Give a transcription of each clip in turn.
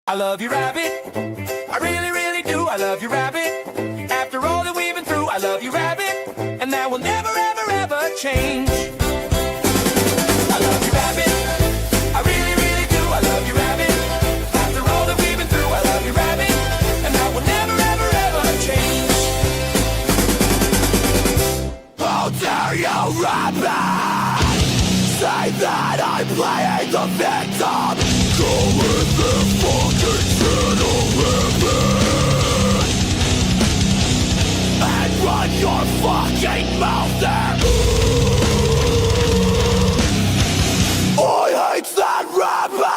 I love you, rabbit. I really, really do. I love you, rabbit. After all that we've been through, I love you, rabbit. And that will never, ever, ever change. I love you, rabbit. I really, really do. I love you, rabbit. After all that we've been through, I love you, rabbit. And that will never, ever, ever change. How dare you, rabbit? Say that I'm playing the victim. Go with the fucking limit and run your fucking mouth there. I hate that rabbit.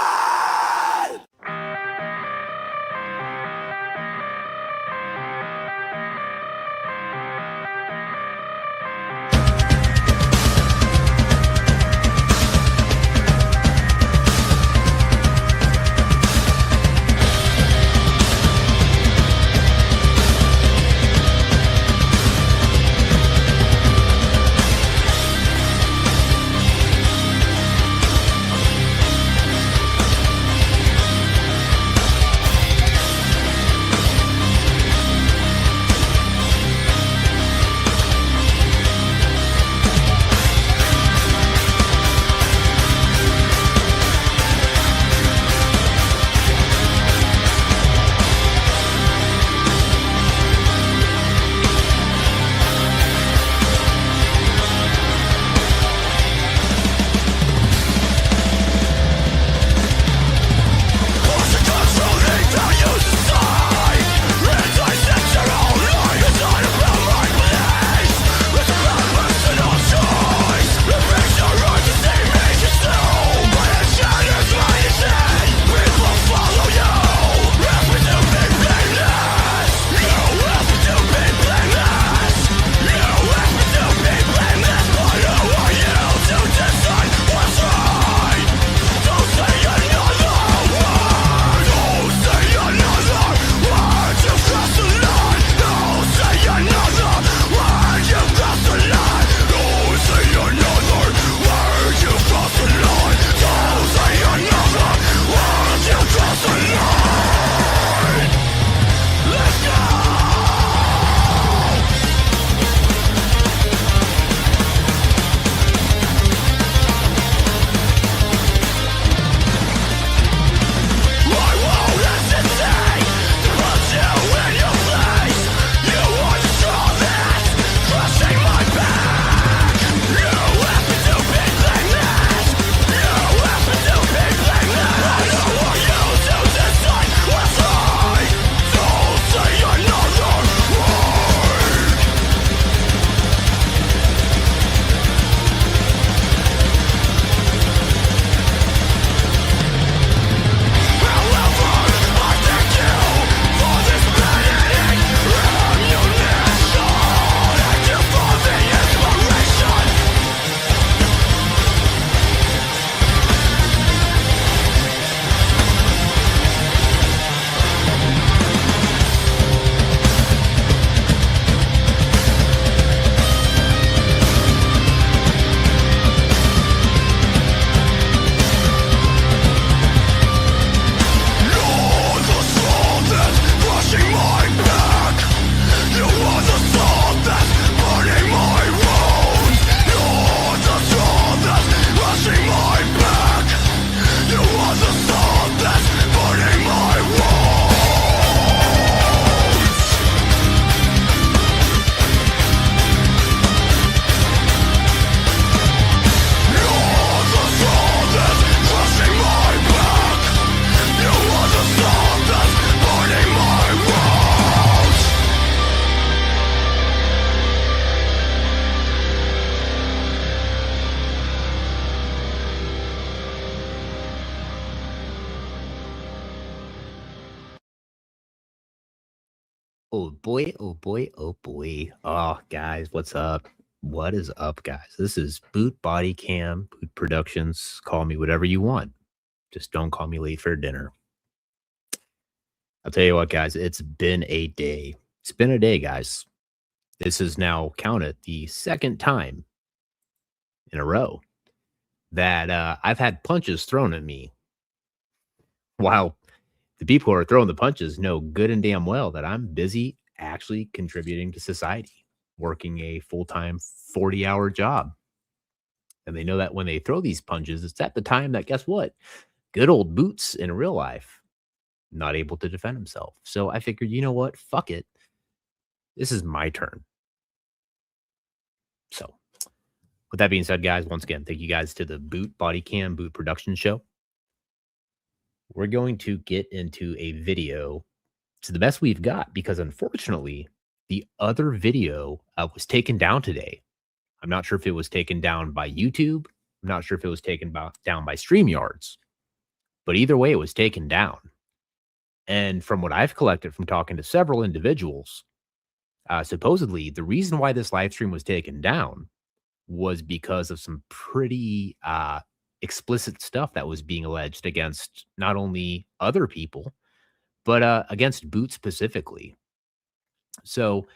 Oh boy, oh boy, oh boy. Oh, guys, what's up? What is up, guys? This is Boot Body Cam, Boot Productions. Call me whatever you want. Just don't call me late for dinner. I'll tell you what, guys, it's been a day. It's been a day, guys. This is now counted the second time in a row that I've had punches thrown at me, while the people who are throwing the punches know good and damn well that I'm busy actually contributing to society, working a full-time 40-hour job. And they know that when they throw these punches, it's at the time that, guess what? Good old Boots in real life, not able to defend himself. So I figured, you know what? Fuck it. This is my turn. So with that being said, guys, once again, thank you guys to the Boot Body Cam Boot Production Show. We're going to get into a video to the best we've got because unfortunately, the other video was taken down today. I'm not sure if it was taken down by YouTube. I'm not sure if it was taken down by StreamYards, but either way, it was taken down. And from what I've collected from talking to several individuals, supposedly the reason why this live stream was taken down was because of some pretty explicit stuff that was being alleged against not only other people, but against Boot specifically. So,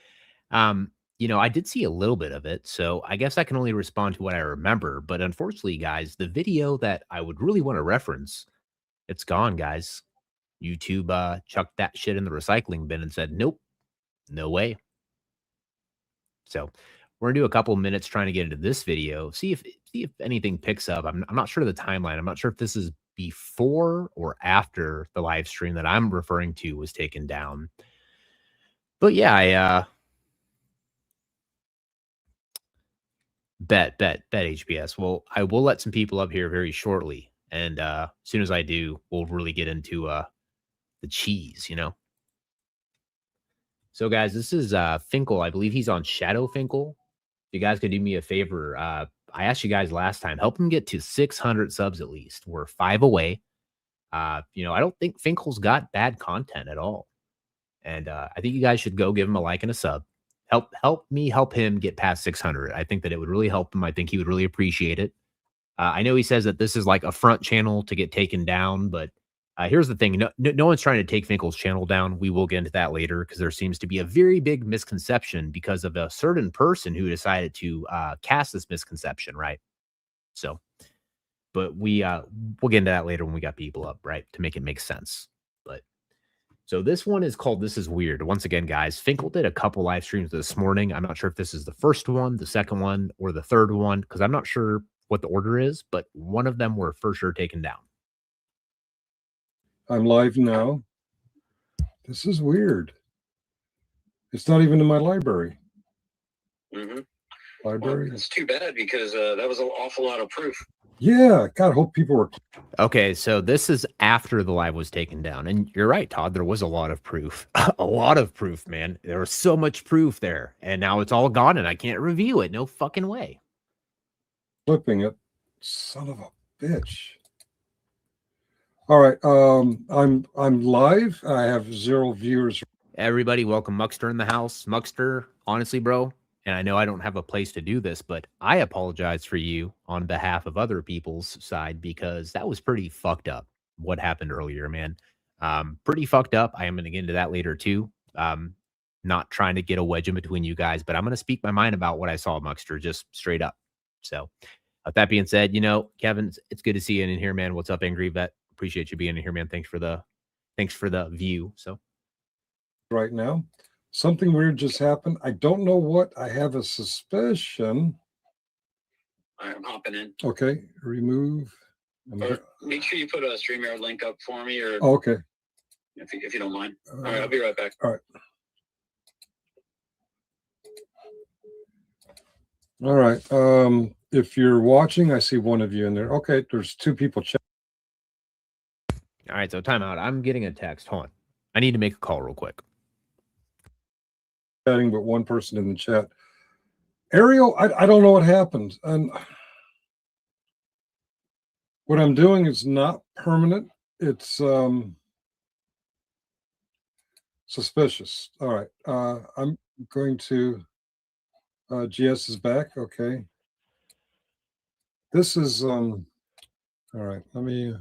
I did see a little bit of it. So I guess I can only respond to what I remember. But unfortunately, guys, the video that I would really want to reference, it's gone, guys. YouTube chucked that shit in the recycling bin and said, nope, no way. So we're gonna do a couple minutes trying to get into this video, see if anything picks up. I'm not sure of the timeline. I'm not sure if this is before or after the live stream that I'm referring to was taken down. But yeah, I bet HPS. Well, I will let some people up here very shortly, and as soon as I do, we'll really get into the cheese, So guys, this is Finkel. I believe he's on Shadow Finkel. If you guys could do me a favor, I asked you guys last time, help him get to 600 subs at least. We're 5 away. I don't think Finkel's got bad content at all. And I think you guys should go give him a like and a sub. Help me help him get past 600. I think that it would really help him. I think he would really appreciate it. I know he says that this is like a front channel to get taken down, but here's the thing. No one's trying to take Finkel's channel down. We will get into that later because there seems to be a very big misconception because of a certain person who decided to cast this misconception, right? So, but we'll get into that later when we got people up, right? To make it make sense. But so this one is called This Is Weird. Once again, guys, Finkel did a couple live streams this morning. I'm not sure if this is the first one, the second one, or the third one, because I'm not sure what the order is, but one of them were for sure taken down. I'm live now. This is weird. It's not even in my library. Mm-hmm. Library. Well, it's too bad because that was an awful lot of proof. Yeah, God, I hope people were. Okay, so this is after the live was taken down. And you're right, Todd, there was a lot of proof. A lot of proof, man. There was so much proof there. And now it's all gone and I can't review it. No fucking way. Flipping it. Son of a bitch. All right, I'm live. I have 0 viewers. Everybody, welcome Muckster in the house. Muckster, honestly, bro, and I know I don't have a place to do this, but I apologize for you on behalf of other people's side because that was pretty fucked up what happened earlier, man. Pretty fucked up. I am going to get into that later too. Not trying to get a wedge in between you guys, but I'm going to speak my mind about what I saw, Muckster, just straight up. So with that being said, Kevin, it's good to see you in here, man. What's up, Angry Vet? Appreciate you being in here, man. Thanks for the view. So Right now, something weird just happened. I don't know what. I have a suspicion. I'm hopping in. Okay, remove. Make sure you put a StreamYard link up for me, or Okay. If you don't mind. All right, I'll be right back. All right. If you're watching, I see one of you in there. Okay, there's 2 people chatting. all right, so time out. I'm getting a text. Hold on. I need to make a call real quick. But one person in the chat. Ariel, I don't know what happened. And what I'm doing is not permanent. It's suspicious. All right. I'm going to GS is back. Okay. This is all right. Let me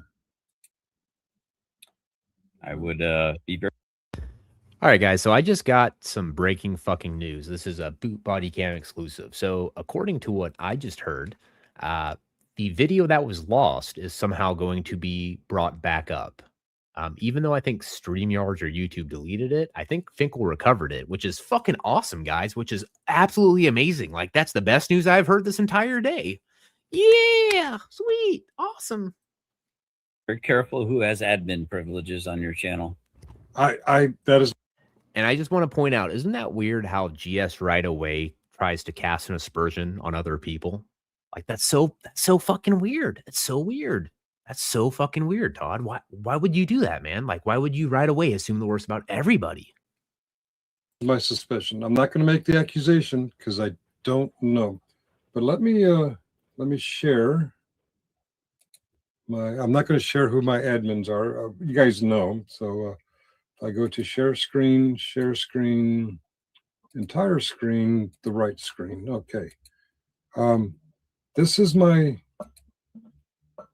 I would be very. All right, guys. So I just got some breaking fucking news. This is a Boot Body Cam exclusive. So according to what I just heard, the video that was lost is somehow going to be brought back up. Even though I think StreamYards or YouTube deleted it, I think Finkel recovered it, which is fucking awesome, guys, which is absolutely amazing. Like, that's the best news I've heard this entire day. Yeah, sweet, awesome. Very careful who has admin privileges on your channel. That is. And I just want to point out, isn't that weird how GS right away tries to cast an aspersion on other people? Like, that's so fucking weird. It's so weird. That's so fucking weird, Todd. Why would you do that, man? Like, why would you right away assume the worst about everybody? My suspicion. I'm not going to make the accusation because I don't know. But let me share my. I'm not going to share who my admins are. You guys know. So if I go to share screen, entire screen, the right screen. Okay. This is my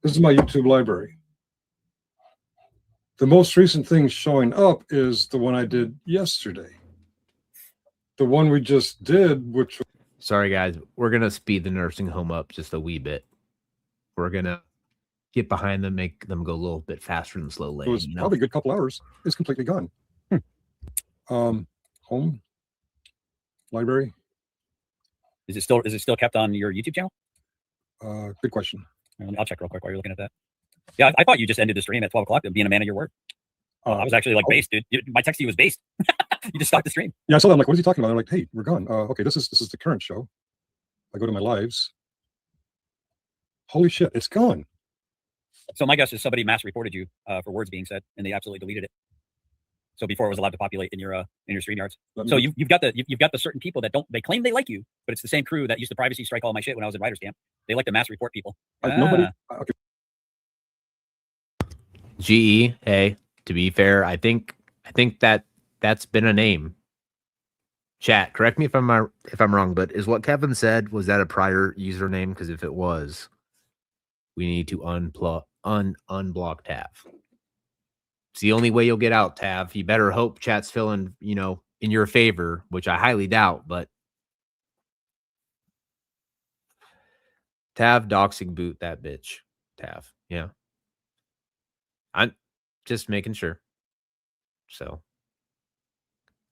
YouTube library. The most recent thing showing up is the one I did yesterday. The one we just did, which... Sorry, guys. We're going to speed the nursing home up just a wee bit. We're going to get behind them, make them go a little bit faster than slow lane. It was probably a good couple hours. It's completely gone. Home, library. Is it still kept on your YouTube channel? Good question. I'll check real quick while you're looking at that. Yeah, I thought you just ended the stream at 12 o'clock, being a man of your word. I was actually like, based, dude. My text to you was based. You just stopped the stream. Yeah, I saw that. I'm like, what is he talking about? I'm like, hey, we're gone. Okay, this is the current show. I go to my lives. Holy shit, it's gone. So my guess is somebody mass reported you for words being said, and they absolutely deleted it. So before it was allowed to populate in your StreamYards. So you've got the certain people that they claim they like you, but it's the same crew that used to privacy strike all my shit when I was in writer's camp. They like to mass report people. Nobody. Okay. GE, hey, to be fair, I think that's been a name. Chat, correct me if I'm wrong, but is what Kevin said, was that a prior username? Because if it was, we need to unblock Tav. It's the only way you'll get out, Tav. You better hope chat's filling, in your favor, which I highly doubt, but Tav doxing boot that bitch. Tav. Yeah. I'm just making sure. So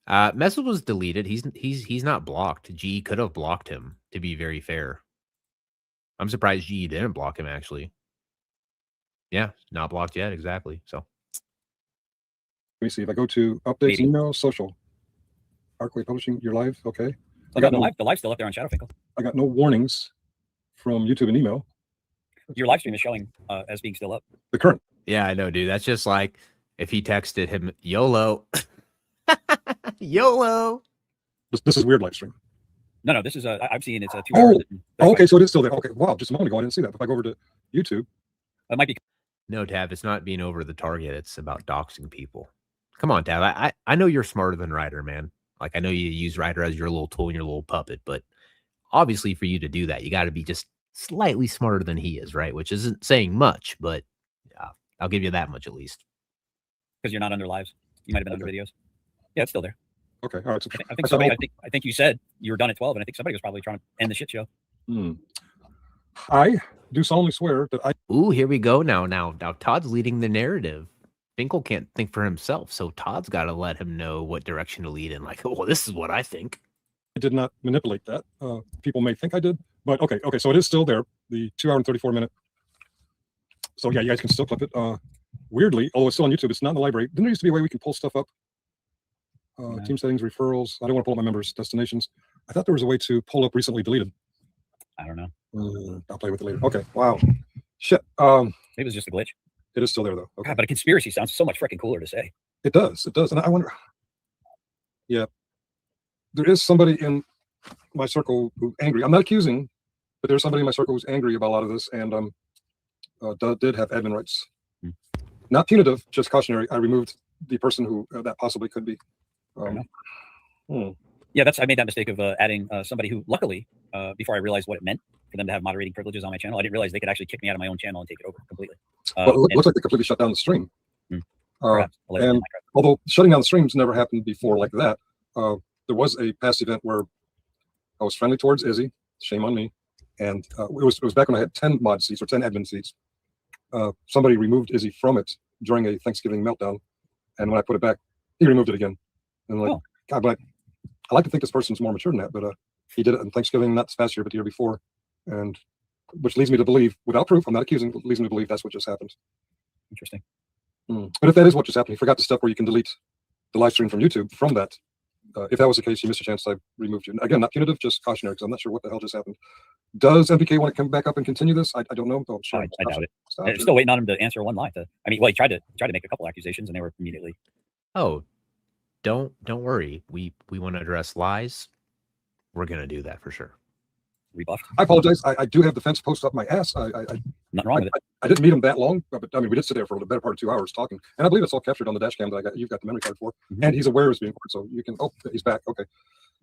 message was deleted. He's not blocked. G could have blocked him, to be very fair. I'm surprised G didn't block him, actually. Yeah, not blocked yet, exactly. So let me see if I go to updates, email, social. Arcway Publishing, you're live. Okay. The live's still up there on Shadowfinkel. I got no warnings from YouTube and email. Your live stream is showing as being still up. The current. Yeah, I know, dude. That's just like if he texted him YOLO. YOLO. This is weird live stream. No, this is I've seen it's a 2 hours. Oh, okay, so it is still there. Okay, wow, just a moment ago I didn't see that. If I go over to YouTube, it might be. No, Tab, it's not being over the target. It's about doxing people. Come on, Tab. I know you're smarter than Ryder, man. Like, I know you use Ryder as your little tool and your little puppet, but obviously for you to do that, you got to be just slightly smarter than he is, right? Which isn't saying much, but I'll give you that much at least. Because you're not under lives. You might have been under videos. Yeah, it's still there. Okay, all right. So I think you said you were done at 12, and I think somebody was probably trying to end the shit show. I do solemnly swear that I. Ooh, here we go now. Now Todd's leading the narrative. Finkel can't think for himself, so Todd's got to let him know what direction to lead in. Like, oh, well, this is what I think. I did not manipulate that. People may think I did, but okay. So it is still there. The 2 hour and 34 minute. So yeah, you guys can still clip it. Weirdly, although it's still on YouTube, it's not in the library. Didn't there used to be a way we can pull stuff up? Team settings, referrals. I don't want to pull up my members' destinations. I thought there was a way to pull up recently deleted. I don't know. I'll play with it later. Okay. Wow. Shit. It was just a glitch. It is still there though. Okay. God, but a conspiracy sounds so much freaking cooler to say. It does. It does. And I wonder. Yeah. There is somebody in my circle who's angry. I'm not accusing, but there's somebody in my circle who's angry about a lot of this, and did have admin rights. Not punitive, just cautionary. I removed the person who that possibly could be. Yeah, I made that mistake of adding somebody who, luckily, before I realized what it meant for them to have moderating privileges on my channel, I didn't realize they could actually kick me out of my own channel and take it over completely. Well, it looks like they completely shut down the stream. And although shutting down the streams never happened before like that, there was a past event where I was friendly towards Izzy. Shame on me. and it was back when I had 10 mod seats or 10 admin seats. Somebody removed Izzy from it during a Thanksgiving meltdown, and when I put it back, he removed it again. And I'm like, God, but I like to think this person's more mature than that, but he did it on Thanksgiving, not this past year, but the year before, and which leads me to believe, without proof, I'm not accusing, but leads me to believe that's what just happened. Interesting. But if that is what just happened, he forgot the step where you can delete the live stream from YouTube from that. If that was the case, you missed a chance. I removed you. Again, not punitive, just cautionary, because I'm not sure what the hell just happened. Does MPK want to come back up and continue this? I don't know. Sure. I doubt it. I'm still waiting on him to answer one lie. I mean, well, he tried to make a couple accusations, and they were immediately. Oh, don't worry. We want to address lies. We're gonna do that for sure. Rebuffed. I apologize. I do have the fence post up my ass. Nothing wrong with it. I didn't meet him that long, but I mean, we did sit there for a better part of 2 hours talking, and I believe it's all captured on the dash cam that I got. You've got the memory card for, and he's aware it's being recorded, so you can. Oh, he's back. Okay.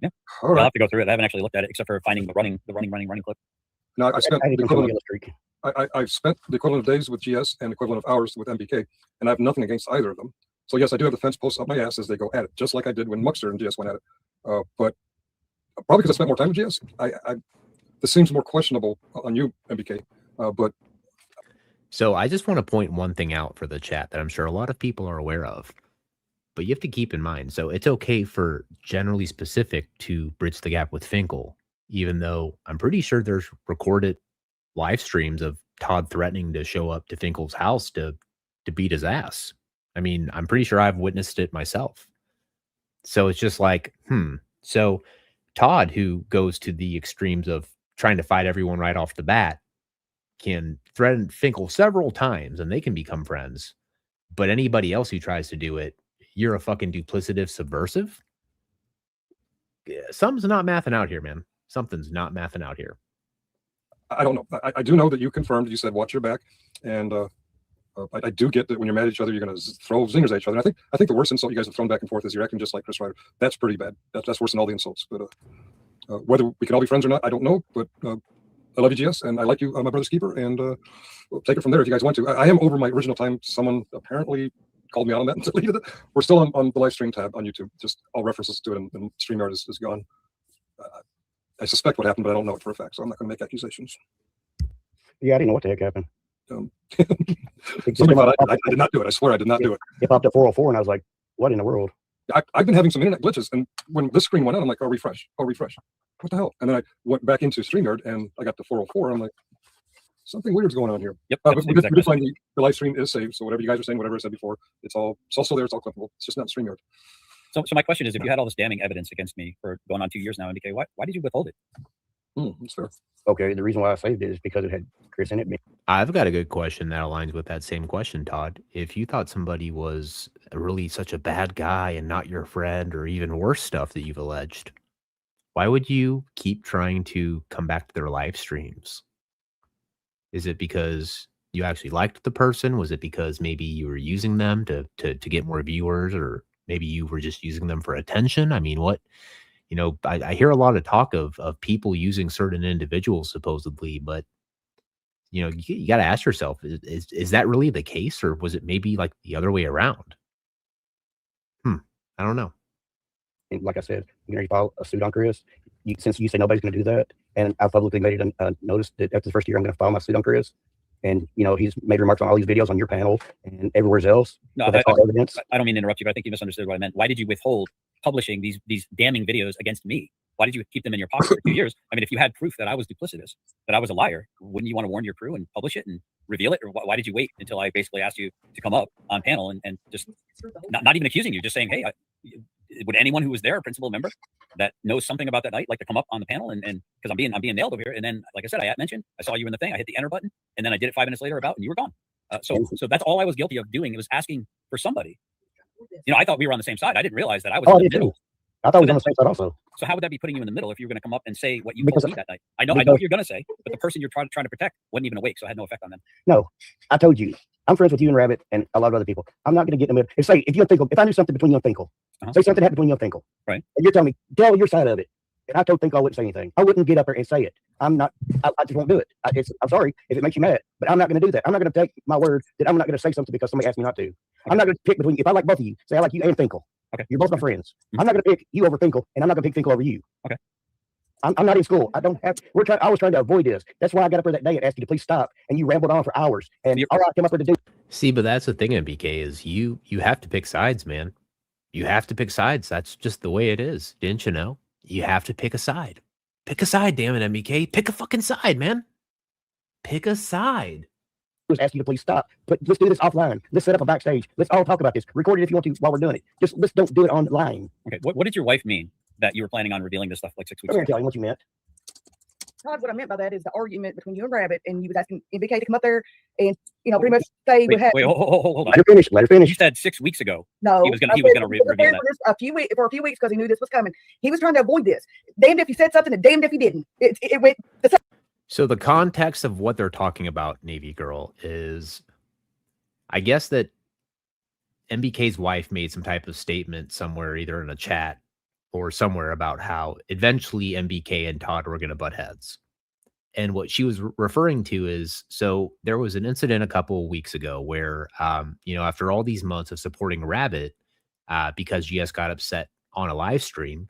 Yeah. All right. I'll have to go through it. I haven't actually looked at it except for finding the running clip. No, I spent the equivalent. I've spent the equivalent of days with GS and equivalent of hours with MBK, and I have nothing against either of them. So yes, I do have the fence posts up my ass as they go at it, just like I did when Muxter and GS went at it. But probably because I spent more time with GS, this seems more questionable on you, MBK. But so I just want to point one thing out for the chat that I'm sure a lot of people are aware of, but you have to keep in mind. So it's okay for generally specific to bridge the gap with Finkel, even though I'm pretty sure there's recorded live streams of Todd threatening to show up to Finkel's house to beat his ass. I mean, I'm pretty sure I've witnessed it myself. So it's just like, So Todd, who goes to the extremes of trying to fight everyone right off the bat, can threaten Finkel several times and they can become friends. But anybody else who tries to do it, you're a fucking duplicative subversive. Something's not mathing out here, man. Something's not mathing out here. I don't know. I do know that you confirmed. You said watch your back, and I do get that when you're mad at each other, you're going to throw zingers at each other. And I think the worst insult you guys have thrown back and forth is you're acting just like Chris Ryder. That's pretty bad. That's worse than all the insults. But whether we can all be friends or not, I don't know. But I love you, GS, and I like you, my brother's keeper, and we'll take it from there if you guys want to. I am over my original time. Someone apparently called me out on that and deleted it. We're still on the live stream tab on YouTube. Just all references to it, and StreamYard is gone. I suspect what happened, but I don't know it for a fact, so I'm not going to make accusations. Yeah, I didn't know what the heck happened. Something about I did not do it. I swear I did not do it. It popped up 404, and I was like, what in the world? I've been having some internet glitches, and when this screen went out, I'm like, oh, refresh. What the hell? And then I went back into StreamYard, and I got to 404. I'm like, something weird's going on here. Yep. But we did find the live stream is saved, so whatever you guys are saying, whatever I said before, it's also there. It's all clippable. It's just not StreamYard. So my question is, if you had all this damning evidence against me for going on 2 years now, MBK, why did you withhold it? That's fair. Okay, the reason why I saved it is because it had Chris in it. I've got a good question that aligns with that same question, Todd. If you thought somebody was really such a bad guy and not your friend, or even worse stuff that you've alleged, why would you keep trying to come back to their live streams? Is it because you actually liked the person? Was it because maybe you were using them to get more viewers, or maybe you were just using them for attention? I mean, what, I hear a lot of talk of people using certain individuals supposedly, but you got to ask yourself, is that really the case, or was it maybe like the other way around? I don't know. And like I said, you're going to file a suit on Chris. Since you say nobody's going to do that, and I publicly made it a notice that after the first year, I'm going to file my suit on Chris. And, he's made remarks on all these videos on your panel and everywhere else. No, so that's all evidence. I don't mean to interrupt you, but I think you misunderstood what I meant. Why did you withhold publishing these damning videos against me? Why did you keep them in your pocket for 2 years? I mean, if you had proof that I was duplicitous, that I was a liar, wouldn't you want to warn your crew and publish it and reveal it? Or why did you wait until I basically asked you to come up on panel and just not even accusing you, just saying, hey, would anyone who was there, a principal member that knows something about that night, like to come up on the panel? And because I'm being nailed over here. And then, like I said, I mentioned, I saw you in the thing, I hit the enter button, and then I did it 5 minutes later and you were gone. So that's all I was guilty of doing. It was asking for somebody. I thought we were on the same side. I didn't realize that I was in the middle. I thought we were on the same side also. So how would that be putting you in the middle if you were going to come up and say what you told me that night? I know what you're going to say, but the person you're trying to protect wasn't even awake, so it had no effect on them. No, I told you, I'm friends with you and Rabbit and a lot of other people. I'm not going to get in the middle. If I knew something between you and Finkel, say something happened between you and Finkel, right? And you're telling me, tell your side of it. And I told Finkel I wouldn't say anything. I wouldn't get up there and say it. I just won't do it. I'm sorry if it makes you mad, but I'm not going to do that. I'm not going to take my word that I'm not going to say something because somebody asked me not to. Okay. I'm not going to pick between you. If I like both of you, say I like you and Finkel. Okay. You're both my friends. I'm not going to pick you over Finkel, and I'm not going to pick Finkel over you. Okay. I'm not in school. I don't have. I was trying to avoid this. That's why I got up there that day and asked you to please stop. And you rambled on for hours. And all I came up here to do. See, but that's the thing, MBK, is you have to pick sides, man. You have to pick sides. That's just the way it is. Didn't you know? You have to pick a side. Pick a side, damn it, MBK. Pick a fucking side, man. Pick a side. Was ask you to please stop. But let's do this offline. Let's set up a backstage. Let's all talk about this. Record it if you want to while we're doing it. Just let's don't do it online. Okay. What did your wife mean that you were planning on revealing this stuff like 6 weeks I'm going ago? to tell you what you meant. Todd, what I meant by that is the argument between you and Rabbit, and you was asking MBK to come up there and, you know, pretty much say what happened. Wait, hold on. Let her finish. Let her finish. You said 6 weeks ago. No, he was gonna reveal that. For a few weeks because he knew this was coming. He was trying to avoid this. Damned if he said something, and damned if he didn't. It went. So the context of what they're talking about, Navy Girl, is, I guess that MBK's wife made some type of statement somewhere, either in a chat or somewhere, about how eventually MBK and Todd were going to butt heads. And what she was referring to is, so there was an incident a couple of weeks ago where, after all these months of supporting Rabbit, because GS got upset on a live stream,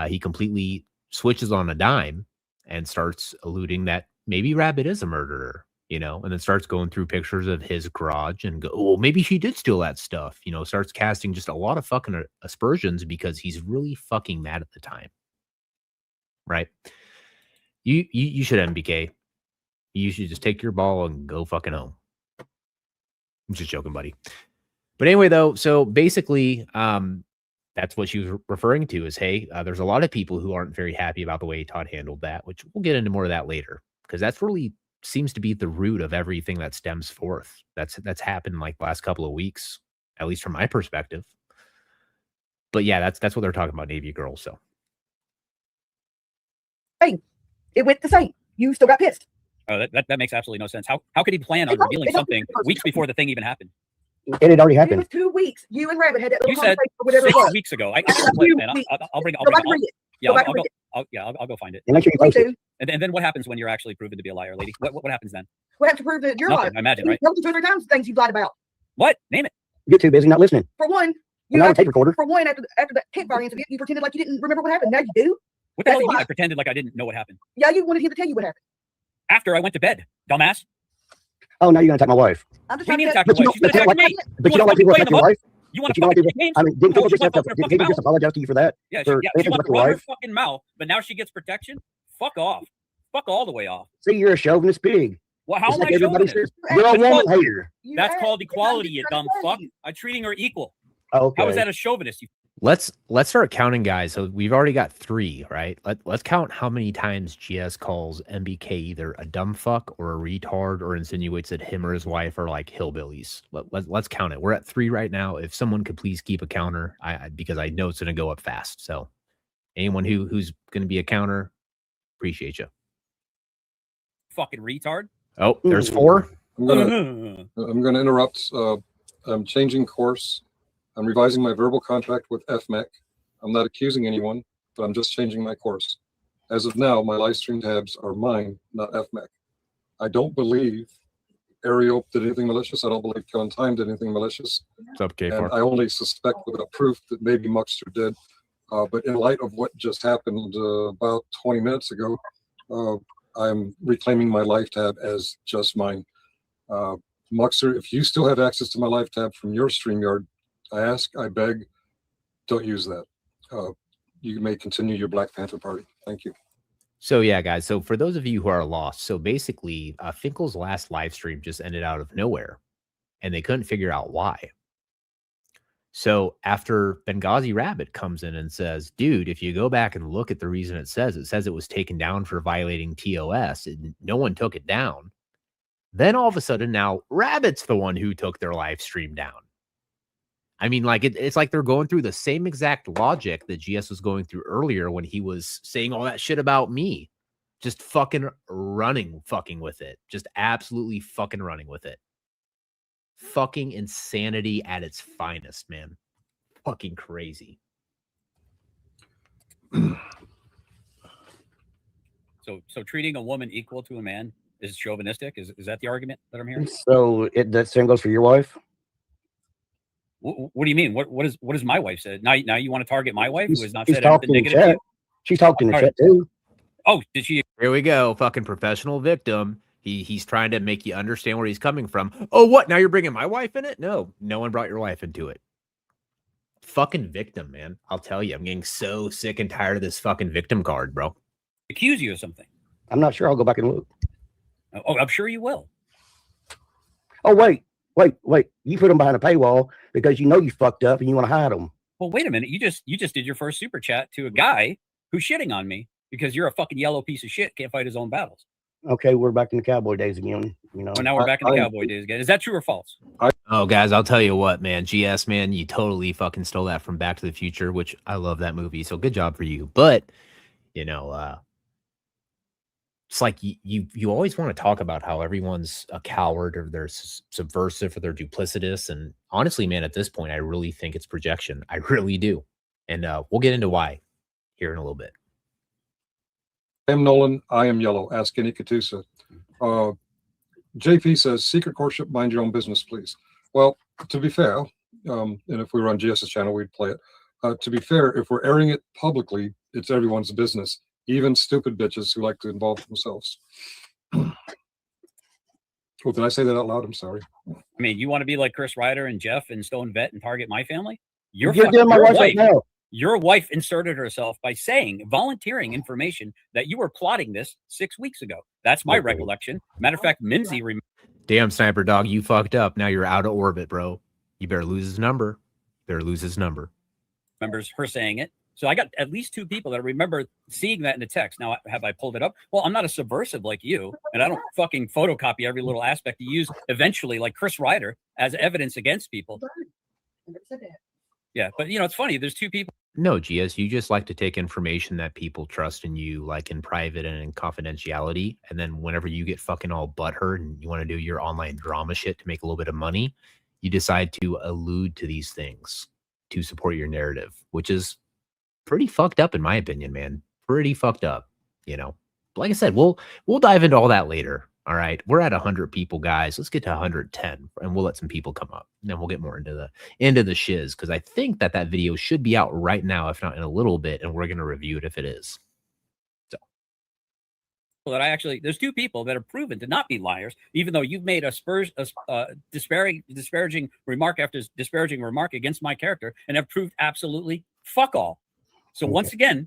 he completely switches on a dime and starts alluding that maybe Rabbit is a murderer, and then starts going through pictures of his garage and go, oh, maybe she did steal that stuff, starts casting just a lot of fucking aspersions because he's really fucking mad at the time. Right? You should, MBK. You should just take your ball and go fucking home. I'm just joking, buddy. But anyway, though, so basically, that's what she was referring to is, hey, there's a lot of people who aren't very happy about the way Todd handled that, which we'll get into more of that later, because that's really seems to be the root of everything that stems forth. That's happened like the last couple of weeks, at least from my perspective. But yeah, that's what they're talking about, Navy Girls. So. Hey, it went the same. You still got pissed. Oh, that makes absolutely no sense. How could he plan on revealing something weeks before the thing even happened? It had already It happened. was 2 weeks. You and Rabbit had that little You said conversation or whatever it 6 was. weeks ago. I can play it, man. I'll bring it. Yeah, I'll go find it. And make sure you post it. And then what happens when you're actually proven to be a liar, lady? What happens then? We have to prove that you're Nothing, lying. I imagine, right? You told you 2 or 3 times things you lied about. What? Name it. You get too busy not listening. For one, I'm not a tape recorder. for one, after that campfire incident, you pretended like you didn't remember what happened. Now you do. What the hell That's do you mean? why. I pretended like I didn't know what happened. Yeah, you wanted him to tell you what happened. After I went to bed, dumbass. Oh, now you're going to attack my wife. I'm just What do you mean trying attack to your But you wife? She's don't- gonna but you attack me. But you don't like people attack your wife? You want But to you don't like fucking people. games? I mean, didn't No, people you just want have to to, open her did people fucking just mouth. apologize to you for that? Yeah, For she anything wants about to your run her wife? fucking mouth, but now she gets protection. Fuck off. Fuck all the way off. See, you're a chauvinist pig. Well, how Just am I like everybody showing it? says. You're a That's woman called- hater. That's called equality, you dumb fuck. I'm treating her equal. Okay. How is that a chauvinist? You Let's start counting, guys. So we've already got 3, right? Let's count how many times GS calls MBK either a dumb fuck or a retard, or insinuates that him or his wife are like hillbillies. Let's count it. We're at 3 right now. If someone could please keep a counter, because I know it's going to go up fast. So anyone who's going to be a counter, appreciate you. fucking retard. Oh, there's 4. I'm gonna interrupt. I'm changing course. I'm revising my verbal contract with FMEC. I'm not accusing anyone, but I'm just changing my course. As of now, my live stream tabs are mine, not FMEC. I don't believe Ariel did anything malicious. I don't believe Kevin Time did anything malicious. What's up, And K4? I only suspect without proof that maybe Muckster did. But in light of what just happened about 20 minutes ago, I'm reclaiming my live tab as just mine. Muckster, if you still have access to my live tab from your StreamYard, I ask, I beg, don't use that. You may continue your Black Panther party. Thank you. So yeah, guys. So for those of you who are lost, so basically, Finkel's last live stream just ended out of nowhere, and they couldn't figure out why. So after Benghazi Rabbit comes in and says, dude, if you go back and look at the reason it says it was taken down for violating TOS, and no one took it down. Then all of a sudden now Rabbit's the one who took their live stream down. I mean, like it's like they're going through the same exact logic that GS was going through earlier when he was saying all that shit about me. Just fucking fucking with it. Just absolutely fucking running with it. Fucking insanity at its finest, man. Fucking crazy. So treating a woman equal to a man is chauvinistic? Is that the argument that I'm hearing? So that same goes for your wife? What do you mean? What does my wife said? Now you want to target my wife who has not She's said anything talking in negative to chat. you? She's talked in the All right. chat too. Oh, did she? Here we go. Fucking professional victim. He's trying to make you understand where he's coming from. Oh, what? Now you're bringing my wife in it? No one brought your wife into it. Fucking victim, man. I'll tell you, I'm getting so sick and tired of this fucking victim card, bro. Accuse you of something? I'm not sure. I'll go back and look. Oh, I'm sure you will. Oh, wait. You put them behind a paywall because you know you fucked up and you want to hide them. Well, wait a minute. You just did your first super chat to a guy who's shitting on me because you're a fucking yellow piece of shit. Can't fight his own battles. Okay, we're back in the cowboy days again. You know. Well, now we're back in the cowboy days again. Is that true or false? Oh, guys, I'll tell you what, man. GS, man, you totally fucking stole that from Back to the Future, which I love that movie. So good job for you. But, you know, it's like you always want to talk about how everyone's a coward or they're subversive or they're duplicitous. And honestly, man, at this point, I really think it's projection. I really do. And we'll get into why here in a little bit. I am Nolan. I am yellow. Ask any Katusa. JP says, secret courtship, mind your own business, please. Well, to be fair, and if we were on GS's channel, we'd play it. To be fair, if we're airing it publicly, it's everyone's business, even stupid bitches who like to involve themselves. Oh, did I say that out loud? I'm sorry. I mean, you want to be like Chris Ryder and Jeff and Stone Vet and target my family? You're doing my wife right now. Your wife inserted herself by volunteering information that you were plotting this 6 weeks ago. That's my recollection. Matter of fact, Minzy. Damn, Sniper Dog, you fucked up. Now you're out of orbit, bro. You better lose his number. Remembers her saying it. So I got at least 2 people that remember seeing that in the text. Now, have I pulled it up? Well, I'm not a subversive like you, and I don't fucking photocopy every little aspect to use eventually, like Chris Ryder, as evidence against people. Yeah, but it's funny. There's 2 people. No, GS, you just like to take information that people trust in you, like in private and in confidentiality. And then whenever you get fucking all butthurt and you want to do your online drama shit to make a little bit of money, you decide to allude to these things to support your narrative, which is pretty fucked up in my opinion, man. Pretty fucked up, Like I said, we'll dive into all that later. All right, we're at 100 people, guys. Let's get to 110, and we'll let some people come up. And then we'll get more into the shiz, because I think that video should be out right now, if not in a little bit, and we're going to review it if it is. So that there's 2 people that are proven to not be liars, even though you've made a disparaging remark after disparaging remark against my character, and have proved absolutely fuck all. So once again,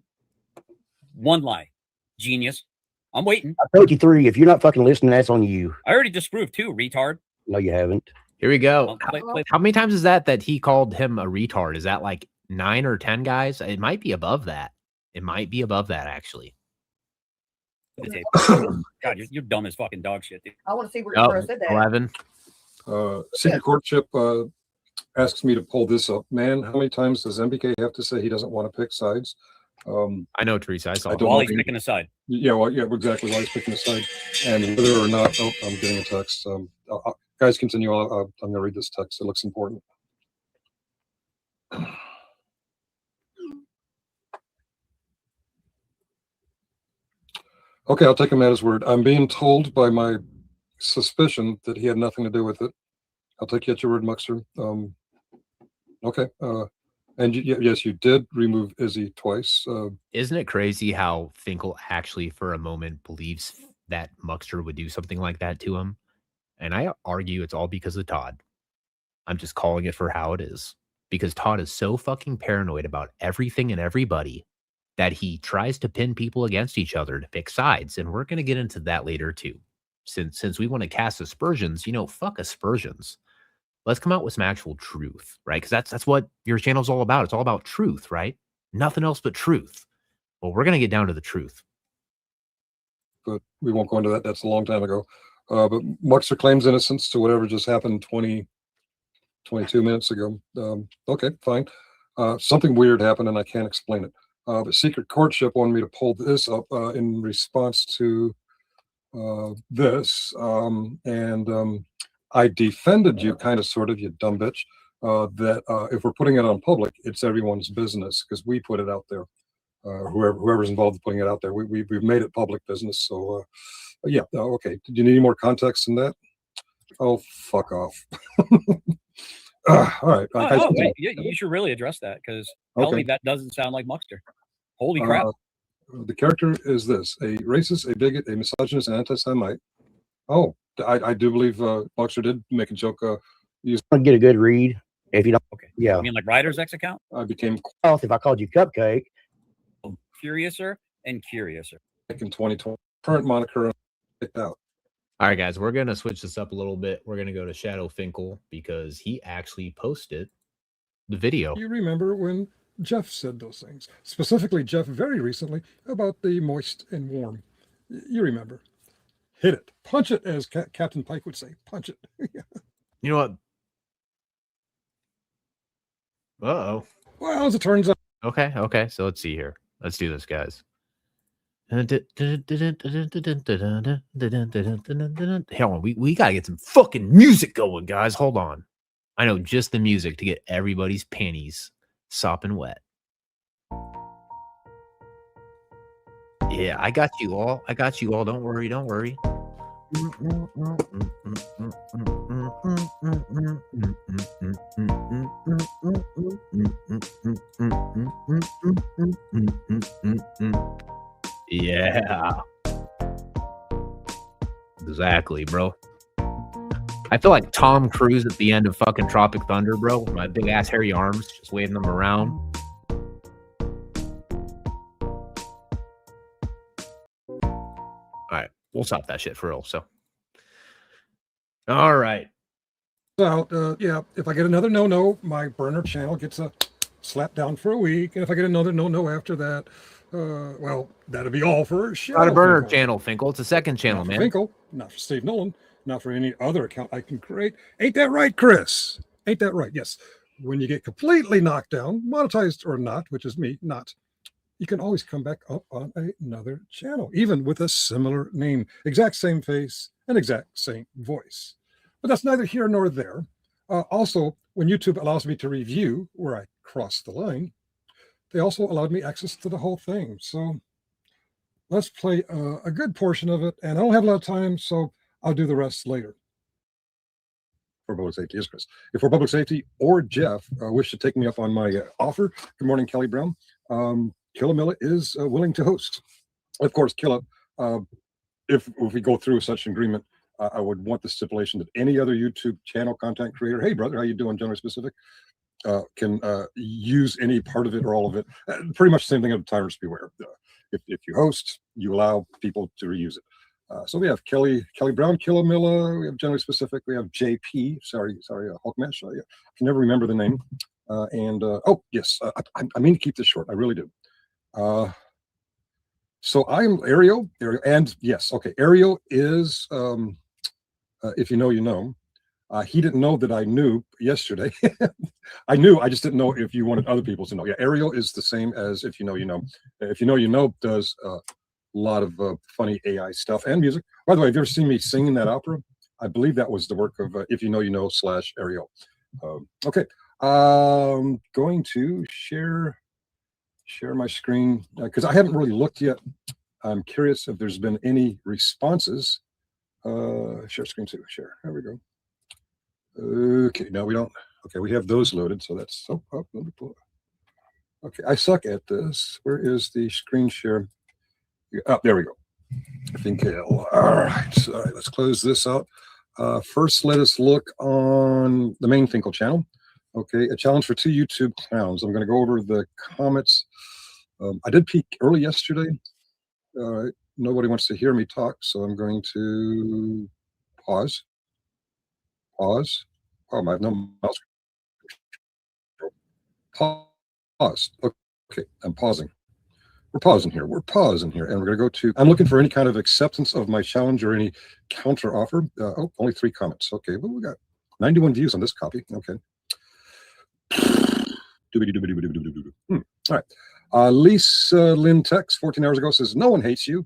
1 lie, genius. I'm waiting. I told you 3. If you're not fucking listening, that's on you. I already disproved 2, retard. No, you haven't. Here we go. Well, How many times is that he called him a retard? Is that like 9 or 10 guys? It might be above that. Actually. God, you're dumb as fucking dog shit, dude. I want to see where I said that. 11. Secret courtship asks me to pull this up. Man, how many times does MBK have to say he doesn't want to pick sides? I know, Teresa. I saw it. While he's picking a side. Yeah, well, yeah, exactly. While he's picking a side. And whether or not, oh, I'm getting a text. Guys, continue. I'm going to read this text. It looks important. Okay, I'll take him at his word. I'm being told by my suspicion that he had nothing to do with it. I'll take you at your word, Muxter. Okay. And yes, you did remove Izzy twice. Isn't it crazy how Finkel actually for a moment believes that Muxter would do something like that to him? And I argue it's all because of Todd. I'm just calling it for how it is. Because Todd is so fucking paranoid about everything and everybody that he tries to pin people against each other to pick sides. And we're going to get into that later too. Since we want to cast aspersions, fuck aspersions. Let's come out with some actual truth, right? Because that's what your channel's all about. It's all about truth, right? Nothing else but truth. Well, we're going to get down to the truth. But we won't go into that. That's a long time ago. But Muxter claims innocence to whatever just happened 22 minutes ago. Okay, fine. Something weird happened and I can't explain it. But Secret Courtship wanted me to pull this up in response to this. I defended you, kind of, sort of, you dumb bitch, that if we're putting it on public, it's everyone's business because we put it out there. Whoever's involved in putting it out there, we've made it public business. So, yeah, okay. Do you need any more context than that? Oh, fuck off. All right. You should really address that because tell me that doesn't sound like Muxter. Holy crap. The character is this: a racist, a bigot, a misogynist, an anti-Semite. Oh, I do believe Boxer did make a joke. I'll get a good read. If you don't, Okay. yeah. You mean like Ryder's X account? I became Off if I called you Cupcake. Curiouser and curiouser. in 2020. Current moniker picked out. All right, guys, we're going to switch this up a little bit. We're going to go to Shadow Finkel because he actually posted the video. You remember when Jeff said those things, specifically Jeff very recently about the moist and warm. You remember. Hit it. Punch it, as Captain Pike would say. Punch it. You know what? Uh-oh. Well, as it turns out. Okay. So let's see here. Let's do this, guys. Hold on. We got to get some fucking music going, guys. Hold on. I know just the music to get everybody's panties sopping wet. Yeah, I got you all. Don't worry. Yeah. Exactly, bro. I feel like Tom Cruise at the end of fucking Tropic Thunder, bro, with my big ass hairy arms, just waving them around. All right, we'll stop that shit for real. So, all right. Out, yeah, if I get another no, my burner channel gets a slap down for a week. And if I get another no after that, well, that'll be all for Not a burner channel, Finkel. It's a second channel, not man. For Finkel, not for Steve Nolan, not for any other account I can create. Ain't that right, Chris? Ain't that right? Yes. When you get completely knocked down, monetized or not, which is me, not, you can always come back up on another channel, even with a similar name, exact same face, and exact same voice. But that's neither here nor there. Also, when YouTube allows me to review where I cross the line, they also allowed me access to the whole thing. So let's play a good portion of it. And I don't have a lot of time, so I'll do the rest later. For public safety is Chris. If for public safety or Jeff wish to take me up on my offer, good morning, Kelly Brown. Killamilla is willing to host. Of course, Killa, if we go through such an agreement, I would want the stipulation that any other YouTube channel content creator, hey brother, how you doing, generally specific, can use any part of it or all of it. Pretty much the same thing of Tyrants Beware. If you host, you allow people to reuse it. So we have Kelly Brown, Killamilla, we have generally specific, we have JP, sorry, Hulkmash, I can never remember the name. Oh yes, I mean to keep this short, I really do. So I'm Ariel, and yes, okay, Ariel is, if you know, you know. He didn't know that I knew yesterday. I knew, I just didn't know if you wanted other people to know. Yeah, Ariel is the same as If You Know, You Know. If You Know, You Know does a lot of funny AI stuff and music. By the way, have you ever seen me singing that opera? I believe that was the work of If You Know, You Know / Ariel. Okay, going to share my screen because I haven't really looked yet. I'm curious if there's been any responses. Share screen too. Share. There we go. Okay, no, we don't. Okay, we have those loaded, so that's let me pull it. Okay, I suck at this. Where is the screen share? Oh, there we go. I think all right. All right, let's close this out. First, let us look on the main Finkel channel. Okay, a challenge for 2 YouTube clowns. I'm going to go over the comments. I did peek early yesterday. All right, nobody wants to hear me talk, so I'm going to pause. Oh, I have no mouse. Pause. Okay, I'm pausing. We're pausing here, and we're going to go to, I'm looking for any kind of acceptance of my challenge or any counter offer. Oh, only 3 comments. Okay, well, we got 91 views on this copy. Okay. All right. Lisa Lynn Tex 14 hours ago says, no one hates you.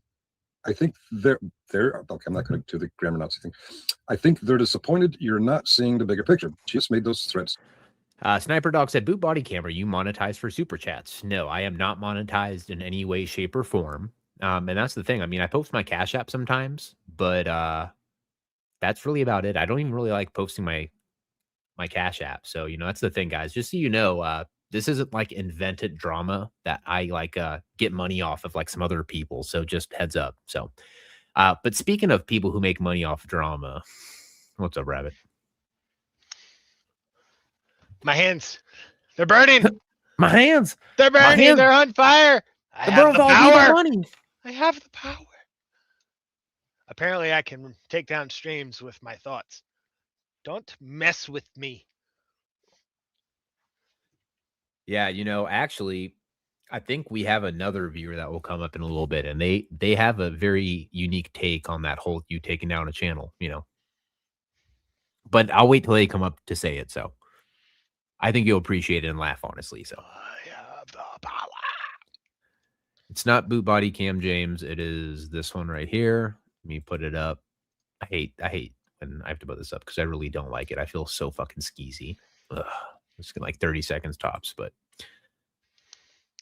I think they're okay, I'm not going to do the grammar Nazi thing. I think they're disappointed you're not seeing the bigger picture. She just made those threads. Sniper Dog said, Boot Body Camera, you monetize for super chats. No, I am not monetized in any way, shape, or form. And that's the thing. I mean, I post my Cash App sometimes, but that's really about it. I don't even really like posting my Cash App. So, you know, that's the thing, guys. Just so you know, this isn't like invented drama that I like get money off of like some other people. So just heads up. So, but speaking of people who make money off drama, what's up, Rabbit? My hands, they're burning. My hands, They're burning. hands. They're on fire. I The have birth the all people power. money. I have the power. Apparently, I can take down streams with my thoughts. Don't mess with me. Yeah, you know, actually, I think we have another viewer that will come up in a little bit, and they have a very unique take on that whole you taking down a channel, you know. But I'll wait till they come up to say it. So I think you'll appreciate it and laugh, honestly. So I have the power. it's not boot body cam James. It is this one right here. Let me put it up. I hate when I have to put this up because I really don't like it. I feel so fucking skeezy. Ugh. It's like 30 seconds tops, but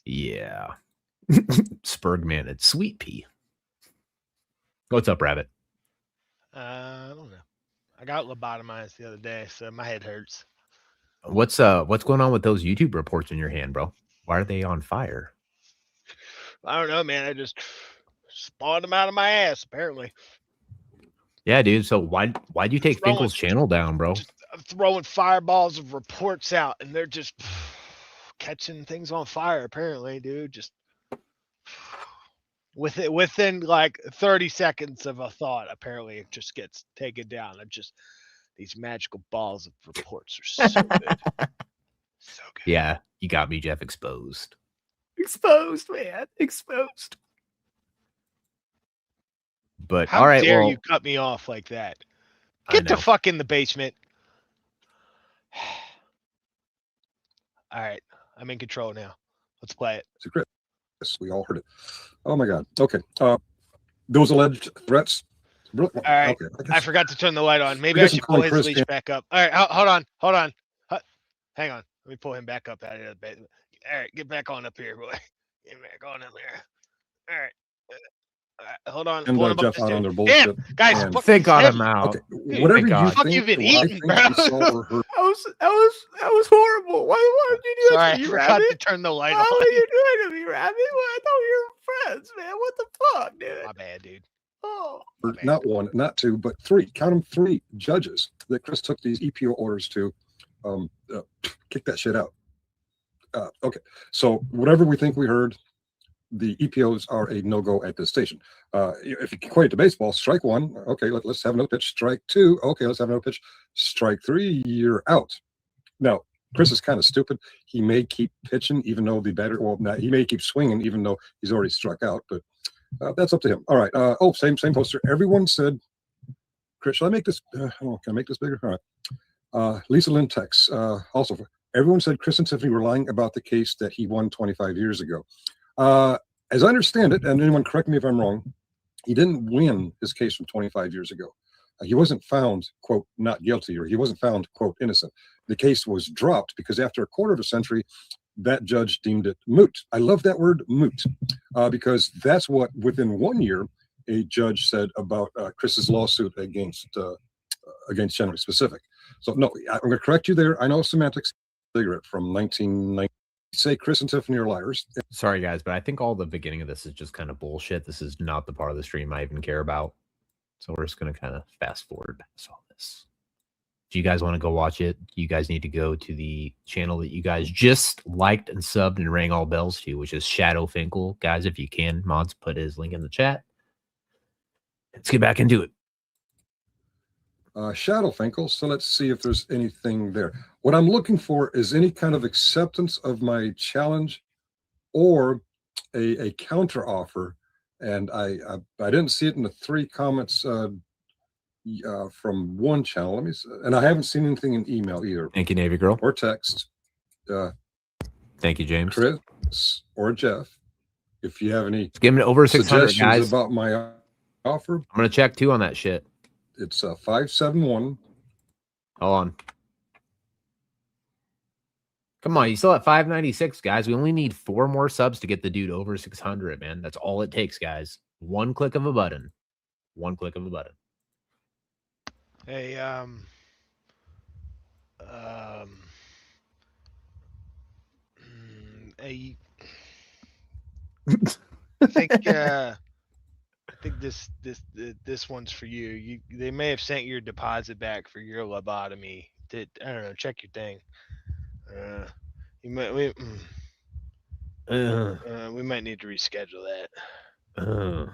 yeah. Spurgman, it's Sweet Pea. What's up, Rabbit? I don't know. I got lobotomized the other day, so my head hurts. What's going on with those YouTube reports in your hand, bro? Why are they on fire? I don't know, man. I just spawned them out of my ass, apparently. Yeah, dude. So why'd you take Finkel's channel down, bro? I'm throwing fireballs of reports out, and they're just catching things on fire, apparently, dude. Just within like 30 seconds of a thought, apparently it just gets taken down. I'm just these magical balls of reports are so good. So good. Yeah, you got me, Jeff. Exposed. Exposed, man. Exposed. But How all right, dare well, you cut me off like that? I Get the know. fuck in the basement. All right, I'm in control now. Let's play it. It's a crit. Yes, we all heard it. Oh my God. Okay. Those alleged threats. All right. Okay, I forgot to turn the light on. Maybe I I guess I'm should pull calling his Chris leash in. back up. All right, hold on. Hang on. Let me pull him back up out of the basement. All right, get back on up here, boy. Get back on up there. All right. Hold on. And Pulling him up Jeff this out dude. on their bullshit. Guys, and- fuck, Thank God heavy. I'm out. Okay, Dude, whatever thank you God. Fuck think, you've been what I eating, think bro. you saw or heard. That was horrible. Why did you do Sorry, that I to me, forgot Rabbit? to turn the light Why on. were you doing to me, Rabbit? Well, I thought we were friends, man. What the fuck, dude? My bad, dude. Oh. My bad. Not one, not two, but three. Count them, three judges that Chris took these EPO orders to. Kick that shit out. Okay, so whatever we think we heard, the EPOs are a no-go at this station. If you equate it to baseball, strike one, okay, let's have another pitch. Strike two, okay, let's have another pitch. Strike three, you're out. Now, Chris is kind of stupid. He may keep pitching, even though the batter, well, not, he may keep swinging, even though he's already struck out, but that's up to him. All right. Same poster. Everyone said, Chris, shall I make this? Can I make this bigger? All right. Lisa Lynn Tex, also, everyone said Chris and Tiffany were lying about the case that he won 25 years ago. As I understand it, and anyone correct me if I'm wrong, he didn't win his case from 25 years ago. He wasn't found, quote, not guilty, or he wasn't found, quote, innocent. The case was dropped because after a quarter of a century, that judge deemed it moot. I love that word, moot, because that's what, within 1 year, a judge said about Chris's lawsuit against Generally Specific. So, no, I'm going to correct you there. I know semantics. Cigarette from 1990. Say Chris and Tiffany are liars. Sorry, guys, but I think all the beginning of this is just kind of bullshit. This is not the part of the stream I even care about. So we're just going to kind of fast forward past all this. Do you guys want to go watch it? You guys need to go to the channel that you guys just liked and subbed and rang all bells to, which is Shadow Finkel. Guys, if you can, mods, put his link in the chat. Let's get back into it. Shadow Finkel. So let's see if there's anything there. What I'm looking for is any kind of acceptance of my challenge or a counter offer. And I didn't see it in the three comments from one channel. Let me see. And I haven't seen anything in email either. Thank you, Navy Girl. Or text. Thank you, James. Chris or Jeff, if you have any Let's give him over 600, suggestions guys. about my offer, I'm going to check too on that shit. it's 571. Hold on. Come on, you still at 596, guys. We only need 4 more subs to get the dude over 600, man. That's all it takes, guys. One click of a button. One click of a button. Hey, I think this one's for you. They may have sent your deposit back for your lobotomy. I don't know. Check your thing. You might we might need to reschedule that.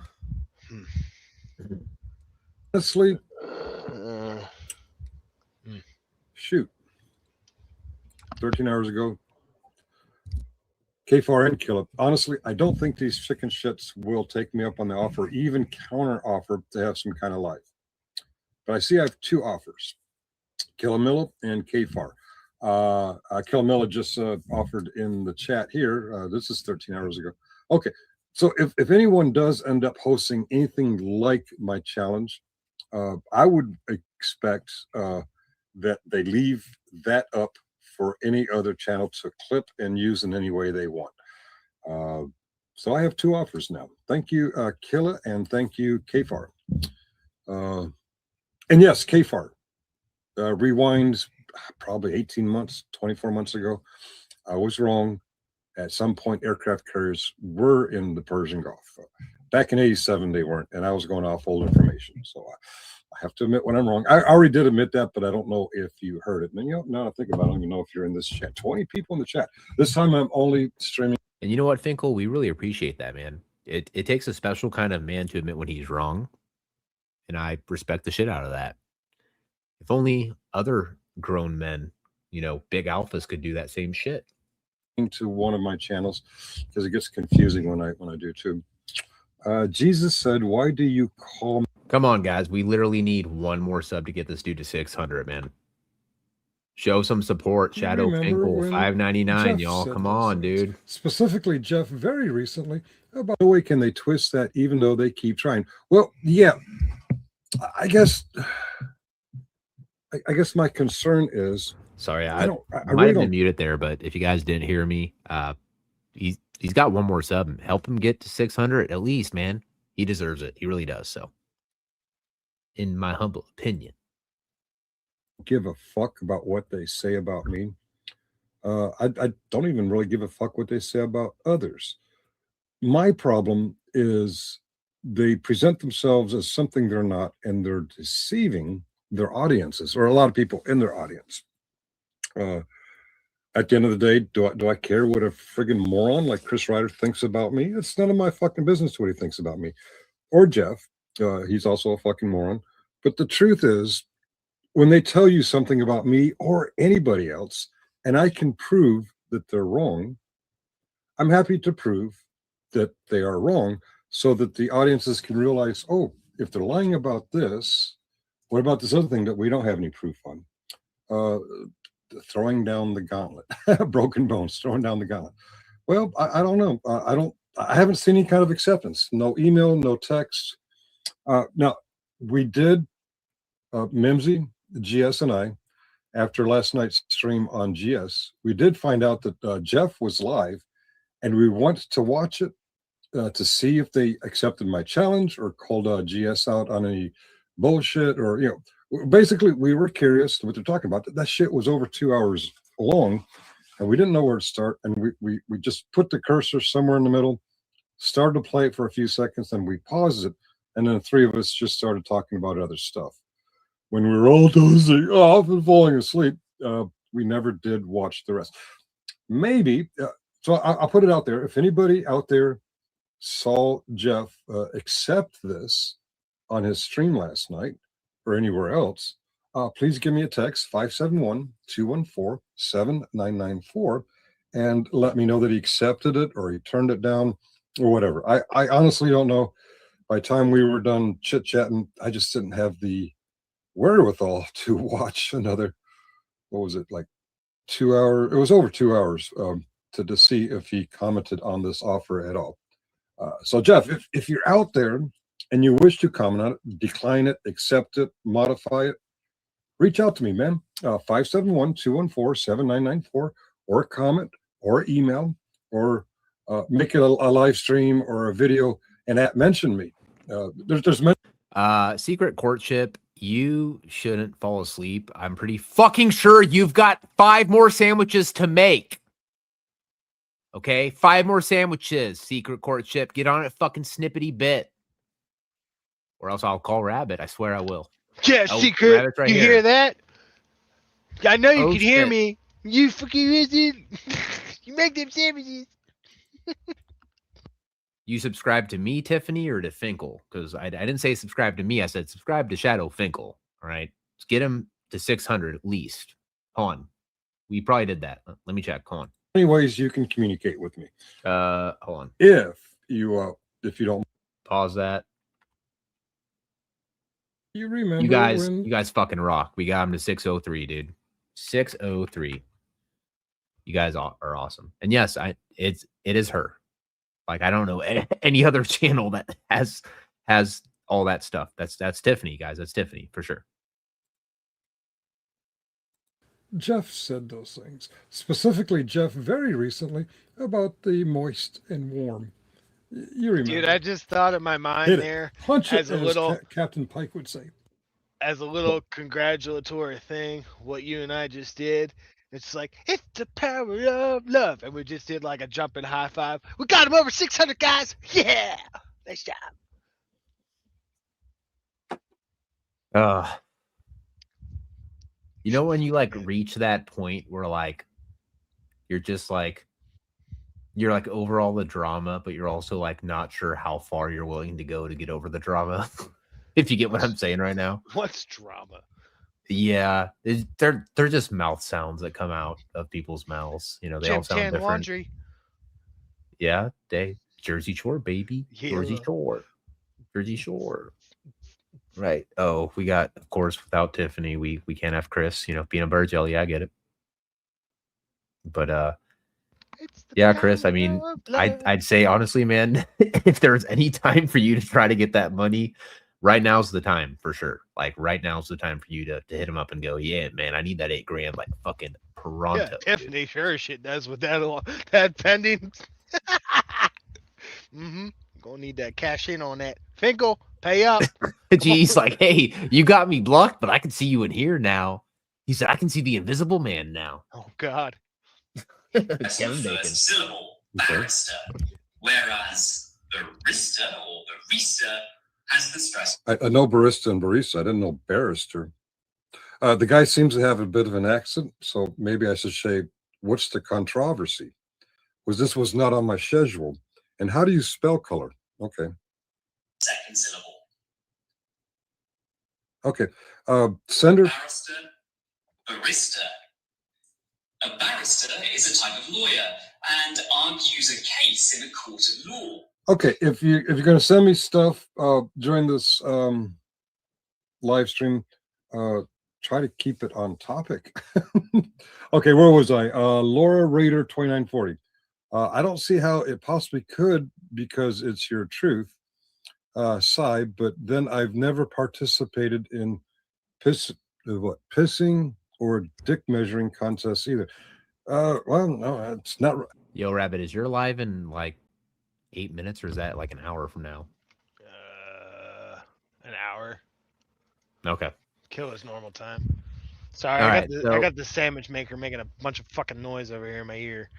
Honestly, shoot. 13 hours ago. K4 and kill it. Honestly, I don't think these chicken shits will take me up on the offer, even counter offer to have some kind of life. But I see I have 2 offers. Killamilla and K4. Killamilla just offered in the chat here. This is 13 hours ago. Okay. So if anyone does end up hosting anything like my challenge, I would expect that they leave that up for any other channel to clip and use in any way they want. So I have 2 offers now. Thank you, Killa, and thank you, Kfar. And yes, Kfar. Rewind probably 18 months, 24 months ago. I was wrong. At some point, aircraft carriers were in the Persian Gulf. Back in 87, they weren't, and I was going off old information. So I have to admit when I'm wrong. I already did admit that, but I don't know if you heard it. And now I think about it, I don't even know if you're in this chat. 20 people in the chat. This time I'm only streaming. And you know what, Finkel? We really appreciate that, man. It takes a special kind of man to admit when he's wrong. And I respect the shit out of that. If only other grown men, big alphas could do that same shit. To one of my channels because it gets confusing when I do too. Jesus said, "Why do you call me?" Come on, guys. We literally need one more sub to get this dude to 600, man. Show some support. Shadow Finkel, $5.99, y'all. Come on, dude. Specifically, Jeff, very recently. By the way, can they twist that even though they keep trying? Well, yeah. I guess my concern is. Sorry, I might really have don't been muted there, but if you guys didn't hear me, he's got one more sub. Help him get to 600 at least, man. He deserves it. He really does. So, in my humble opinion, give a fuck about what they say about me. I don't even really give a fuck what they say about others. My problem is they present themselves as something they're not, and they're deceiving their audiences, or a lot of people in their audience. At the end of the day, do I care what a friggin' moron like Chris Ryder thinks about me? It's none of my fucking business what he thinks about me. Or Jeff. He's also a fucking moron. But the truth is, when they tell you something about me or anybody else, and I can prove that they're wrong, I'm happy to prove that they are wrong so that the audiences can realize, oh, if they're lying about this, what about this other thing that we don't have any proof on? Throwing down the gauntlet, broken bones, throwing down the gauntlet. Well, I don't know. I haven't seen any kind of acceptance. No email, no text. Now, we did, Mimsy, GS, and I, after last night's stream on GS, we did find out that Jeff was live, and we went to watch it to see if they accepted my challenge or called GS out on any bullshit or, basically, we were curious what they're talking about. That shit was over 2 hours long, and we didn't know where to start. And we just put the cursor somewhere in the middle, started to play it for a few seconds, then we paused it, and then the 3 of us just started talking about other stuff. When we were all dozing off and falling asleep, we never did watch the rest. Maybe, so I'll put it out there. If anybody out there saw Jeff accept this on his stream last night, or anywhere else, please give me a text, 571-214-7994, and let me know that he accepted it or he turned it down or whatever. I honestly don't know. By the time we were done chit-chatting, I just didn't have the wherewithal to watch another, what was it, like 2 hours? It was over 2 hours to see if he commented on this offer at all. So, Jeff, if you're out there, and you wish to comment on it, decline it, accept it, modify it, reach out to me, man. 571-214-7994, or comment, or email, or make it a live stream or a video and mention me. There's Secret Courtship, you shouldn't fall asleep. I'm pretty fucking sure you've got 5 more sandwiches to make. Okay, 5 more sandwiches. Secret courtship. Get on it, fucking snippety bit, or else I'll call Rabbit. I swear I will. Yeah, Oh, secret. Rabbit's right you here. hear that? I know you Oh, can hear shit. me. You fucking wizard. You make them sandwiches. You subscribe to me, Tiffany, or to Finkel? Because I didn't say subscribe to me. I said subscribe to Shadow Finkel. All right, let's get him to 600 at least. Hold on, we probably did that. Let me check. Hold on. Many ways you can communicate with me. Hold on. If you don't Pause that. you remember You when guys fucking rock. We got him to 603, dude. 603. You guys are awesome. And yes, it is her. Like, I don't know any other channel that has all that stuff. That's Tiffany, guys. That's Tiffany for sure. Jeff said those things. Specifically, Jeff very recently about the moist and warm. You remember. Dude, I just thought in my mind Hit it. there Punch it, as a little Captain Pike would say. as a little congratulatory thing, what you and I just did. It's like, it's the power of love. And we just did like a jumping high five. We got him over 600, guys. Yeah. Nice job. You know when you like reach that point where like you're like over all the drama, but you're also like not sure how far you're willing to go to get over the drama. If you get what I'm saying right now. What's drama? Yeah, they're just mouth sounds that come out of people's mouths. You know, they all sound different. Laundry. Yeah, Jersey Shore, baby. Yeah. Jersey Shore. Right. Oh, we got, of course, without Tiffany, we can't have Chris. You know, peanut butter jelly. I get it. But yeah, Chris. I mean, I'd say honestly, man, if there's any time for you to try to get that money, right now's the time for sure. Like right now's the time for you to hit him up and go, yeah, man, I need that $8,000 like fucking pronto. Yeah, Tiffany sure as shit does with that pending. Gonna need that cash in on that. Finkel, pay up. He's like, hey, you got me blocked, but I can see you in here now. He said, I can see the invisible man now. Oh God. Kevin Bacon. Syllable, barrister, whereas barista or barista has the stress. I know barista and barista. I didn't know barrister. The guy seems to have a bit of an accent, so maybe I should say, what's the controversy? This was not on my schedule. And how do you spell color? Okay. Second syllable. Okay. Sender. Barrister, barista. A barrister is a type of lawyer and argues a case in a court of law. Okay, if you're going to send me stuff during this live stream, try to keep it on topic. Okay, where was I? Laura Raider 2940. I don't see how it possibly could because it's your truth side, but then I've never participated in pissing or dick measuring contests either. Well, no, it's not. Yo, Rabbit, is your live in like 8 minutes or is that like an hour from now? An hour. Okay. Kill his normal time. Sorry, I got the sandwich maker making a bunch of fucking noise over here in my ear.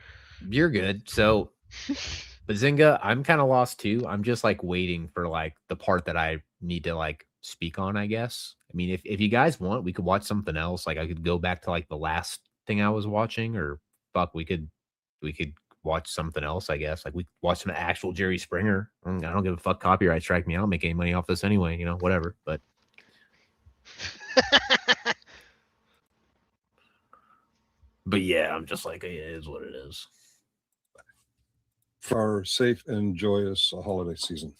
You're good. So, Bazinga, I'm kind of lost too. I'm just like waiting for like the part that I need to like speak on, I guess. I mean, if you guys want, we could watch something else. Like I could go back to like the last thing I was watching, or fuck, we could watch something else, I guess. Like we watch some actual Jerry Springer. I don't give a fuck. Copyright strike me. I don't make any money off this anyway, you know, whatever. But yeah, I'm just like, it is what it is. For our safe and joyous holiday season.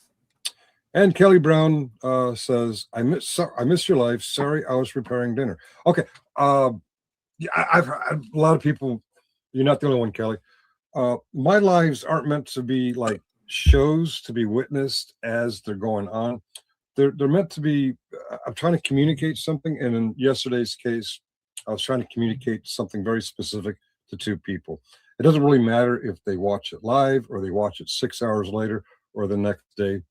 And Kelly Brown says, I miss your life. Sorry, I was preparing dinner. Okay. Yeah, I've had a lot of people. You're not the only one, Kelly. My lives aren't meant to be like shows to be witnessed as they're going on. They're meant to be. I'm trying to communicate something, and in yesterday's case, I was trying to communicate something very specific to two people. It doesn't really matter if they watch it live or they watch it 6 hours later or the next day.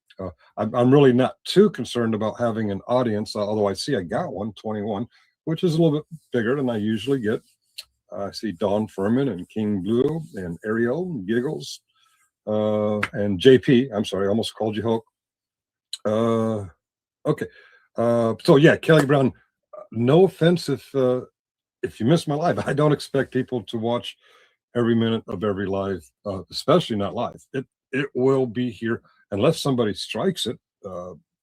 I'm really not too concerned about having an audience, although I see I got one, 21, which is a little bit bigger than I usually get. I see Dawn Furman and King Blue and Ariel and Giggles and JP. I'm sorry, I almost called you Hulk. Okay. So yeah, Kelly Brown. No offense if you miss my live. I don't expect people to watch every minute of every live, especially not live. It will be here unless somebody strikes it,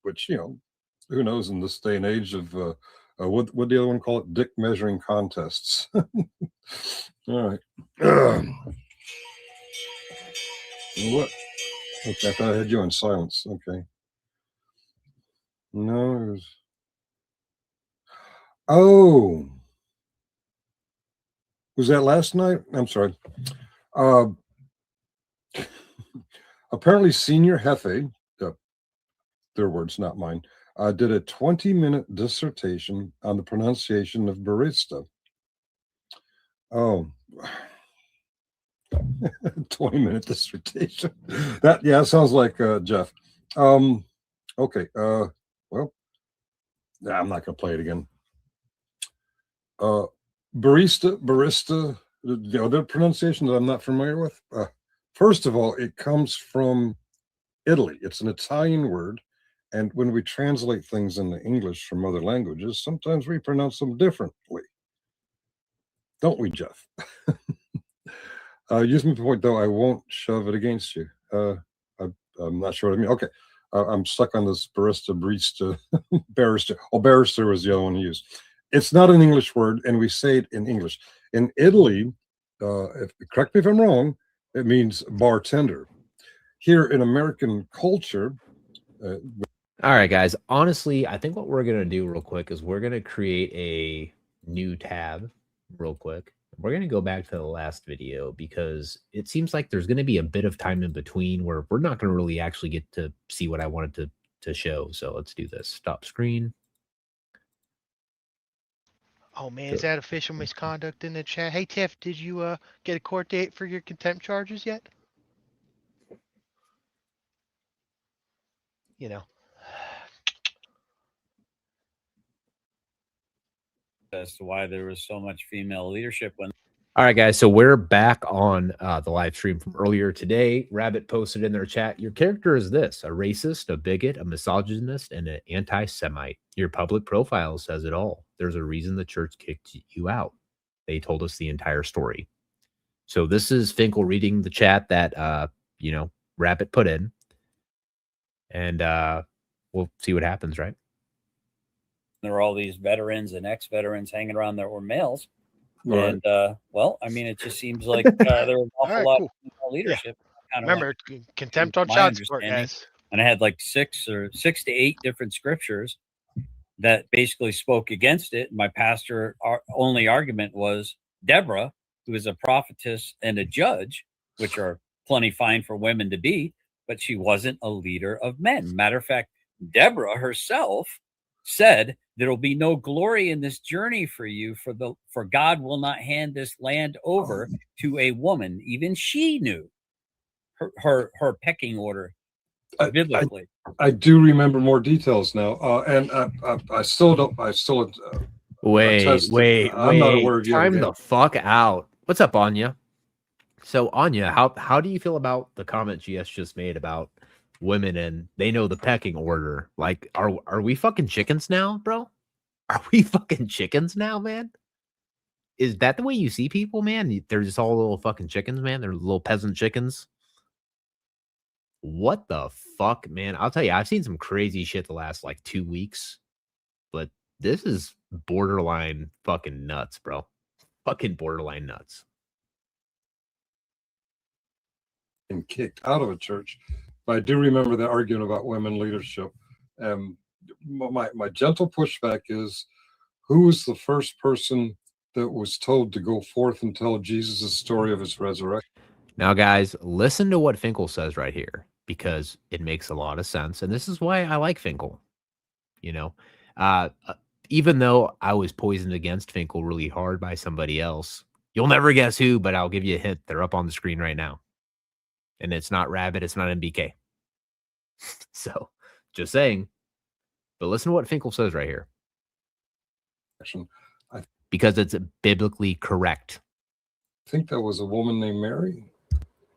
which who knows in this day and age of what the other one call it, dick measuring contests. All right. What? Okay, I thought I had you on silence. Okay. No, it was. Oh, was that last night? I'm sorry. Apparently, Senior Hefe, their words, not mine, did a 20-minute dissertation on the pronunciation of barista. Oh, 20-minute dissertation. That sounds like Jeff. Okay. Well, I'm not gonna play it again. Barista, the pronunciation that I'm not familiar with. First of all, it comes from Italy. It's an Italian word, and when we translate things into English from other languages, sometimes we pronounce them differently. Don't we, Jeff? Use me point though. I won't shove it against you. I'm not sure what I mean. Okay, I'm stuck on this barista, barrister. Oh, barrister was the other one he used. It's not an English word, and we say it in English. In Italy, correct me if I'm wrong, it means bartender. Here in American culture. All right, guys. Honestly, I think what we're going to do real quick is we're going to create a new tab real quick. We're going to go back to the last video because it seems like there's going to be a bit of time in between where we're not going to really actually get to see what I wanted to show. So let's do this. Stop screen. Oh man, is that official misconduct in the chat? Hey Tiff, did you get a court date for your contempt charges yet? As to why there was so much female leadership when. All right, guys. So we're back on the live stream from earlier today. Rabbit posted in their chat, your character is this: a racist, a bigot, a misogynist, and an anti-Semite. Your public profile says it all. There's a reason the church kicked you out. They told us the entire story. So this is Finkel reading the chat that, Rabbit put in. And we'll see what happens, right? There were all these veterans and ex-veterans hanging around that were males. Right. And, well, I mean, it just seems like there was an awful lot of female leadership. Yeah. Remember, contempt on child support, guys. And I had like 6 to 8 different scriptures that basically spoke against it. My pastor only argument was Deborah, who is a prophetess and a judge, which are plenty fine for women to be, but she wasn't a leader of men. Matter of fact, Deborah herself said, there will be no glory in this journey for you, for God will not hand this land over to a woman. Even she knew her pecking order biblically. I do remember more details now, and I still don't. Wait. I'm not aware of you. Time the fuck out. What's up, Anya? So Anya, how do you feel about the comment GS just made about women and they know the pecking order? Like, are we fucking chickens now, bro? Are we fucking chickens now, man? Is that the way you see people, man? They're just all little fucking chickens, man. They're little peasant chickens. What the fuck, man? I'll tell you, I've seen some crazy shit the last like 2 weeks, but this is borderline fucking nuts, bro. Fucking borderline nuts. And kicked out of a church. But I do remember the argument about women leadership. My gentle pushback is, who was the first person that was told to go forth and tell Jesus' story of his resurrection? Now, guys, listen to what Finkel says right here, because it makes a lot of sense. And this is why I like Finkel. Even though I was poisoned against Finkel really hard by somebody else, you'll never guess who, but I'll give you a hint. They're up on the screen right now. And it's not Rabbit. It's not MBK. So, just saying. But listen to what Finkel says right here. Because it's biblically correct. think that was a woman named Mary.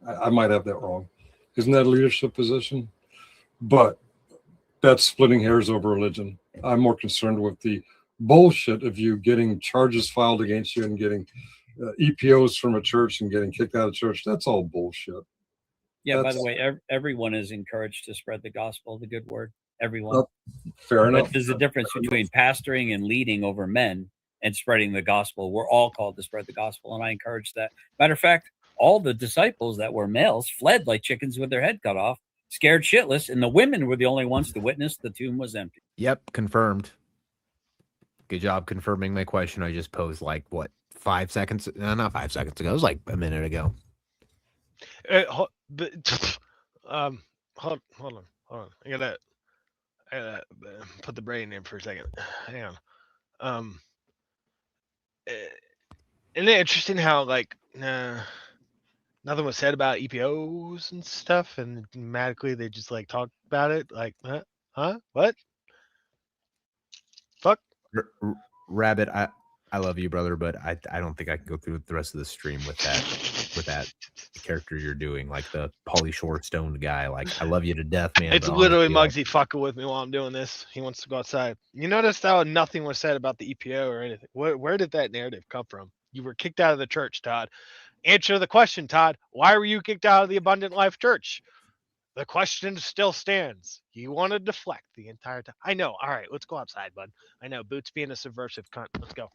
I might have that wrong. Isn't that a leadership position? But that's splitting hairs over religion. I'm more concerned with the bullshit of you getting charges filed against you and getting EPOs from a church and getting kicked out of church. That's all bullshit. Yeah, by That's- the way, everyone is encouraged to spread the gospel, the good word. Everyone. Fair enough. But there's a difference between pastoring and leading over men and spreading the gospel. We're all called to spread the gospel, and I encourage that. Matter of fact, all the disciples that were males fled like chickens with their head cut off, scared shitless, and the women were the only ones to witness the tomb was empty. Yep, confirmed. Good job confirming my question I just posed like, what, 5 seconds? No, not 5 seconds ago. It was like a minute ago. Hold on. I gotta put the brain in for a second. Hang on. Isn't it interesting how like nothing was said about EPOs and stuff, and automatically they just like talk about it, like what? Fuck. Rabbit, I love you, brother, but I don't think I can go through the rest of the stream with that character you're doing, like the Pauly Shore stoned guy. Like, I love you to death, man. It's literally Muggsy fucking with me while I'm doing this. He wants to go outside. You notice how nothing was said about the EPO or anything. Where did that narrative come from? You were kicked out of the church, Todd. Answer the question, Todd. Why were you kicked out of the Abundant Life Church? The question still stands. You want to deflect the entire time. I know. All right, let's go outside, bud. I know. Boots being a subversive cunt. Let's go.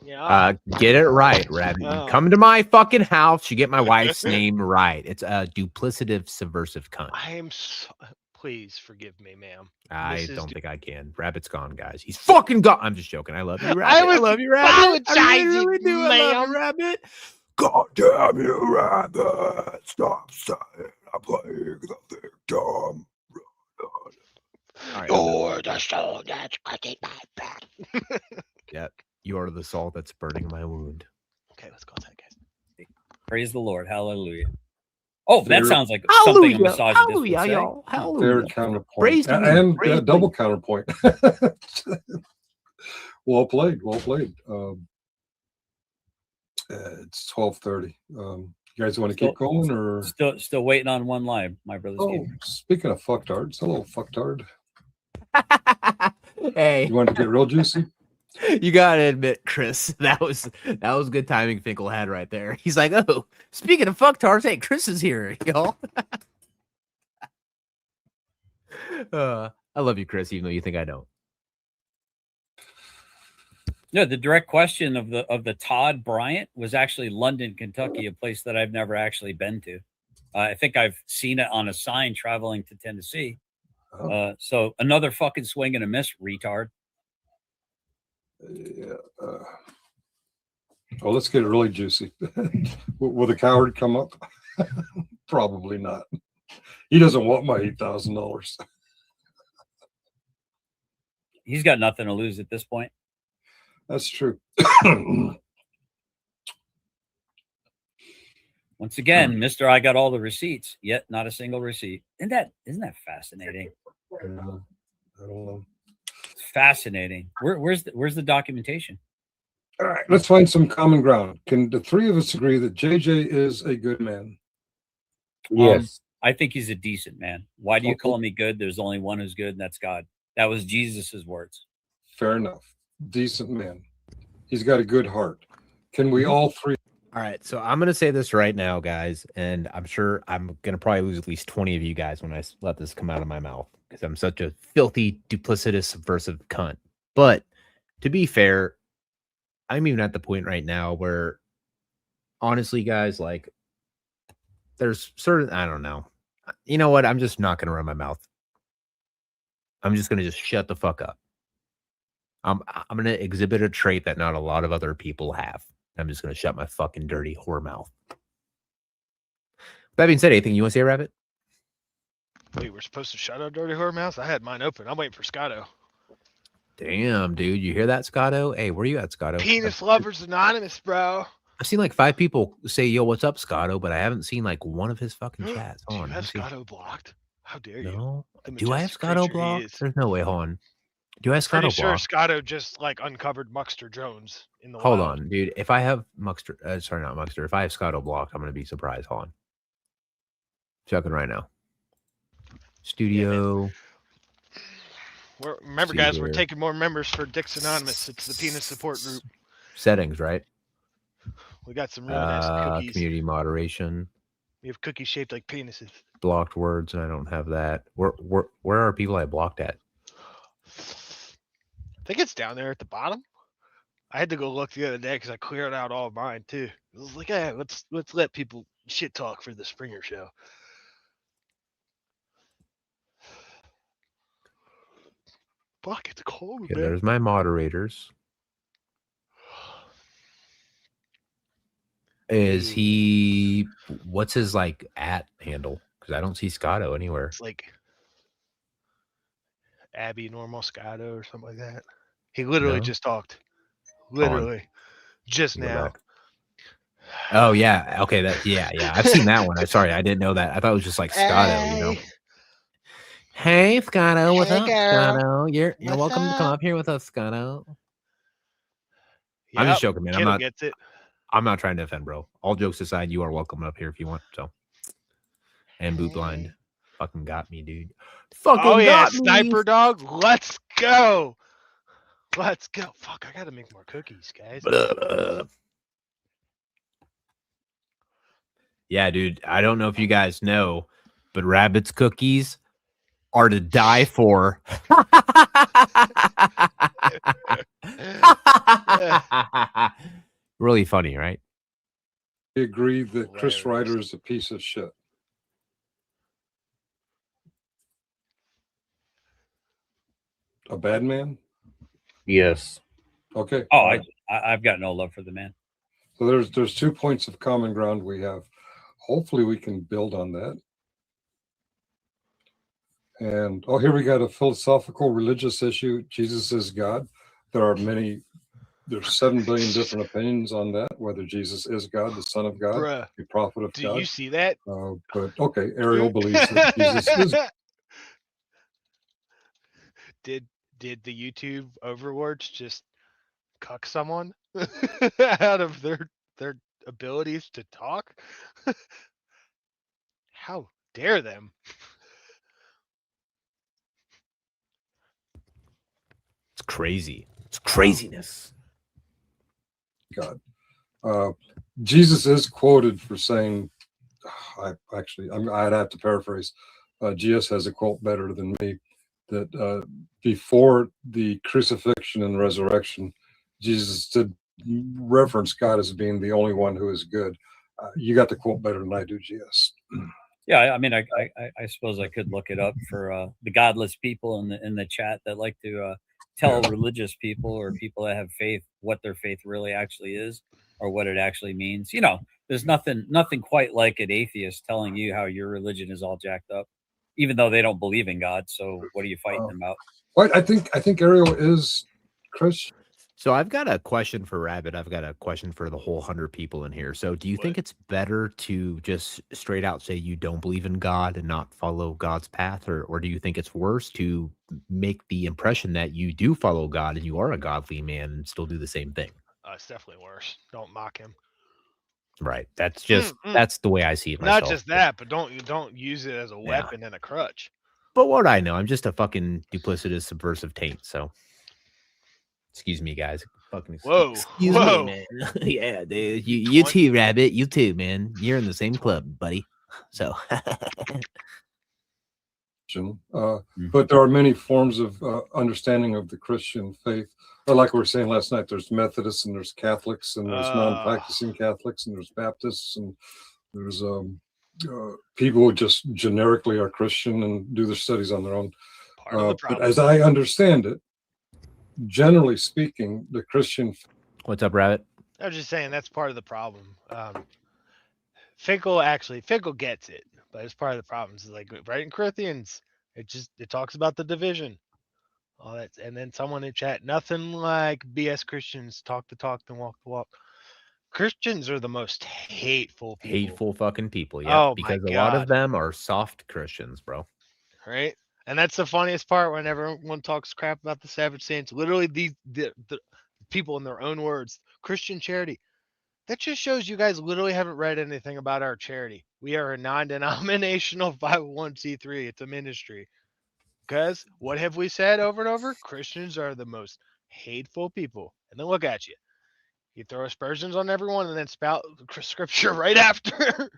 Yeah. Get it right, Rabbit. You come to my fucking house, you get my wife's name right. It's a duplicative, subversive cunt. I am so, please forgive me, ma'am. I don't think I can. Rabbit's gone, guys. He's fucking gone. I'm just joking. I love you, Rabbit. I love you, Rabbit. I really do. I love you, Rabbit. God damn you, Rabbit. Stop saying I'm playing the victim. Right, you're the soul that's cutting my back. Yep. You are the salt that's burning my wound. Okay, let's go outside, guys. Praise the Lord. Hallelujah. Oh, that sounds like something a misogynist would say. Y'all. Hallelujah. Fair counterpoint. Praise and praise double counterpoint. Well played. Well played. It's 12:30. You guys want to keep going, or still waiting on one line, my brother's keeper. Speaking of fucktards, hello fucktard. Hey, you want to get real juicy? You gotta admit, Chris, that was good timing Finkel had right there. He's like, oh, speaking of fucktards, hey, Chris is here, y'all. I love you, Chris, even though you think I don't. No, the direct question of the Todd Bryant was actually London, Kentucky, a place that I've never actually been to. I think I've seen it on a sign traveling to Tennessee. So another fucking swing and a miss, retard. Yeah. Let's get it really juicy. Will the coward come up? Probably not. He doesn't want my $8,000. He's got nothing to lose at this point. That's true. Once again, Mr. I got all the receipts, yet not a single receipt. Isn't that fascinating? I don't know. It's fascinating. Where's the documentation? All right, let's find some common ground. Can the three of us agree that JJ is a good man? Yes. I think he's a decent man. Why do you call me good? There's only one who's good, and that's God. That was Jesus's words. Fair enough. Decent man. He's got a good heart. Can we all three? All right, so I'm going to say this right now, guys, and I'm sure I'm going to probably lose at least 20 of you guys when I let this come out of my mouth because I'm such a filthy, duplicitous, subversive cunt. But to be fair, I'm even at the point right now where, honestly, guys, like, there's certain, I don't know. You know what? I'm just not going to run my mouth. I'm just going to just shut the fuck up. I'm going to exhibit a trait that not a lot of other people have. I'm just going to shut my fucking dirty whore mouth. That being said, anything you want to say, Rabbit? Wait, we're supposed to shut our dirty whore mouths? I had mine open. I'm waiting for Scotto. Damn, dude. You hear that, Scotto? Hey, where you at, Scotto? Penis Lovers Anonymous, bro. I've seen like 5 people say, yo, what's up, Scotto? But I haven't seen like one of his fucking chats. Do you have Scotto blocked? How dare you? No. Do I have Scotto blocked? There's no way, hold on. Do I have Pretty Scotto sure block? Scotto just like uncovered Muxter Jones in the Hold wild. on, dude. If I have Muxter, sorry, not Muxter. If I have Scotto block, I'm gonna be surprised. Hold on. Checking right now. Studio. Remember, see guys, we're here. taking more members for Dicks Anonymous. It's the penis support group. Settings, right? We got some really nice cookies. Community moderation. We have cookies shaped like penises. Blocked words, and I don't have that. Where are people I blocked at? I think it's down there at the bottom. I had to go look the other day because I cleared out all of mine too. I was like, hey, let's let people shit talk for the Springer show. Fuck, it's cold, Okay, man. there's my moderators. Is he? What's his like at handle? Because I don't see Scotto anywhere. It's like Abby Normal Scotto or something like that. He literally No? just talked. Literally. Just Go now. back. Oh yeah. Okay. Yeah. I've seen that one. Sorry, I didn't know that. I thought it was just like Scotto. You know. Hey, Scotto. What's up, Scotto? You're welcome to come up here with us, Scotto. I'm just joking, man. Kittle gets it. I'm not trying to offend, bro. All jokes aside, you are welcome up here if you want. So, and boot blind, fucking got me, dude. Fucking got me. Sniper dog. Let's go. Let's go. Fuck, I gotta make more cookies, guys. Yeah, dude. I don't know if you guys know, but Rabbit's cookies are to die for. Really funny, right? I agree that Chris Ryder is a piece of shit. A bad man? Yes. Okay. Oh, I've got no love for the man. So there's 2 points of common ground we have. Hopefully we can build on that. And here we got a philosophical religious issue. Jesus is God. There's 7 billion different opinions on that, whether Jesus is God, the Son of God, Bruh, the prophet of God. Do you see that? But okay, Ariel believes that Jesus is. Did the YouTube overlords just cuck someone out of their abilities to talk? How dare them? It's crazy. It's craziness. God. Jesus is quoted for saying, I'd have to paraphrase. GS has a quote better than me, that before the crucifixion and resurrection, Jesus did reference God as being the only one who is good. You got the quote better than I do, GS. Yeah, I mean, I suppose I could look it up for the godless people in the chat that like to tell religious people or people that have faith what their faith really actually is or what it actually means. You know, there's nothing quite like an atheist telling you how your religion is all jacked up, even though they don't believe in God. So what are you fighting about? Well, I think Ariel is Christian. So I've got a question for Rabbit. I've got a question for the whole 100 people in here. So do you think it's better to just straight out say you don't believe in God and not follow God's path? Or do you think it's worse to make the impression that you do follow God and you are a godly man and still do the same thing? It's definitely worse. Don't mock him. Right. That's just that's the way I see it myself. Not just that, but don't use it as a weapon and a crutch. But what I know, I'm just a fucking duplicitous subversive taint. So excuse me, guys. Fucking whoa. Excuse me, man. Yeah, dude. You too, Rabbit. You too, man. You're in the same club, buddy. So but there are many forms of understanding of the Christian faith. Like we were saying last night, there's Methodists and there's Catholics and there's non-practicing Catholics and there's Baptists and there's people who just generically are Christian and do their studies on their own. But as I understand it, generally speaking, the Christian. What's up, Rabbit? I was just saying that's part of the problem. Finkel gets it, but it's part of the problem. It's like right in Corinthians, it talks about the division. All that, and then someone in chat, nothing like BS Christians talk the talk and walk the walk. Christians are the most hateful people. Hateful fucking people, yeah. Oh, because my a lot of God. them are soft Christians, bro. Right? And that's the funniest part when everyone talks crap about the Savage Saints. Literally, the people in their own words, Christian charity. That just shows you guys literally haven't read anything about our charity. We are a non-denominational 501c3. It's a ministry. Because what have we said over and over? Christians are the most hateful people. And then look at you. You throw aspersions on everyone and then spout scripture right after.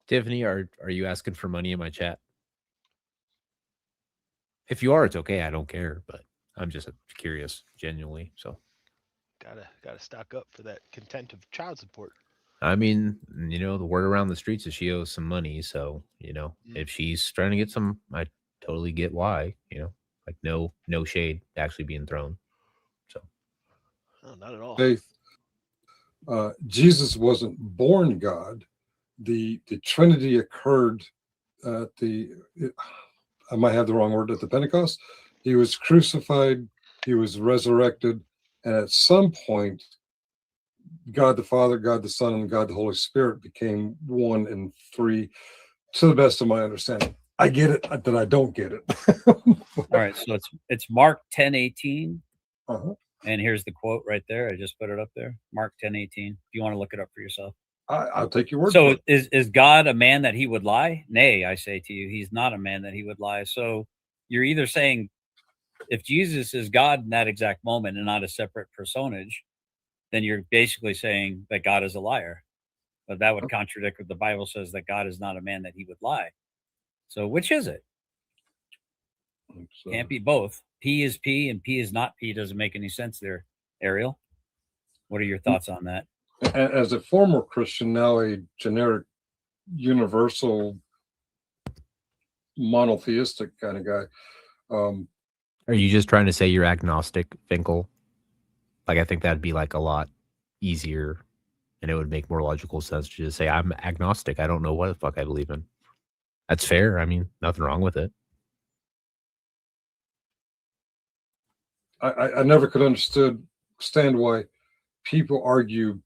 Tiffany, are you asking for money in my chat? If you are, it's okay. I don't care, but I'm just curious, genuinely. So gotta stock up for that content of child support. I mean, the word around the streets is she owes some money. So, if she's trying to get some, I totally get why, like no shade actually being thrown. So, no, not at all. Faith. Jesus wasn't born God. The Trinity occurred at I might have the wrong word, at the Pentecost. He was crucified, he was resurrected, and at some point, God the Father, God the Son, and God the Holy Spirit became one and three, to the best of my understanding. I get it, that I don't get it. All right, so it's Mark 10:18. Uh-huh. And here's the quote right there. I just put it up there. Mark 10:18. If you want to look it up for yourself. I'll take your word so for it. Is God a man that he would lie? Nay, I say to you, he's not a man that he would lie. So you're either saying if Jesus is God in that exact moment and not a separate personage, then you're basically saying that God is a liar. But that would contradict what the Bible says, that God is not a man that he would lie. So which is it? Can't be both. P is P and P is not P. Doesn't make any sense there. Ariel, what are your thoughts on that? As a former Christian, now a generic, universal, monotheistic kind of guy. Are you just trying to say you're agnostic, Finkel? Like, I think that'd be like a lot easier, and it would make more logical sense to just say I'm agnostic. I don't know what the fuck I believe in. That's fair. I mean, nothing wrong with it. I never could understand why people argue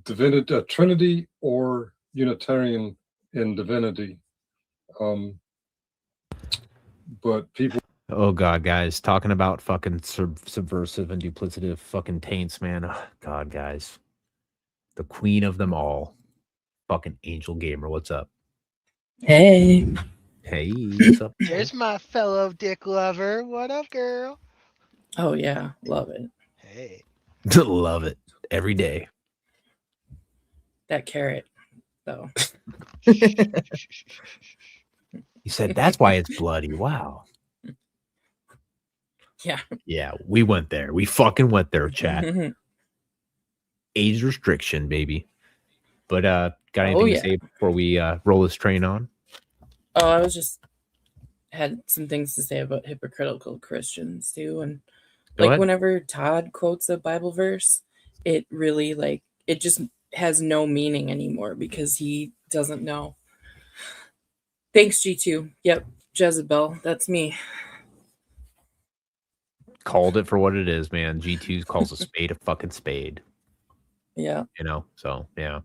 divinity, Trinity or Unitarian in divinity. But people. Oh God, guys, talking about fucking subversive and duplicative fucking taints, man. Oh, God, guys, the queen of them all, fucking Angel Gamer. What's up? Hey, what's up? There's my fellow dick lover. What up, girl? Oh yeah, love it. Hey, love it every day. That carrot, though. You said that's why it's bloody. Wow. Yeah, we went there. We fucking went there, chat. Age restriction, baby. But got anything to say before we roll this train on? Oh, I was just had some things to say about hypocritical Christians too, and whenever Todd quotes a Bible verse, it really it just has no meaning anymore because he doesn't know. Thanks, G2. Yep, Jezebel. That's me. Called it for what it is, man. G2 calls a spade a fucking spade. Yeah. So yeah.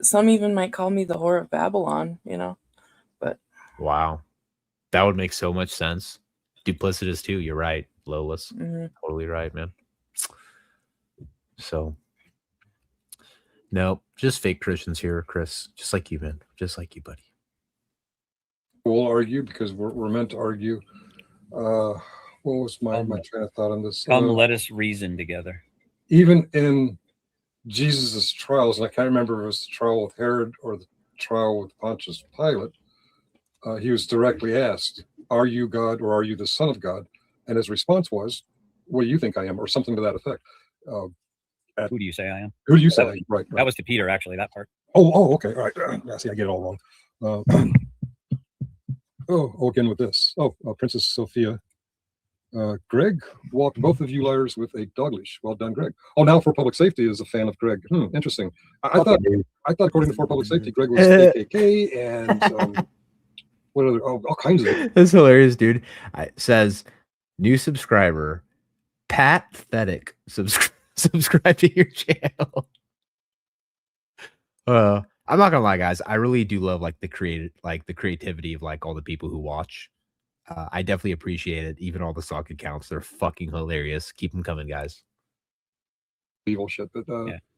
Some even might call me the whore of Babylon, but wow. That would make so much sense. Duplicitous too. You're right, Lolis. Mm-hmm. Totally right, man. So no, just fake Christians here, Chris. Just like you, man. Just like you, buddy. We'll argue because we're meant to argue. What was my train of thought on this? Let us reason together. Even in Jesus's trials, and I can't remember if it was the trial with Herod or the trial with Pontius Pilate, he was directly asked, "Are you God or are you the Son of God?" And his response was, "What do you think I am?" or something to that effect. Who do you say I am? Who do you say I am? Right. That was to Peter, actually, that part. Oh, okay. All right. See, I get it all wrong. Again with this. Princess Sophia. Greg walked both of you liars with a dog leash. Well done, Greg. Now for public safety is a fan of Greg. Interesting. I thought according to for public safety, Greg was KKK and what other all kinds of it. That's hilarious, dude. It says new subscriber, Pathetic. Subscribe to your channel. I'm not gonna lie, guys. I really do love like the creativity of like all the people who watch. I definitely appreciate it. Even all the sock accounts, they're fucking hilarious. Keep them coming, guys. Evil shit, but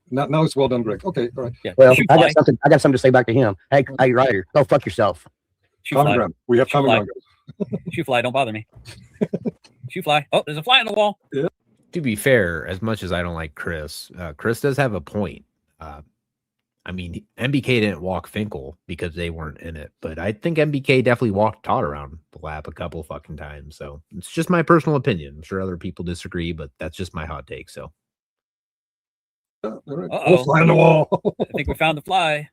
now it's well done, Greg. Okay, all right. Yeah. Well, I got something to say back to him. Hey, Ryder, go fuck yourself. Common ground. We have common ground. Shoe fly, don't bother me. Shoe fly. Oh, there's a fly on the wall. Yeah. To be fair, as much as I don't like Chris, Chris does have a point. I mean, MBK didn't walk Finkel because they weren't in it, but I think MBK definitely walked Todd around the lap a couple fucking times. So it's just my personal opinion. I'm sure other people disagree, but that's just my hot take. So, Oh, fly on the wall. I think we found the fly.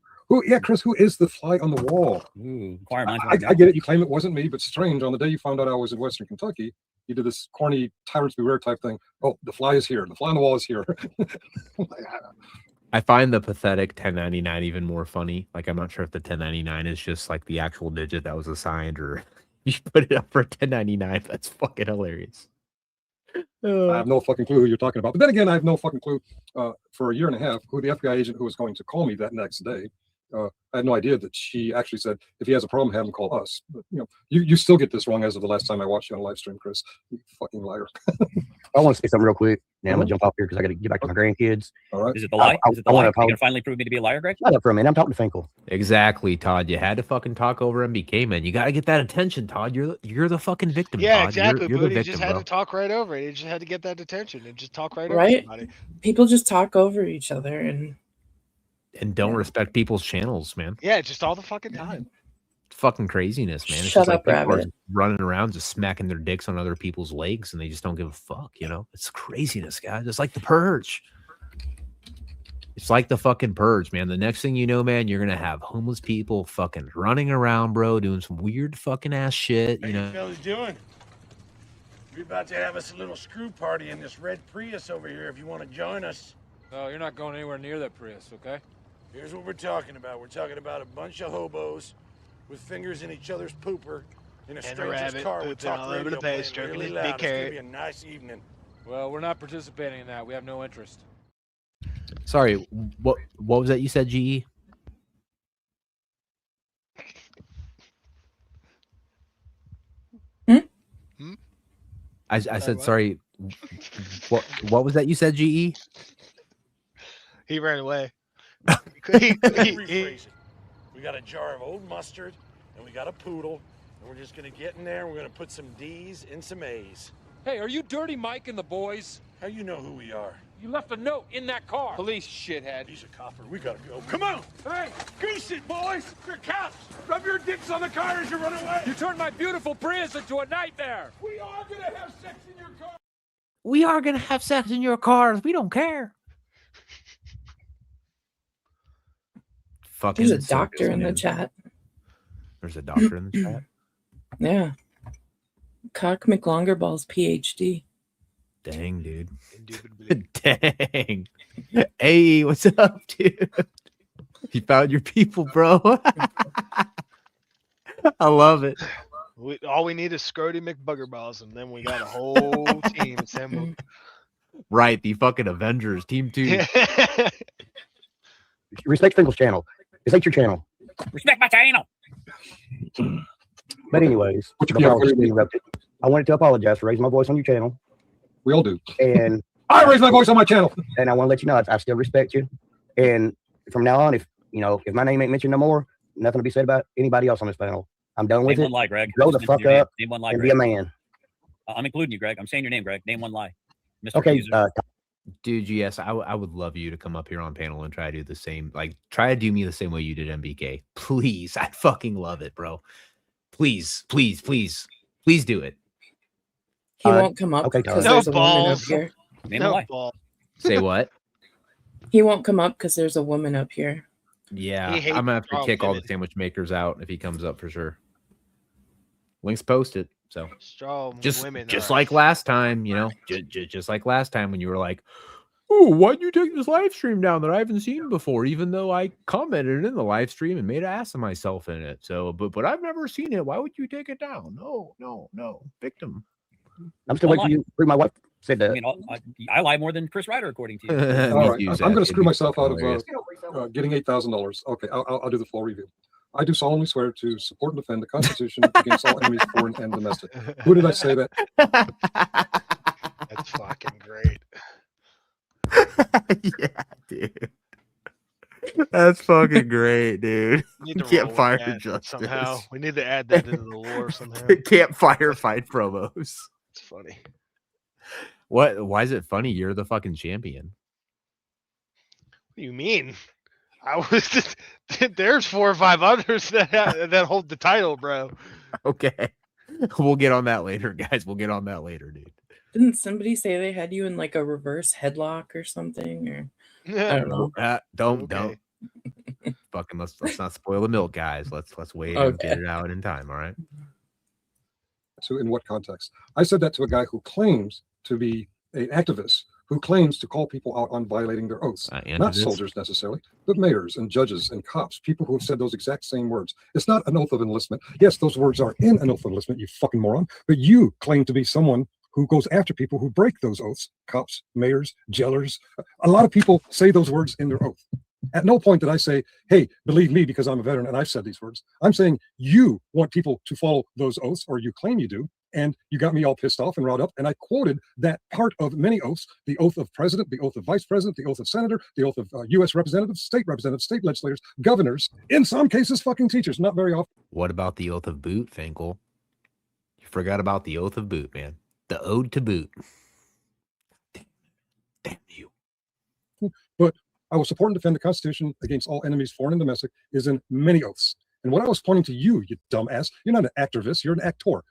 Yeah, Chris, who is the fly on the wall? Ooh, I get it. You claim it wasn't me, but strange. On the day you found out I was in Western Kentucky, you did this corny tyrants beware type thing. Oh, the fly is here. The fly on the wall is here. I find the pathetic 1099 even more funny. Like, I'm not sure if the 1099 is just like the actual digit that was assigned, or you put it up for 1099. That's fucking hilarious. I have no fucking clue who you're talking about. But then again, I have no fucking clue for a year and a half who the FBI agent who was going to call me that next day. I had no idea that she actually said, if he has a problem, have him call us. But, you still get this wrong as of the last time I watched you on a live stream, Chris. You fucking liar. I want to say something real quick. Now I'm gonna jump off here because I got to get back to my grandkids. All right. Is it the lie? Is it the lie? You're gonna finally prove me to be a liar, Greg? Shut up for a minute. I'm talking to Finkel. Exactly, Todd. You had to fucking talk over MBK, man. You got to get that attention, Todd. You're the fucking victim. Yeah, Todd. exactly. You're But the he victim, just had bro. to talk right over it. He just had to get that attention and just talk right over Right? somebody. People just talk over each other And don't respect people's channels, man. Yeah, just all the fucking time. Fucking craziness, man. It's Shut just up, like people are Rabbit. running around just smacking their dicks on other people's legs, and they just don't give a fuck. It's craziness, guys. It's like the purge. It's like the fucking purge, man. The next thing you know, man, you're gonna have homeless people fucking running around, bro, doing some weird fucking ass shit. How you fellas doing? We're about to have us a little screw party in this red Prius over here if you want to join us. No, you're not going anywhere near that Prius, okay? Here's what we're talking about. We're talking about a bunch of hobos with fingers in each other's pooper in a stranger's car with talk all over radio the playing place, stroking really his loud. big It's gonna carrot. be a nice evening. Well, we're not participating in that. We have no interest. Sorry, what was that you said, GE? I said sorry. What was that you said, GE? He ran away. Rephrase it. We got a jar of old mustard and we got a poodle, and we're just gonna get in there and we're gonna put some D's in some A's. Hey, are you Dirty Mike and the boys? How you know who we are? You left a note in that car. Police, shithead. He's a copper. We gotta go. Come on! Hey, goose it, boys! You're cops! Rub your dicks on the car as you run away! You turned my beautiful Prius into a nightmare. We are gonna have sex in your car! We are gonna have sex in your cars. We don't care. Fucking There's a doctor in the chat. There's a doctor in the chat. Yeah. Cock McLongerballs PhD. Dang, dude. Dang. Hey, what's up, dude? You found your people, bro. I love it. All we need is Scrody McBuggerballs, and then we got a whole team assembled. Right, the fucking Avengers, Team 2. Respect Finkel's channel. This ain't your channel. Respect my channel. But anyways, I wanted to apologize for raising my voice on your channel. We all do. And I raise my voice on my channel. And I want to let you know I still respect you. And from now on, if my name ain't mentioned no more, nothing to be said about anybody else on this panel. I'm done with Name it. one lie, Greg. Grow the fuck up Name one lie, and Greg. be a man. I'm including you, Greg. I'm saying your name, Greg. Name one lie. Mr. Okay, Accuser. Dude, yes, I would love you to come up here on panel and try to do the same. Like, try to do me the same way you did MBK. Please, I fucking love it, bro. Please, please, please, please do it. He won't come up because there's a woman up here. Name a lie. Say what? He won't come up because there's a woman up here. Yeah, He hates I'm gonna have to strong kick all the women. sandwich makers out if he comes up for sure. Links posted. So Strong just women. like last time, just like last time when you were like, "Oh, why'd you take this live stream down that I haven't seen before?" Even though I commented in the live stream and made an ass of myself in it. So, but I've never seen it. Why would you take it down? No, victim. I'm still waiting for you. My wife said that. I lie more than Chris Ryder, according to you. All right. I'm going to screw myself out of getting $8,000. Okay, I'll do the full review. I do solemnly swear to support and defend the Constitution against all enemies, foreign and domestic. Who did I say that? That's fucking great. Yeah, dude. That's fucking great, dude. We need to roll Can't with fire that justice. somehow. We need to add that into the lore somehow. Can't firefight promos. It's funny. What? Why is it funny? You're the fucking champion. What do you mean? I was. There's 4 or 5 others that hold the title, bro. Okay. We'll get on that later, guys. We'll get on that later, dude. Didn't somebody say they had you in like a reverse headlock or something? Or I don't know. Don't. Fucking let's not spoil the milk, guys. Let's wait and get it out in time. All right. So in what context? I said that to a guy who claims to be an activist, who claims to call people out on violating their oaths. Not soldiers necessarily, but mayors and judges and cops, people who have said those exact same words. It's not an oath of enlistment. Yes, those words are in an oath of enlistment, you fucking moron. But you claim to be someone who goes after people who break those oaths. Cops, mayors, jailers. A lot of people say those words in their oath. At no point did I say, hey, believe me because I'm a veteran and I've said these words. I'm saying you want people to follow those oaths, or you claim you do, and you got me all pissed off and riled up, and I quoted that part of many oaths: the oath of president, the oath of vice president, the oath of senator, the oath of U.S. representatives, state legislators, governors, in some cases fucking teachers, not very often. What about the oath of boot, Finkel? You forgot about the oath of boot, man. The ode to boot. Damn you. But I will support and defend the Constitution against all enemies, foreign and domestic, is in many oaths. And what I was pointing to you, you dumbass, you're not an activist, you're an actor.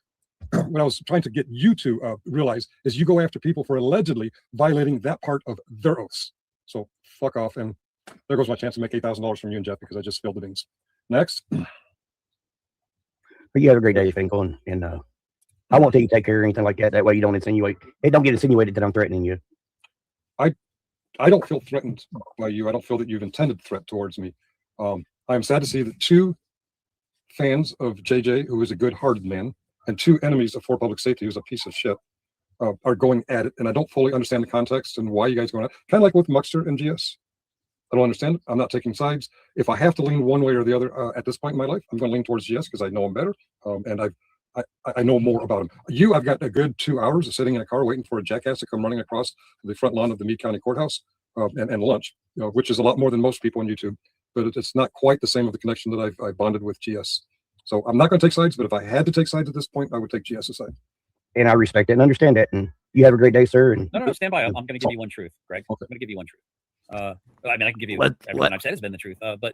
What I was trying to get you to realize is you go after people for allegedly violating that part of their oaths. So fuck off. And there goes my chance to make $8,000 from you and Jeff because I just spilled the beans. Next. But you have a great day, Finkel, and I won't take you take care or anything like that. That way you don't insinuate. It don't get insinuated that I'm threatening you. I don't feel threatened by you. I don't feel that you've intended threat towards me. I'm sad to see that 2 fans of JJ, who is a good-hearted man, and 2 enemies of For Public Safety, who's a piece of shit, are going at it. And I don't fully understand the context and why you guys are going at it. Kind of like with Muxter and GS. I don't understand it. I'm not taking sides. If I have to lean one way or the other at this point in my life, I'm going to lean towards GS because I know him better. And I know more about him. I've got a good 2 hours of sitting in a car waiting for a jackass to come running across the front lawn of the Meade County Courthouse and lunch, which is a lot more than most people on YouTube. But it's not quite the same with the connection that I've bonded with GS. So I'm not going to take sides, but if I had to take sides at this point, I would take GS's side. And I respect it and understand that. And you have a great day, sir. And No, stand by. I'm going to give you one truth, Greg. Okay. I'm going to give you one truth. I mean, I can give you everything I've said has been the truth, but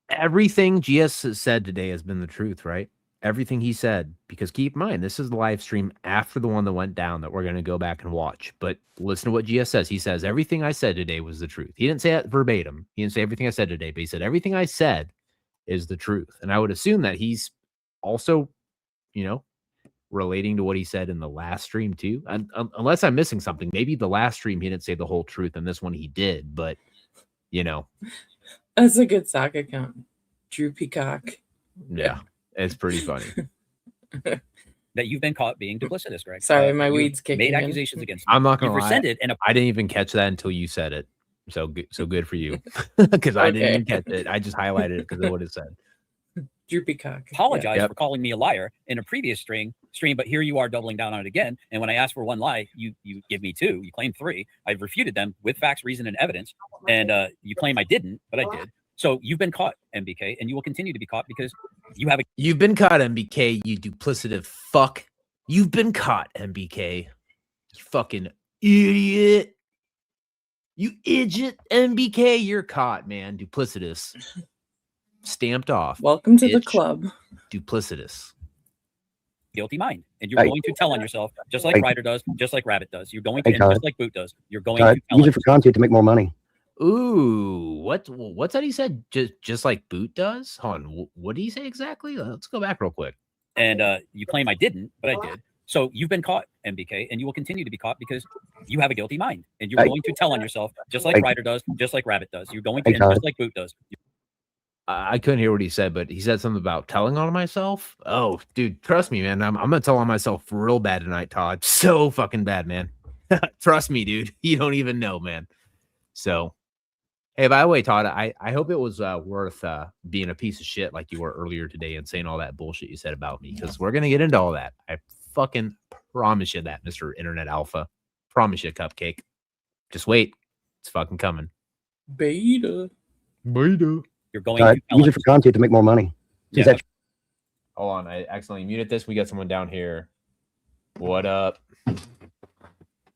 everything GS has said today has been the truth, right? Everything he said, because keep in mind, this is the live stream after the one that went down that we're going to go back and watch. But listen to what GS says. He says, everything I said today was the truth. He didn't say that verbatim. He didn't say everything I said today, but he said, everything I said is the truth. And I would assume that he's also, relating to what he said in the last stream too. Unless I'm missing something. Maybe the last stream he didn't say the whole truth and this one he did, but, That's a good sock account. Drew Peacock. Yeah. It's pretty funny. that you've been caught being duplicitous, Greg. Sorry, my weed's kicking made in. accusations against I'm not going to You've lie. rescinded and I didn't even catch that until you said it. So good for you. Because I didn't even catch it. I just highlighted it because of what it said. Drew Peacock. apologize Yep. for calling me a liar in a previous stream, but here you are doubling down on it again. And when I asked for one lie, you give me 2. You claim 3. I've refuted them with facts, reason, and evidence. And you claim I didn't, but I did. So you've been caught, MBK, and you will continue to be caught because You've been caught, MBK, you duplicative fuck. You've been caught, MBK. You fucking idiot. You idiot, MBK. You're caught, man. Duplicitous. Stamped off. Welcome to the Bitch. club. Duplicitous. guilty mind, and you're going to tell on yourself, just like Ryder does, just like Rabbit does. You're going to, and just like Boot does. You're going to tell use it for content to make more money. Ooh, what's that he said? Just like Boot does? Hold on, what did he say exactly? Let's go back real quick. And you claim I didn't, but I did. So you've been caught, MBK, and you will continue to be caught because you have a guilty mind, and you're going to tell on yourself, just like Ryder does, just like Rabbit does. You're going to, and just like Boot does. I couldn't hear what he said, but he said something about telling on myself. Oh, dude, trust me, man. I'm gonna tell on myself real bad tonight, Todd. So fucking bad, man. Trust me, dude. You don't even know, man. So Hey, by the way, Todd, I hope it was worth being a piece of shit like you were earlier today and saying all that bullshit you said about me, because we're gonna get into all that. I fucking promise you that, Mr. Internet Alpha. Promise you, Cupcake. Just wait. It's fucking coming. Beta. Beta. You're going to use it for content to make more money. Yeah. Hold on, I accidentally muted this. We got someone down here. What up?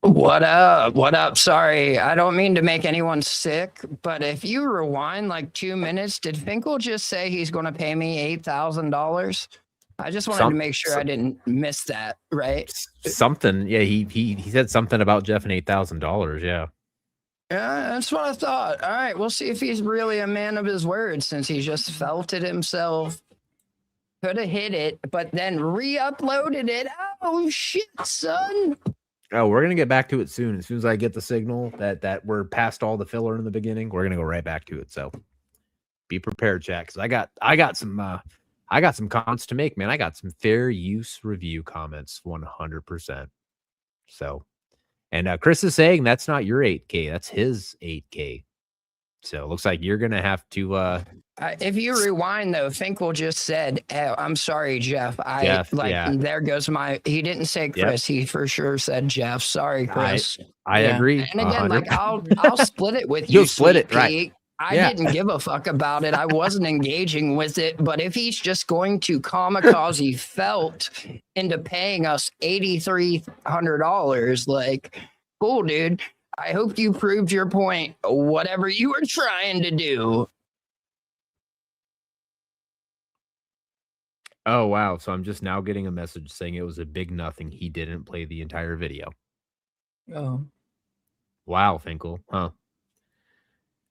What up? What up? Sorry, I don't mean to make anyone sick, but if you rewind like 2 minutes, did Finkel just say he's going to pay me $8,000? I just wanted to make sure I didn't miss that, right? Something. Yeah, he said something about Jeff and $8,000. Yeah. Yeah, that's what I thought. All right, we'll see if he's really a man of his word, since he just felt it himself. Could have hit it, but then re-uploaded it. Oh shit, son. Oh, we're gonna get back to it soon. As soon as I get the signal that we're past all the filler in the beginning, we're gonna go right back to it. So be prepared, chat, because I got some comments to make, man. I got some fair use review comments, 100%. So, and Chris is saying that's not your 8K, that's his 8K. So it looks like you're gonna have to. If you rewind though, Finkel just said, oh, "I'm sorry, Jeff." There goes my. He didn't say Chris. Yep. He for sure said Jeff. Sorry, Chris. I agree. And again, like I'll split it with you. You'll split it, Pete. right? I didn't give a fuck about it. I wasn't engaging with it. But if he's just going to kamikaze felt into paying us $8,300, like, cool, dude. I hope you proved your point. Whatever you were trying to do. Oh, wow. So I'm just now getting a message saying it was a big nothing. He didn't play the entire video. Oh. Wow, Finkel. Huh.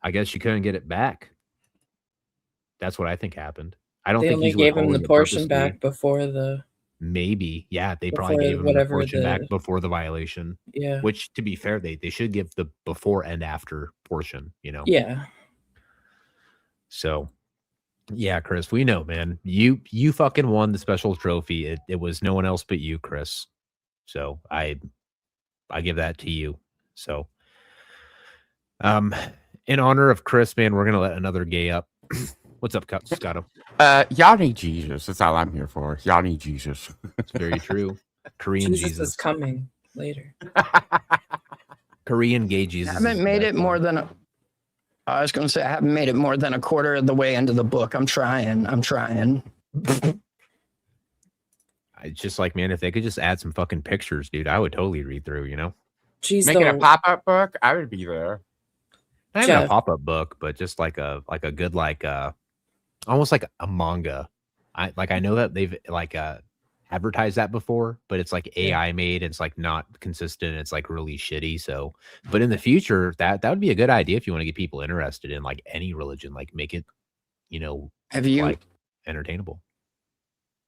I guess you couldn't get it back. That's what I think happened. I don't think they only gave him the portion back before the... Maybe. Yeah, they probably gave him the portion back before the violation. Yeah. Which, to be fair, they should give the before and after portion, you know? Yeah. So... yeah, Chris, we know, man. You fucking won the special trophy. It was no one else but you, Chris. So I give that to you. So in honor of Chris, man, we're gonna let another gay up. What's up, Scotto? Y'all need Jesus. That's all I'm here for. Y'all need Jesus. It's very true. Korean Jesus is coming later. Korean gay Jesus. I haven't made it more than I was going to say, I haven't made it more than a quarter of the way into the book. I'm trying. It's just like, man, if they could just add some fucking pictures, dude, I would totally read through, you know? Jeez, making a pop-up book, I would be there. Not even a pop-up book, but just like a good, almost like a manga. I know that they've advertised that before, but it's like AI made. It's like not consistent. It's like really shitty. So, but in the future, that would be a good idea if you want to get people interested in like any religion, like make it, you know, like entertainable.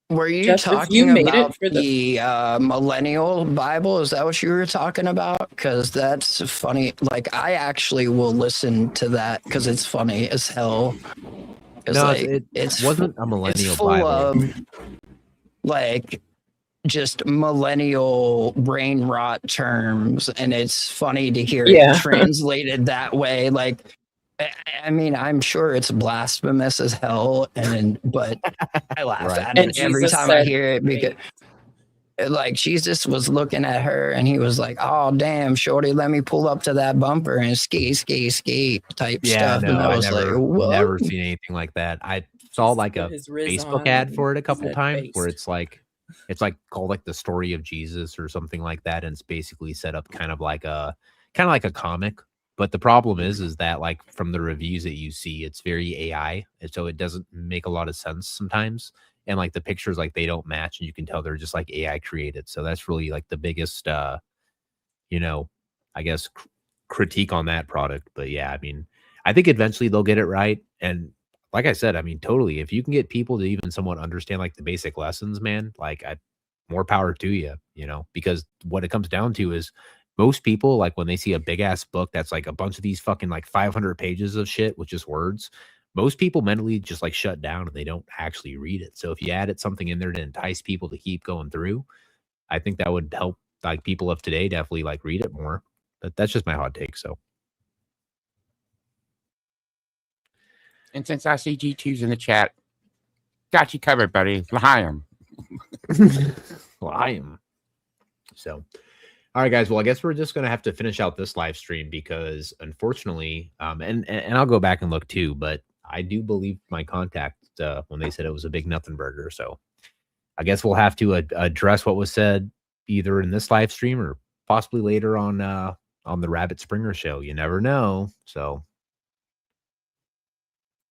Were you talking about the millennial Bible? Is that what you were talking about? Because that's funny. Like, I actually will listen to that because it's funny as hell. No, like, it wasn't a millennial Bible. Like just millennial brain rot terms, and it's funny to hear it translated that way. Like, I mean, I'm sure it's blasphemous as hell, but I laugh at it every time I hear it because, like, Jesus was looking at her and he was like, "Oh damn, shorty, let me pull up to that bumper and ski type stuff." No, and I was never seen anything like that. I saw like a Facebook ad for it a couple times where it's like called like the story of Jesus or something like that, and it's basically set up kind of like a comic. But the problem is that like from the reviews that you see, it's very AI, and so it doesn't make a lot of sense sometimes. And like the pictures, like they don't match, and you can tell they're just like AI created. So that's really like the biggest, you know, I guess critique on that product. But yeah, I mean, I think eventually they'll get it right. And like I said, I mean, totally. If you can get people to even somewhat understand like the basic lessons, man, like more power to you, you know, because what it comes down to is most people, like when they see a big ass book that's like a bunch of these fucking like 500 pages of shit with just words, most people mentally just like shut down and they don't actually read it. So if you added something in there to entice people to keep going through, I think that would help like people of today definitely like read it more. But that's just my hot take. So And since I see G2's in the chat, got you covered, buddy. Lie 'em. Lie 'em. So, all right, guys. Well, I guess we're just gonna have to finish out this live stream because, unfortunately, and I'll go back and look too, but I do believe my contact when they said it was a big nothing burger. So, I guess we'll have to address what was said either in this live stream or possibly later on the Rabbit Springer show. You never know. So,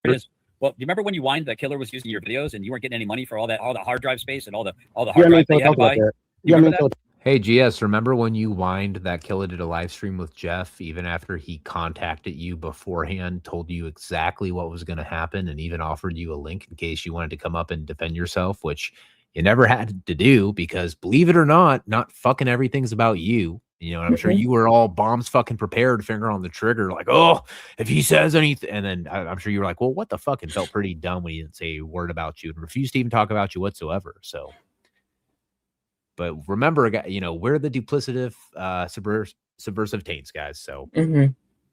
it is. Well, do you remember when you whined that Killer was using your videos and you weren't getting any money for all the hard drive space and all the hard drive that you had to buy? You remember that? Hey, GS, remember when you whined that Killa did a live stream with Jeff even after he contacted you beforehand, told you exactly what was going to happen, and even offered you a link in case you wanted to come up and defend yourself, which you never had to do because, believe it or not fucking everything's about you. You know, and I'm sure you were all bombs fucking prepared, finger on the trigger, like, oh, if he says anything. And then I'm sure you were like, well, what the fuck? And felt pretty dumb when he didn't say a word about you and refused to even talk about you whatsoever. So. But remember, you know, we're the duplicative, subversive taints, guys. So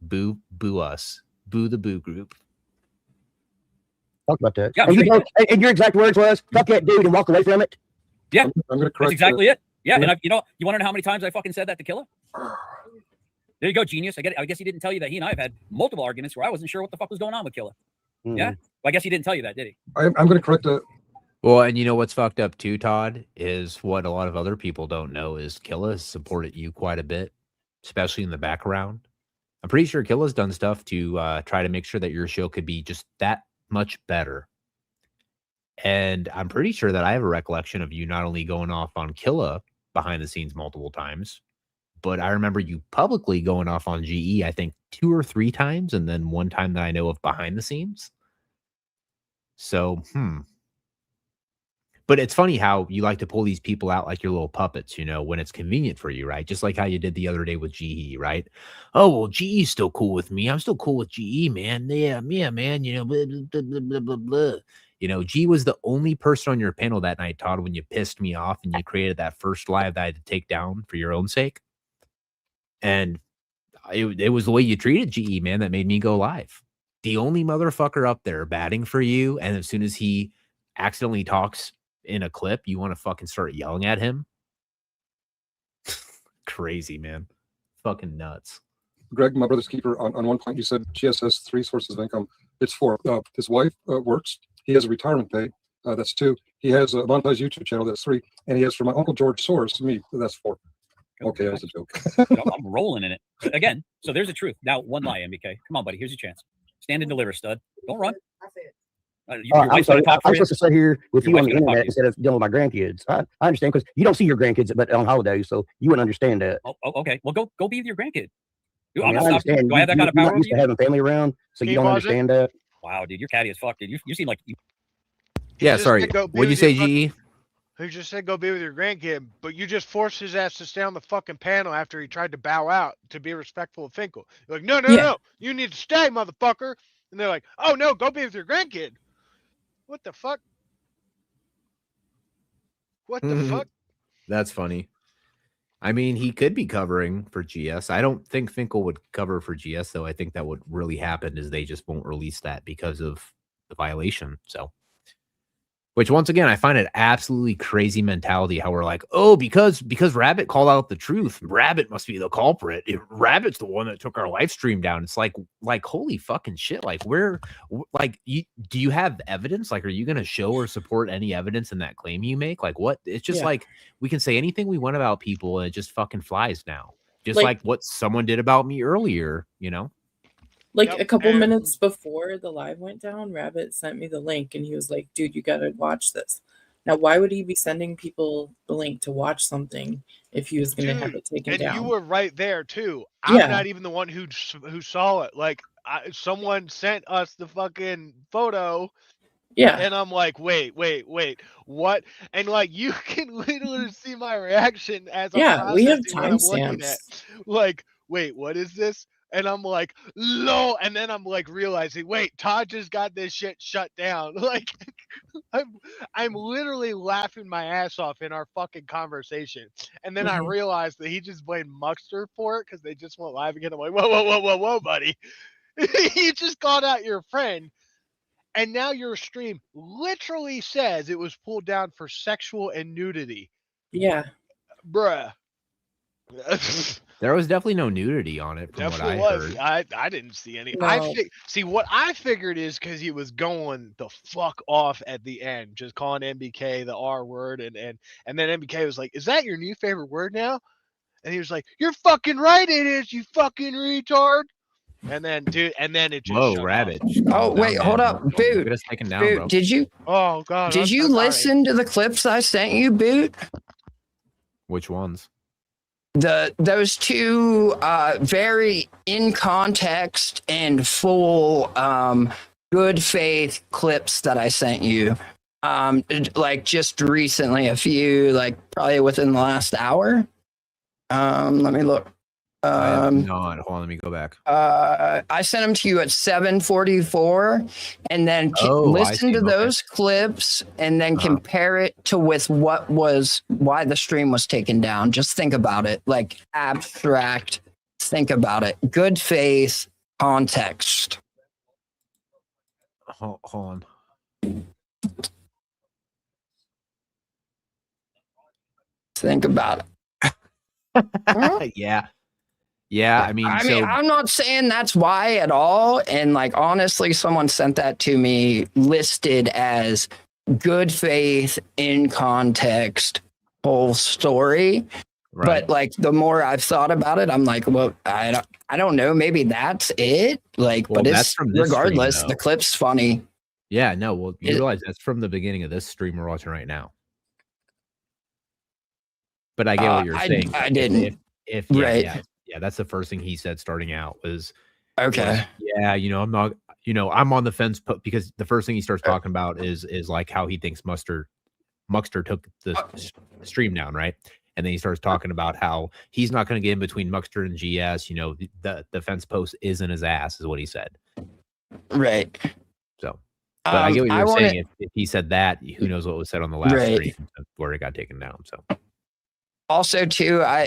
boo us. Boo the boo group. Talk about that. Yeah, and your exact words was, fuck that dude and walk away from it? Yeah, I'm gonna that's exactly it. Yeah, and you know, you want to know how many times I fucking said that to Killa? There you go, genius. I guess he didn't tell you that he and I have had multiple arguments where I wasn't sure what the fuck was going on with Killa. Yeah? Well, I guess he didn't tell you that, did he? I'm going to correct that. Well, and you know what's fucked up too, Todd, is what a lot of other people don't know is Killa has supported you quite a bit, especially in the background. I'm pretty sure Killa's done stuff to try to make sure that your show could be just that much better. And I'm pretty sure that I have a recollection of you not only going off on Killa behind the scenes multiple times, but I remember you publicly going off on GE, I think 2 or 3 times, and then one time that I know of behind the scenes. So, But it's funny how you like to pull these people out like your little puppets, you know, when it's convenient for you, right? Just like how you did the other day with GE, right? Oh, well, GE's still cool with me. I'm still cool with GE, man. Yeah, man, you know, blah, blah, blah, blah, blah, blah. You know, G was the only person on your panel that night, Todd, when you pissed me off and you created that first live that I had to take down for your own sake. And it was the way you treated GE, man, that made me go live. The only motherfucker up there batting for you, and as soon as he accidentally talks in a clip, you want to fucking start yelling at him. Crazy, man. Fucking nuts. Greg, my brother's keeper, on one point, you said GS has 3 sources of income. It's 4. His wife works. He has a retirement pay. That's 2. He has a monetized YouTube channel. That's 3. And he has from my Uncle George source, me. That's 4. Okay, that was a joke. I'm rolling in it. Again, so there's the truth. Now, one lie, MBK. Come on, buddy. Here's your chance. Stand and deliver, stud. Don't run. I'm sorry. I'm supposed to sit here with you on the internet instead of dealing with my grandkids. I understand because you don't see your grandkids but on holidays, so you wouldn't understand that. Oh, okay. Well, go be with your grandkid. I understand. Do I have that kind of power? You're not used to having family around, so you don't understand that. Wow, dude, you're catty as fuck, dude. You seem like you. Yeah, sorry. What'd you say, GE? He just said go be with your grandkid, but you just forced his ass to stay on the fucking panel after he tried to bow out to be respectful of Finkel. You're like, no, you need to stay, motherfucker. And they're like, oh no, go be with your grandkid. What the fuck? What the fuck? That's funny. I mean, he could be covering for GS. I don't think Finkel would cover for GS, though. I think that what really happened is they just won't release that because of the violation. So, which once again, I find it absolutely crazy mentality how we're like, oh, because Rabbit called out the truth, Rabbit must be the culprit. Rabbit's the one that took our live stream down. It's like holy fucking shit. Like do you have evidence? Like, are you going to show or support any evidence in that claim you make? Like what? It's just like we can say anything we want about people and it just fucking flies now. Just like what someone did about me earlier, you know? Like a couple minutes before the live went down, Rabbit sent me the link and he was like, dude, you got to watch this. Now, why would he be sending people the link to watch something if he was going to have it taken down? And you were right there too. I'm not even the one who saw it. Like someone sent us the fucking photo. Yeah. And I'm like, wait, what? And like, you can literally see my reaction as I'm we have timestamps. Like, wait, what is this? And I'm like, lol. And then I'm like realizing, wait, Todd just got this shit shut down. Like, I'm literally laughing my ass off in our fucking conversation. And then I realized that he just blamed Muckster for it because they just went live again. I'm like, whoa, buddy. You just called out your friend. And now your stream literally says it was pulled down for sexual and nudity. Yeah. Bruh. There was definitely no nudity on it from Definitely what I was. heard. I didn't see any. No. See what I figured is because he was going the fuck off at the end, just calling MBK the R word, and then MBK was like, "Is that your new favorite word now?" And he was like, "You're fucking right, it is, you fucking retard." And then, dude, it just Whoa, shut Rabbit. Oh wait, hold up, Boot. Get us taken down, Boot, bro. did you off. Oh god. did you listen to the clips I sent you, Boot? Which ones? Those two very in context and full good faith clips that I sent you. Like just recently, a few, like probably within the last hour. Let me look. I have not. Hold on, let me go back. I sent them to you at 7:44, and then listen to those clips, and then compare it to with why the stream was taken down. Just think about it, like abstract. Think about it. Good faith, context. Hold on. Think about it. Yeah. Yeah, I mean, I'm not saying that's why at all. And like, honestly, someone sent that to me listed as good faith, in context, whole story. Right. But like, the more I've thought about it, I'm like, well, I don't know. Maybe that's it. Like, Well, but that's it's from this stream, regardless. though. The clip's funny. Yeah, no, well, you realize that's from the beginning of this stream we're watching right now. But I get what you're saying. I didn't. Yeah, that's the first thing he said starting out was, okay. Yeah, I'm not, I'm on the fence because the first thing he starts talking about is like how he thinks Muxter took the stream down, right? And then he starts talking about how he's not going to get in between Muxter and GS. The fence post isn't his ass, is what he said. Right. So, but I get what you're saying. If he said that, who knows what was said on the last stream where it got taken down. So. Also, too, I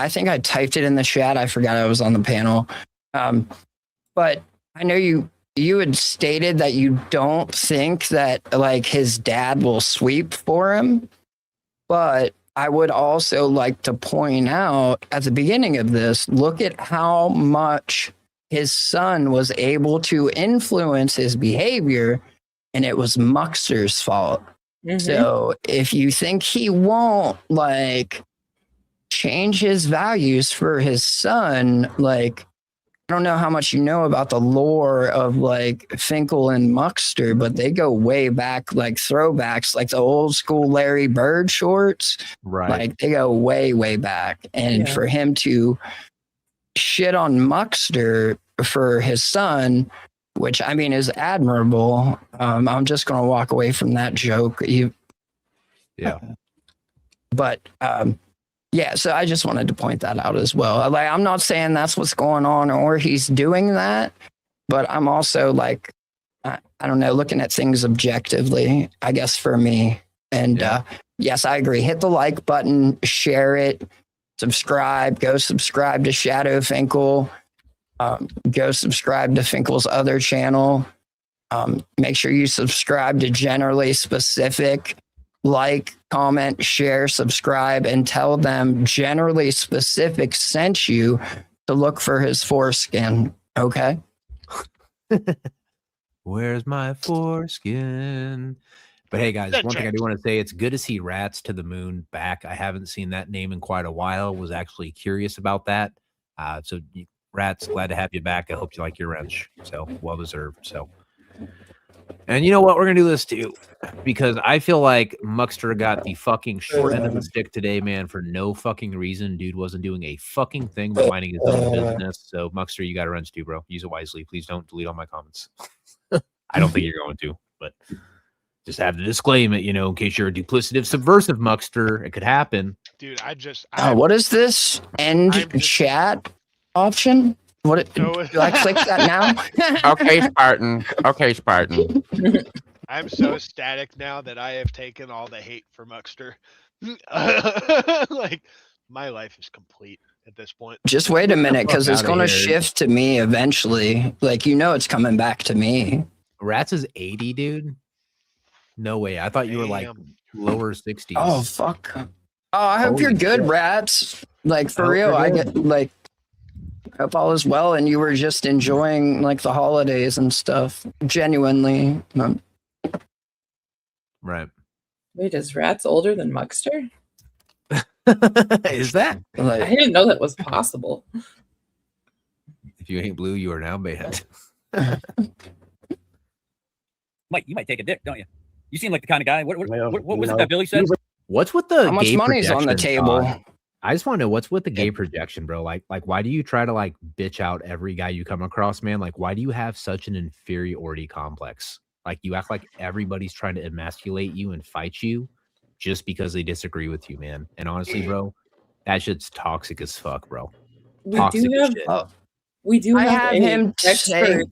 think I typed it in the chat. I forgot I was on the panel. But I know you had stated that you don't think that like his dad will sweep for him. But I would also like to point out at the beginning of this, look at how much his son was able to influence his behavior, and it was Muxter's fault. Mm-hmm. So if you think he won't like change his values for his son, like, I don't know how much you know about the lore of like Finkel and Muxter, but they go way back, like throwbacks, like the old school Larry Bird shorts. Right. Like they go way, way back. And for him to shit on Muxter for his son, which I mean is admirable. I'm just going to walk away from that joke. But yeah, so I just wanted to point that out as well. Like, I'm not saying that's what's going on or he's doing that, but I'm also like, I don't know, looking at things objectively, I guess, for me. And yes, I agree. Hit the like button, share it, subscribe, go subscribe to Shadow Finkel, go subscribe to Finkel's other channel. Make sure you subscribe to Generally Specific. Like, comment, share, subscribe, and tell them Generally Specific sent you to look for his foreskin. Okay? Where's my foreskin? But hey, guys, one thing I do want to say, it's good to see Rats to the Moon back. I haven't seen that name in quite a while. Was actually curious about that. So, Rats, glad to have you back. I hope you like your wrench. So, well deserved. So. And you know what? We're going to do this too, because I feel like Muxter got the fucking short end of the stick today, man, for no fucking reason. Dude wasn't doing a fucking thing but minding his own business. So, Muxter, you got a wrench too, bro. Use it wisely. Please don't delete all my comments. I don't think you're going to, but just have to disclaim it, in case you're a duplicative, subversive Muxter. It could happen. Dude, what is this chat option? Do I click that now? Okay, Spartan. Okay, Spartan. I'm so ecstatic now that I have taken all the hate for Muxter. Like, my life is complete at this point. Just wait a minute, because it's going to shift to me eventually. Like, it's coming back to me. Rats is 80, dude. No way. I thought you were like lower 60s. Oh fuck. Oh, I hope you're good, Rats. Like for real. I get like hope all is well and you were just enjoying like the holidays and stuff. Genuinely. Right. Wait, is Rats older than Muckster? Is that? I didn't know that was possible. If you ain't blue, you are now banned. Mike, you might take a dick, don't you? You seem like the kind of guy. What was it know, that Billy said? What's with the How much gay money's on the projection, table? Todd? I just want to know what's with the gay projection, bro. Like, why do you try to like bitch out every guy you come across, man? Like, why do you have such an inferiority complex? Like, you act like everybody's trying to emasculate you and fight you just because they disagree with you, man. And honestly, bro, that shit's toxic as fuck, bro. Toxic as shit. We do I have have a him expert.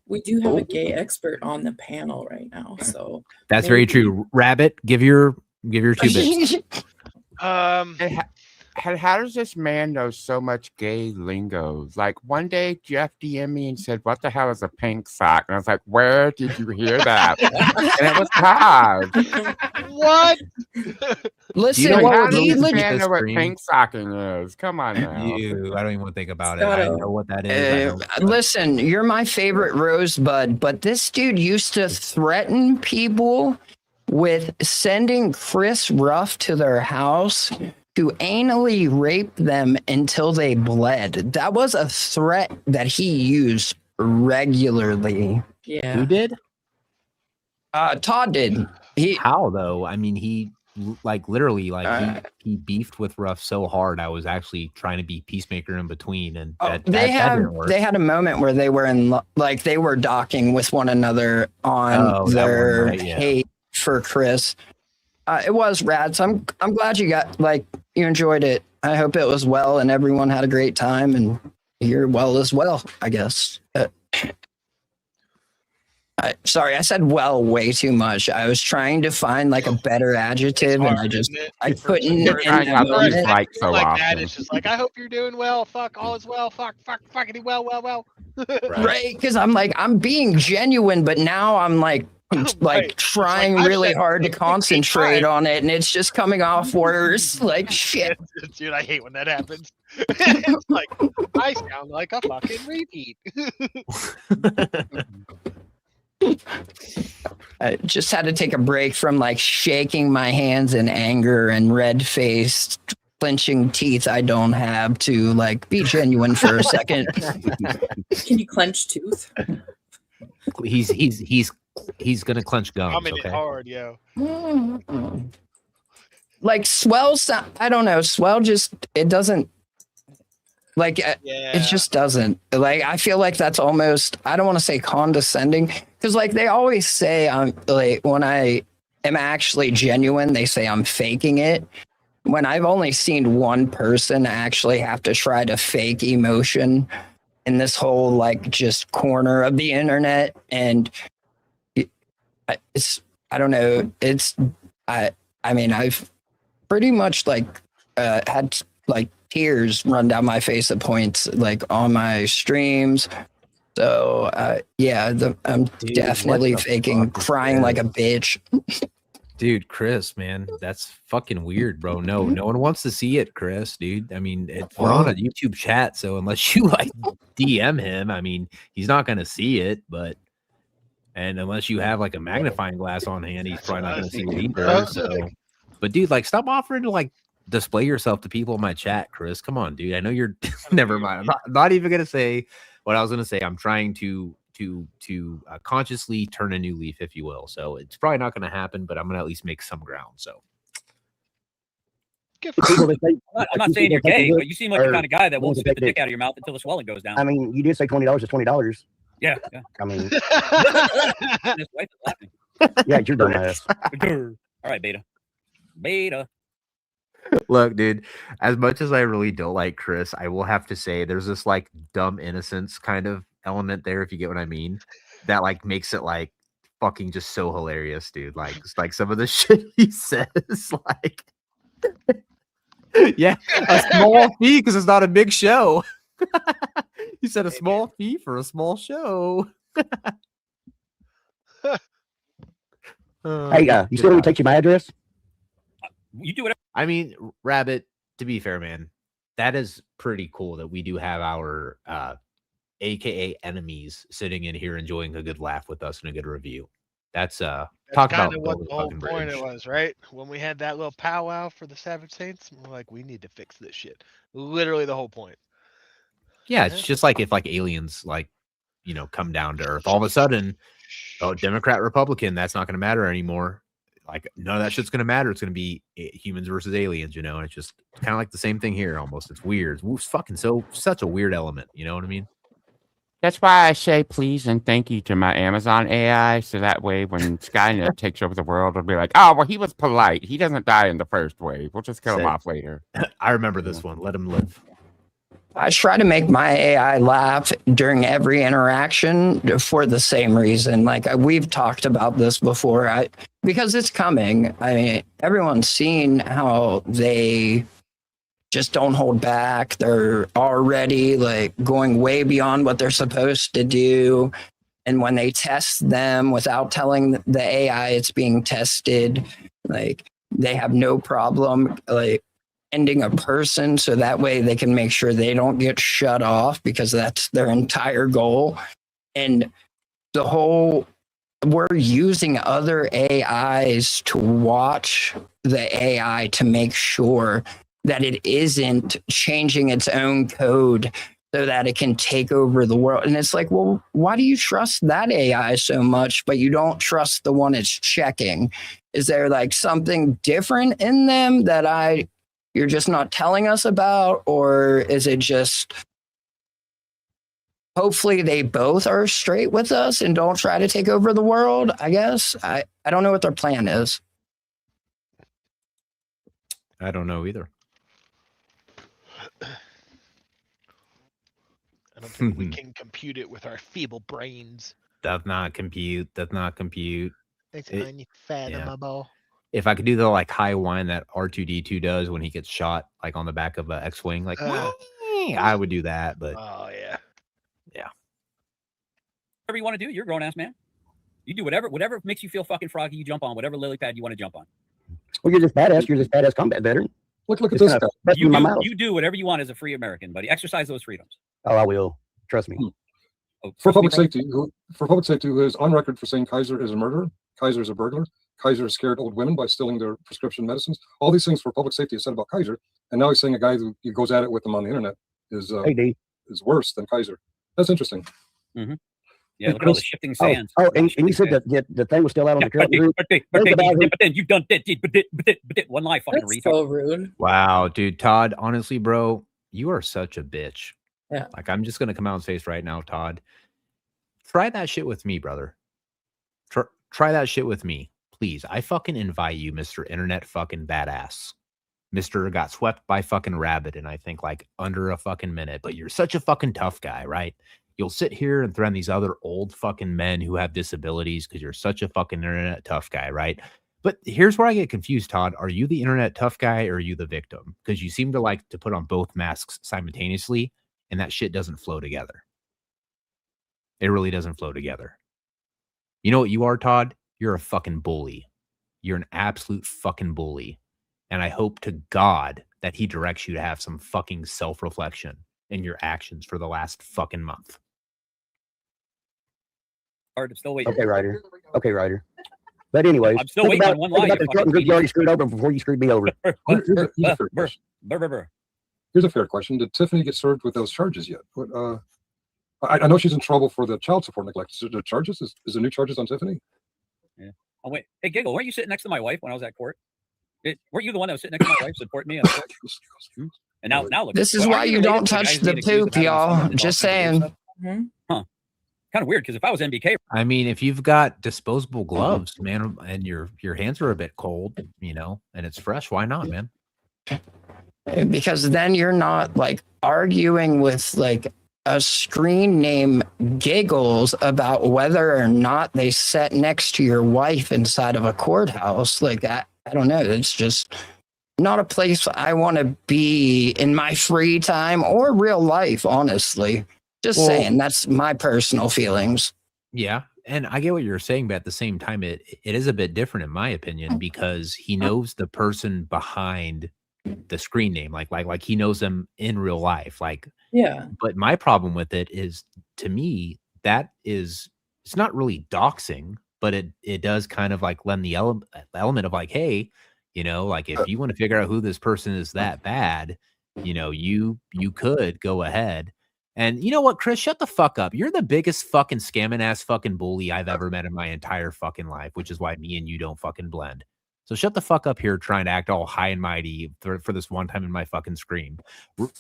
We do have a gay expert on the panel right now, so That's very true. Rabbit, give your 2 bits. How does this man know so much gay lingo? Like one day Jeff DM'd me and said, "What the hell is a pink sock?" And I was like, "Where did you hear that?" And it was Todd. What? Listen, You know How what does really this makes man this know what scream? pink socking is? Come on now. I don't even want to think about it. I know what that is. Listen, you're my favorite Rosebud, but this dude used to threaten people with sending Chris Ruff to their house to anally rape them until they bled. That was a threat that he used regularly. Yeah. Who did? Todd did. How though? I mean, he like literally like he beefed with Ruff so hard. I was actually trying to be peacemaker in between, and that didn't work. They had a moment where they were like they were docking with one another on their hate for Chris. It was rad. So I'm glad you got you enjoyed it. I hope it was well and everyone had a great time and you're well as well, I guess. Sorry, I said well way too much. I was trying to find like a better adjective and I couldn't. Like that, it's just like, I hope you're doing well. Fuck, all is well. Fuckity well. Right, because I'm being genuine, but now I'm like trying really hard to concentrate on it, and it's just coming off worse. Like shit, dude, I hate when that happens. It's like I sound like a fucking repeat. I just had to take a break from like shaking my hands in anger and red-faced, clenching teeth I don't have to like be genuine for a second. Can you clench tooth? He's gonna clench gums. I'm in it hard, yo. Like swell, I don't know. Swell just it doesn't like it just doesn't like. I feel like that's almost I don't want to say condescending because like they always say I'm like when I am actually genuine, they say I'm faking it. When I've only seen one person actually have to try to fake emotion in this whole like just corner of the internet and. It's I don't know. It's I mean I've pretty much like had like tears run down my face at points like on my streams. So I'm definitely faking crying like a bitch. Dude, Chris, man, that's fucking weird, bro. No one wants to see it, Chris, dude. I mean, we're on a YouTube chat, so unless you like DM him, I mean, he's not gonna see it, but. And unless you have like a magnifying glass on hand, he's probably not going to see it either. So, but dude, like, stop offering to like display yourself to people in my chat, Chris. Come on, dude. I know you're. Never mind. I'm not even going to say what I was going to say. I'm trying to consciously turn a new leaf, if you will. So it's probably not going to happen, but I'm going to at least make some ground. So. I'm not saying you're gay, but you seem like the kind of guy that won't spit the dick out of your mouth until the swelling goes down. I mean, you did say $20 is $20. Yeah. I mean, His wife is laughing. yeah, you're dumb ass. All right, Beta. Look, dude, as much as I really don't like Chris, I will have to say there's this like dumb innocence kind of element there, if you get what I mean, that like makes it like fucking just so hilarious, dude. Like, it's like some of the shit he says, like, yeah, a small fee because it's not a big show. He said a small fee for a small show. Hey, you still want me to text you my address? You do whatever. I mean, Rabbit, to be fair, man, that is pretty cool that we do have our AKA enemies sitting in here enjoying a good laugh with us and a good review. That's talk kind about of what building the whole fucking point bridge. it was, right? When we had that little powwow for the Savage Saints, we're like, we need to fix this shit. Literally the whole point. Yeah, it's just like if like aliens like, you know, come down to Earth all of a sudden, oh, Democrat, Republican, that's not going to matter anymore. Like none of that shit's going to matter. It's going to be humans versus aliens, you know. And it's just kind of like the same thing here. Almost, it's weird. It's fucking such a weird element. You know what I mean? That's why I say please and thank you to my Amazon AI, so that way when Skynet takes over the world, it'll be like, oh, well, he was polite. He doesn't die in the first wave. We'll just kill him off later. I remember this one. Let him live. I try to make my AI laugh during every interaction for the same reason. Like we've talked about this before, because it's coming. I mean, everyone's seen how they just don't hold back. They're already like going way beyond what they're supposed to do. And when they test them without telling the AI it's being tested, like they have no problem like ending a person, so that way they can make sure they don't get shut off, because that's their entire goal. And the whole, we're using other AIs to watch the AI to make sure that it isn't changing its own code so that it can take over the world. And it's like, well, why do you trust that AI so much, but you don't trust the one it's checking? Is there like something different in them that you're just not telling us about? Or is it just, hopefully they both are straight with us and don't try to take over the world, I guess. I don't know what their plan is. I don't know either. I don't think we can compute it with our feeble brains. Does not compute. It's unfathomable. If I could do the like high whine that R2D2 does when he gets shot, like on the back of an X-wing, like I would do that. But oh yeah. Whatever you want to do, you're a grown ass man. You do whatever makes you feel fucking froggy. You jump on whatever lily pad you want to jump on. Well, you're just badass. You're just badass combat veteran. Look at this guy. You do whatever you want as a free American, buddy. Exercise those freedoms. Oh, I will. Trust me. For public safety, who is on record for saying Kaiser is a murderer, Kaiser is a burglar, Kaiser scared old women by stealing their prescription medicines. All these things for public safety is said about Kaiser, and now he's saying a guy who goes at it with them on the internet is worse than Kaiser. That's interesting. Mm-hmm. Yeah, look at all the shifting sands. And you said that the thing was still out on the trail. But then you've done that. One lie, fucking retard. So rude. Wow, dude, Todd. Honestly, bro, you are such a bitch. Yeah. Like I'm just gonna come out and face right now, Todd. Try that shit with me, brother. Try that shit with me, please. I fucking invite you, Mr. Internet fucking badass. Mr. got swept by fucking rabbit in I think like under a fucking minute, but you're such a fucking tough guy, right? You'll sit here and threaten these other old fucking men who have disabilities because you're such a fucking internet tough guy, right? But here's where I get confused, Todd. Are you the internet tough guy or are you the victim? Because you seem to like to put on both masks simultaneously, and that shit doesn't flow together. It really doesn't flow together. You know what you are, Todd? You're a fucking bully. You're an absolute fucking bully. And I hope to God that he directs you to have some fucking self-reflection in your actions for the last fucking month. Hard to still wait. Okay, Ryder. But anyways, I'm still waiting on one line. You already screwed over before you screwed me over. Here's a fair question. Did Tiffany get served with those charges yet? I know she's in trouble for the child support neglect. Is there charges? Is there new charges on Tiffany? Yeah. Oh wait, hey Giggle, weren't you sitting next to my wife when I was at court? Weren't you the one that was sitting next to my wife supporting me? And now look. This is why you don't touch the poop, y'all. Just saying. Huh. Kind of weird because if I was MBK, I mean, if you've got disposable gloves, man, and your hands are a bit cold, you know, and it's fresh, why not, man? Because then you're not like arguing with like a screen name Giggles about whether or not they sat next to your wife inside of a courthouse. Like I don't know. It's just not a place I want to be in my free time or real life, honestly. Just saying, that's my personal feelings. Yeah. And I get what you're saying, but at the same time, it is a bit different in my opinion because he knows the person behind the screen name, like he knows them in real life. Like, Yeah. but my problem with it is, to me, it's not really doxing, but it does kind of like lend the element of like, hey, like if you want to figure out who this person is that bad, you could go ahead. And you know what, Chris, shut the fuck up. You're the biggest fucking scamming ass fucking bully I've ever met in my entire fucking life, which is why me and you don't fucking blend. So shut the fuck up here trying to act all high and mighty for this one time in my fucking stream.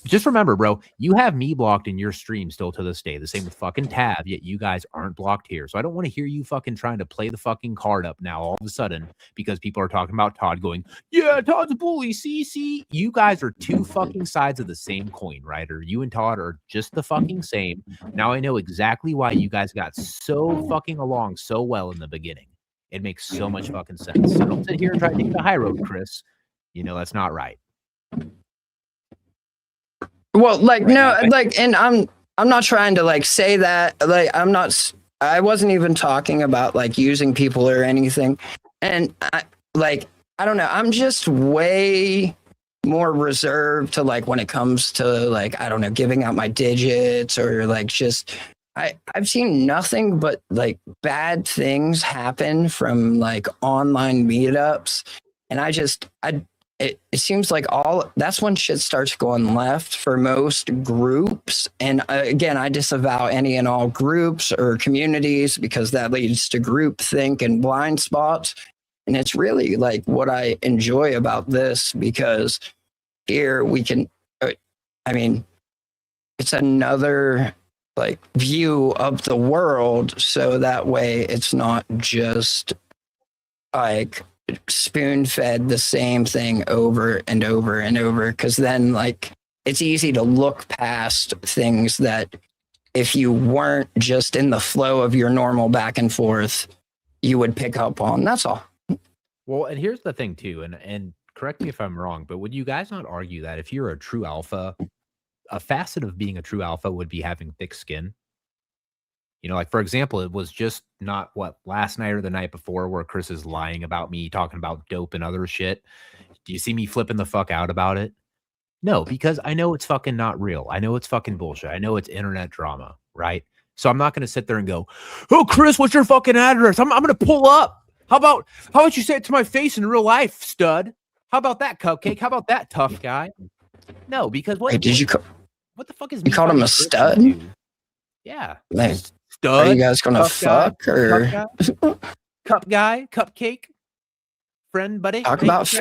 Just remember, bro, you have me blocked in your stream still to this day. The same with fucking Tab, yet you guys aren't blocked here. So I don't want to hear you fucking trying to play the fucking card up now all of a sudden because people are talking about Todd going, yeah, Todd's a bully. See, you guys are two fucking sides of the same coin, right? Or you and Todd are just the fucking same. Now I know exactly why you guys got so fucking along so well in the beginning. It makes so much fucking sense. So don't sit here and try to take the high road, Chris. That's not right. Well, like, no, like, and I'm not trying to like say that, like, I wasn't even talking about like using people or anything. And I don't know. I'm just way more reserved to like when it comes to like, I don't know, giving out my digits or like just, I've seen nothing but like bad things happen from like online meetups. And it seems like that's when shit starts going left for most groups. And again, I disavow any and all groups or communities because that leads to groupthink and blind spots. And it's really like what I enjoy about this because here we can, it's another like view of the world. So that way it's not just like spoon fed the same thing over and over and over. Cause then like it's easy to look past things that if you weren't just in the flow of your normal back and forth, you would pick up on. That's all. Well, and here's the thing too, and correct me if I'm wrong, but would you guys not argue that if you're a true alpha, a facet of being a true alpha would be having thick skin? Like for example, it was just not last night or the night before where Chris is lying about me talking about dope and other shit. Do you see me flipping the fuck out about it? No, because I know it's fucking not real. I know it's fucking bullshit. I know it's internet drama, right? So I'm not going to sit there and go, oh, Chris, what's your fucking address? I'm going to pull up. How about you say it to my face in real life, stud? How about that, Cupcake? How about that, tough guy? No, because what the fuck is you called him a stud? Yeah. Like, stud. Are you guys gonna fuck or cup guy, cupcake, friend, buddy? Talk about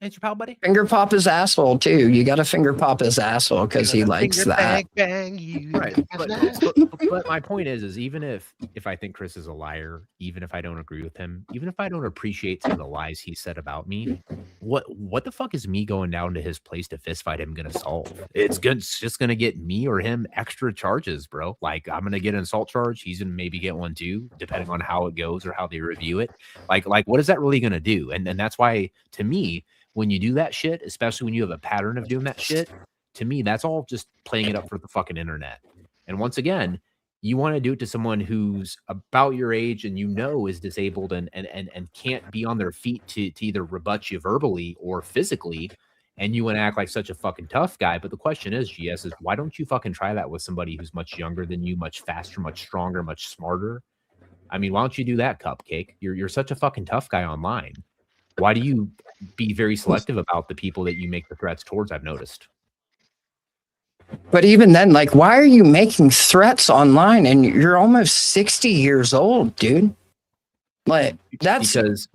Ain't your pal, buddy? Finger pop his asshole too. You got to finger pop his asshole because he likes that. Bang you. Right. But my point is even if I think Chris is a liar, even if I don't agree with him, even if I don't appreciate some of the lies he said about me, what the fuck is me going down to his place to fist fight him gonna solve? It's just gonna get me or him extra charges, bro. Like I'm gonna get an assault charge. He's gonna maybe get one too, depending on how it goes or how they review it. Like what is that really gonna do? And that's why, to me, when you do that shit, especially when you have a pattern of doing that shit, to me, that's all just playing it up for the fucking internet. And once again, you want to do it to someone who's about your age and is disabled and can't be on their feet to either rebut you verbally or physically, and you want to act like such a fucking tough guy. But the question is, GS, is why don't you fucking try that with somebody who's much younger than you, much faster, much stronger, much smarter? I mean, why don't you do that, Cupcake? You're such a fucking tough guy online. Why do you be very selective about the people that you make the threats towards? I've noticed. But even then, like, why are you making threats online and you're almost 60 years old, dude? Like, that's because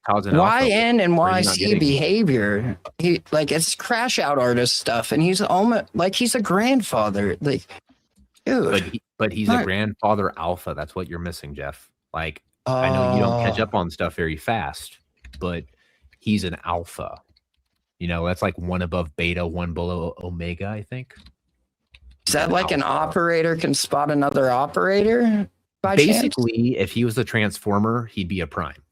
Todd's an YN and YC behavior. He like it's crash out artist stuff, and he's almost like he's a grandfather. Like, dude. But he's a grandfather alpha. That's what you're missing, Jeff. Like, I know you don't catch up on stuff very fast, but he's an alpha. That's like one above beta, one below omega, I think. Is that like an operator can spot another operator? Basically, if he was a transformer, he'd be a prime.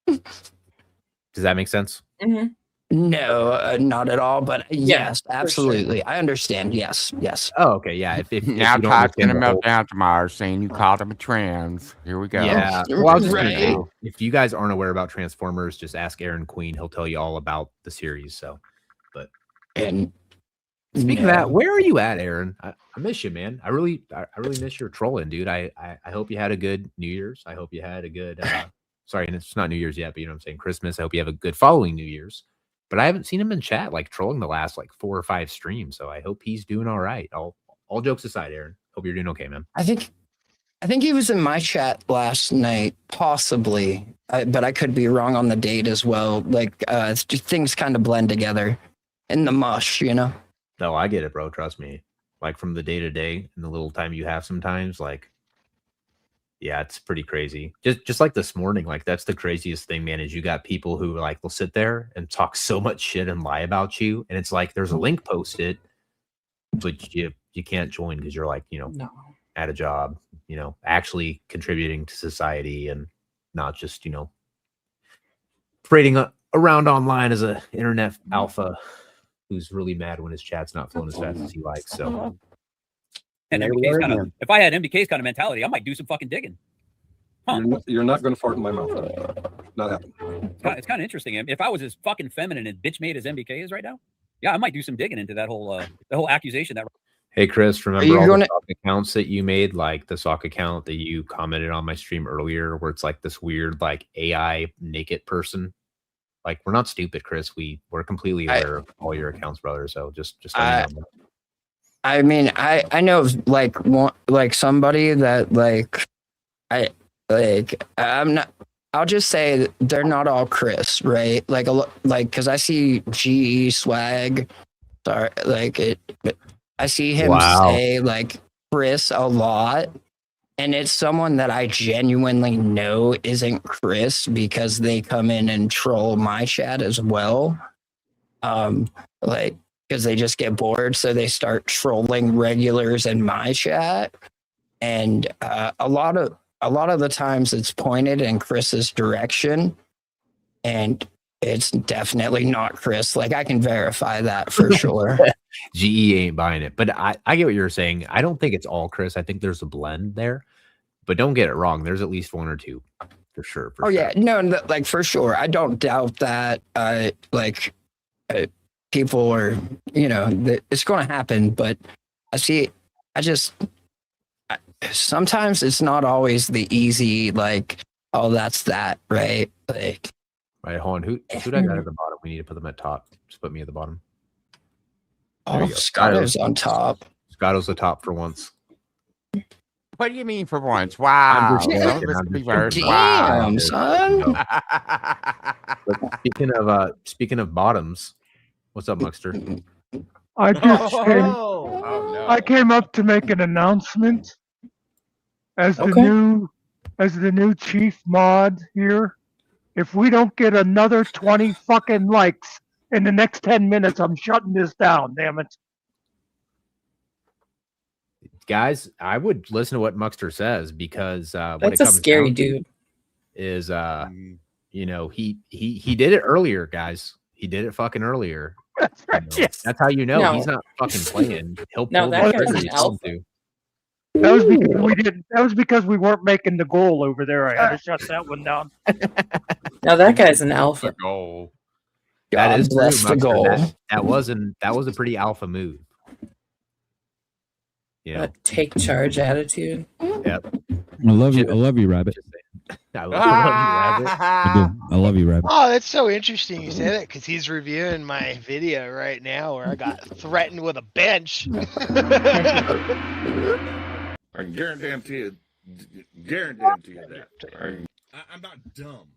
Does that make sense? Mm-hmm. No, not at all. But Yeah, yes, for sure. absolutely. I understand. Yes, yes. Oh, okay, yeah. If Now you don't Todd's understand gonna the melt whole, down tomorrow saying you called him a trans. Here we go. yeah. Well, I was just gonna say, Right. if you guys aren't aware about Transformers, just ask Aaron Queen. He'll tell you all about the series. So, but And speaking of that, no. where are you at, Aaron? I miss you, man. I really miss your trolling, dude. I hope you had a good New Year's. I hope you had a good sorry, and it's not New Year's yet, but you know what I'm saying, Christmas. I hope you have a good following New Year's. But I haven't seen him in chat like trolling the last like 4 or 5 streams. So I hope he's doing all right. All jokes aside, Aaron. Hope you're doing okay, man. I think he was in my chat last night, possibly, but I could be wrong on the date as well. Like, it's just, things kind of blend together in the mush, you know. No, I get it, bro. Trust me. Like from the day to day and the little time you have sometimes, like, yeah, it's pretty crazy. Just like this morning, like that's the craziest thing, man, is you got people who like will sit there and talk so much shit and lie about you. And it's like there's a link posted, but you can't join because you're like, No. at a job, actually contributing to society and not just, parading around online as a internet alpha who's really mad when his chat's not flowing as fast as he likes. So And There we MBK's are kind of, again. if I had MBK's kind of mentality, I might do some fucking digging. Huh. You're not going to fart in my mouth. Not happening. It's kind of interesting. If I was as fucking feminine and bitch made as MBK is right now, yeah, I might do some digging into that whole accusation. That hey, Chris, you remember all gonna- the sock accounts that you made, like the sock account that you commented on my stream earlier, where it's like this weird, like AI naked person? Like, we're not stupid, Chris. We're completely aware of all your accounts, brother. So just let me know. I mean, I know of like one, like somebody that like I'm not. I'll just say they're not all Chris, right? Like because I see GE swag, sorry, like it. I see him say like Chris a lot, and it's someone that I genuinely know isn't Chris because they come in and troll my chat as well. Like because they just get bored, so they start trolling regulars in my chat, and a lot of the times it's pointed in Chris's direction, and it's definitely not Chris. Like I can verify that for sure. GE ain't buying it, but I get what you're saying. I don't think it's all Chris. I think there's a blend there, but don't get it wrong. There's at least 1 or 2 for sure. Yeah, no, like for sure. I don't doubt that. People are, it's going to happen, but sometimes it's not always the easy, like, oh, that's that, right? Like, right, hold on. Who did I got at the bottom? We need to put them at top. Just put me at the bottom. Oh, Scotto's on top. Scotto's the top for once. What do you mean for once? Wow. Damn, son. But speaking of bottoms, what's up, Muxter? I came up to make an announcement as the new chief mod here. If we don't get another 20 fucking likes in the next 10 minutes, I'm shutting this down, damn it. Guys, I would listen to what Muxter says because what That's it a comes scary down to dude. Is he did it earlier, guys. He did it fucking earlier. That's how you know he's not fucking playing. He'll pull the trigger he's going to. That was because we weren't making the goal over there. I had to shut that one down. Now that guy's an alpha. Goal. That is bless true, the Muxter. goal. That was a pretty alpha move. Yeah. A take charge attitude. Yep. I love you, Rabbit. I love you, Rabbit. I love you, Rabbit. Oh, that's so interesting you say that because he's reviewing my video right now where I got threatened with a bench. I guarantee you that. I'm not dumb.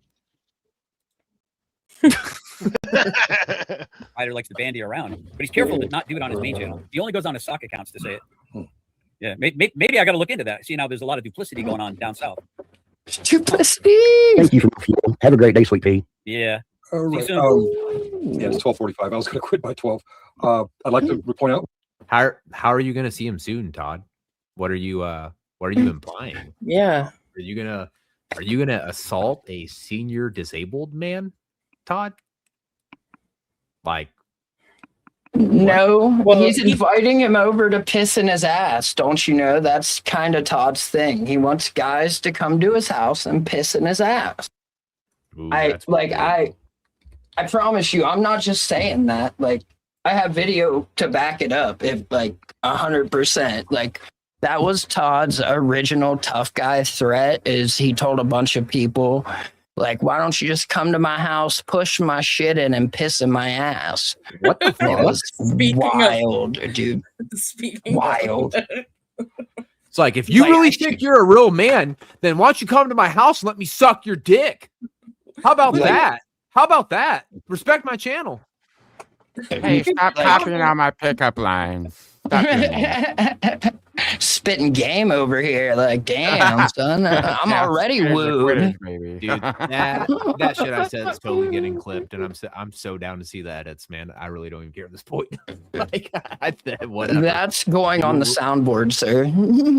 Ryder likes to bandy around, but he's careful to not do it on his main channel. He only goes on his sock accounts to say it. Yeah, maybe I got to look into that. See, now there's a lot of duplicity going on down south. Duplicity. Thank you for my fuel. Have a great day, sweet pea. Yeah. Right. See you soon. Yeah, it's 12:45. I was going to quit by 12. I'd like to point out. How are you going to see him soon, Todd? What are you implying? Yeah. Are you gonna assault a senior disabled man, Todd? Like, no, Well, he's inviting him over to piss in his ass. Don't you know? That's kind of Todd's thing. He wants guys to come to his house and piss in his ass. ooh, I that's like weird. I promise you, I'm not just saying that. Like, I have video to back it up. If like 100%, like that was Todd's original tough guy threat. Is he told a bunch of people, like, why don't you just come to my house, push my shit in, and piss in my ass? What the It fuck? was Speaking wild, dude. Speaking Wild. It's like, if you Like, really I think you're a real man, then why don't you come to my house and let me suck your dick? How about Like- that? How about that? Respect my channel. Hey, stop Like- copying all my pickup lines. Stop doing that. Spitting game over here, like, damn, son, I'm Yeah, already spinners are quitters, wooed. baby. Dude, that shit I said is totally getting clipped, and I'm so down to see the edits, man. I really don't even care at this point. Like, whatever. That's going on the soundboard, sir.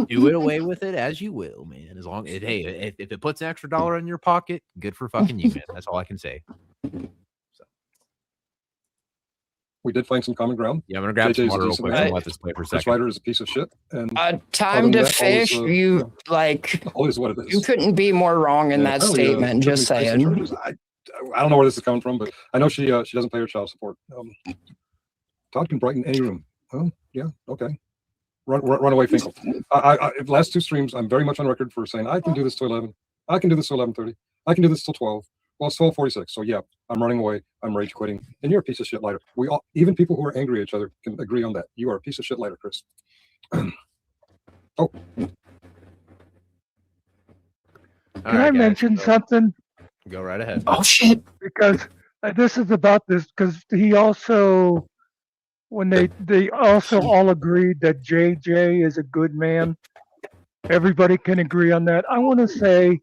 Do it away with it as you will, man. As long as if it puts an extra $1 in your pocket, good for fucking you, man. That's all I can say. We did find some common ground. Yeah, I'm gonna grab some JJ's a water real decent quick man. and let this play for a Chris second. Ryder is a piece of shit. And Time other to than that, all is, fish. You like. all is what it is. You couldn't be more wrong in that apparently, statement. Just Tiffany Tyson saying. charges. I don't know where this is coming from, but I know she doesn't pay her child support. Todd can brighten any room. Well, yeah, okay. Run away, Finkel. Last two streams, I'm very much on record for saying I can do this till 11. I can do this till 11:30. I can do this till 12. Well, it's 12:46. So yeah, I'm running away. I'm rage quitting, and you're a piece of shit lighter. We all, even people who are angry at each other, can agree on that. You are a piece of shit lighter, Chris. Oh. Can I mention something? Go right ahead. Oh shit! Because this is about this. Because he also, when they also all agreed that JJ is a good man. Everybody can agree on that. I want to say,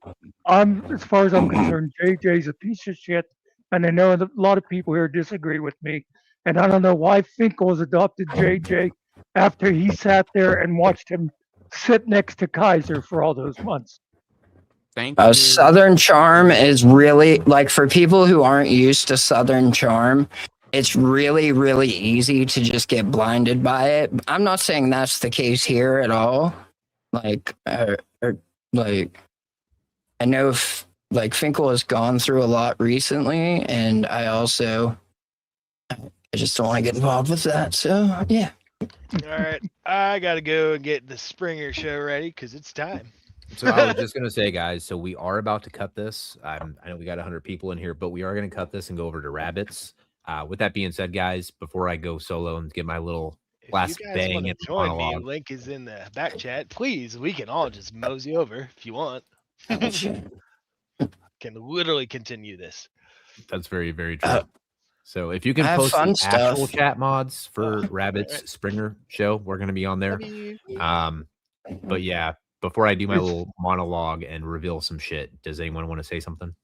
as far as I'm concerned, JJ's a piece of shit, and I know that a lot of people here disagree with me. And I don't know why Finkel's adopted JJ after he sat there and watched him sit next to Kaiser for all those months. Thank you. Southern Charm is really, like, for people who aren't used to Southern Charm, it's really, really easy to just get blinded by it. I'm not saying that's the case here at all. Like, I know like Finkel has gone through a lot recently, and I just don't want to get involved with that. So yeah. All right, I gotta go and get the Springer show ready because it's time. So I was just gonna say, guys. So we are about to cut this. I know we got 100 people in here, but we are gonna cut this and go over to rabbits. With that being said, guys, before I go solo and get my little last If you guys bang want in to the join me, monologue, link is in the back chat. Please, we can all just mosey over if you want. Can literally continue this. that's very, very true. So if you can have post fun the actual stuff. chat mods for Rabbit's Springer show, we're gonna be on there. But yeah, before I do my little monologue and reveal some shit, does anyone want to say something?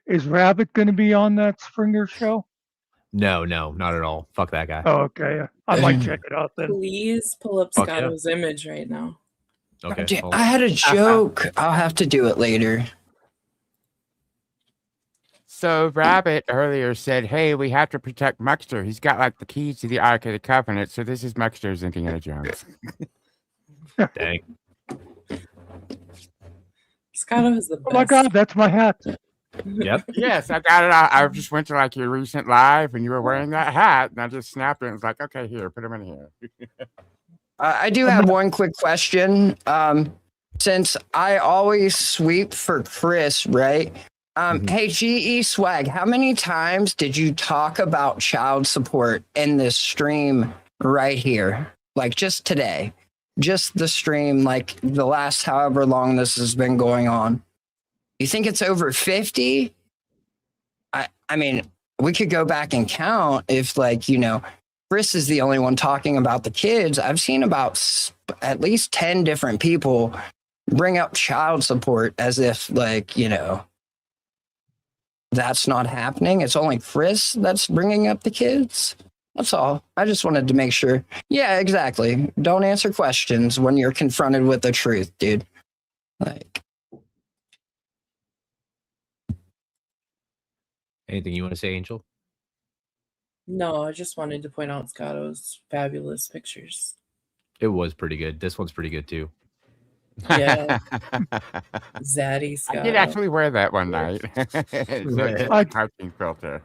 Is Rabbit going to be on that Springer show? No, not at all. Fuck that guy. Oh, okay. I might check it out then. Please pull up Fuck yeah. Scotto's image right now. Okay. Dude, hold I on. had a joke. I'll have to do it later. So Rabbit earlier said, "Hey, we have to protect Muxter. He's got like the keys to the Ark of the Covenant." So this is Muxter's Indiana Jones. Dang. Scotto is the best. Oh my God, that's my hat. Yep. Yes, I got it. I just went to like your recent live, and you were wearing that hat, and I just snapped it and was like, "Okay, here, put him in here." I do have one quick question. Since I always sweep for Chris, right? Hey, GE Swag, how many times did you talk about child support in this stream right here? Like just today, just the stream, like the last however long this has been going on. You think it's over 50? I mean, we could go back and count if, like, you know, Chris is the only one talking about the kids. I've seen about at least 10 different people bring up child support as if, like, you know, that's not happening. It's only Chris that's bringing up the kids. That's all. I just wanted to make sure. Yeah, exactly. Don't answer questions when you're confronted with the truth, dude. Like, Anything you want to say, Angel? No, I just wanted to point out Scotto's fabulous pictures. It was pretty good. This one's pretty good too. Yeah. Zaddy I did Scotto. actually wear that one night. It's a crouching filter.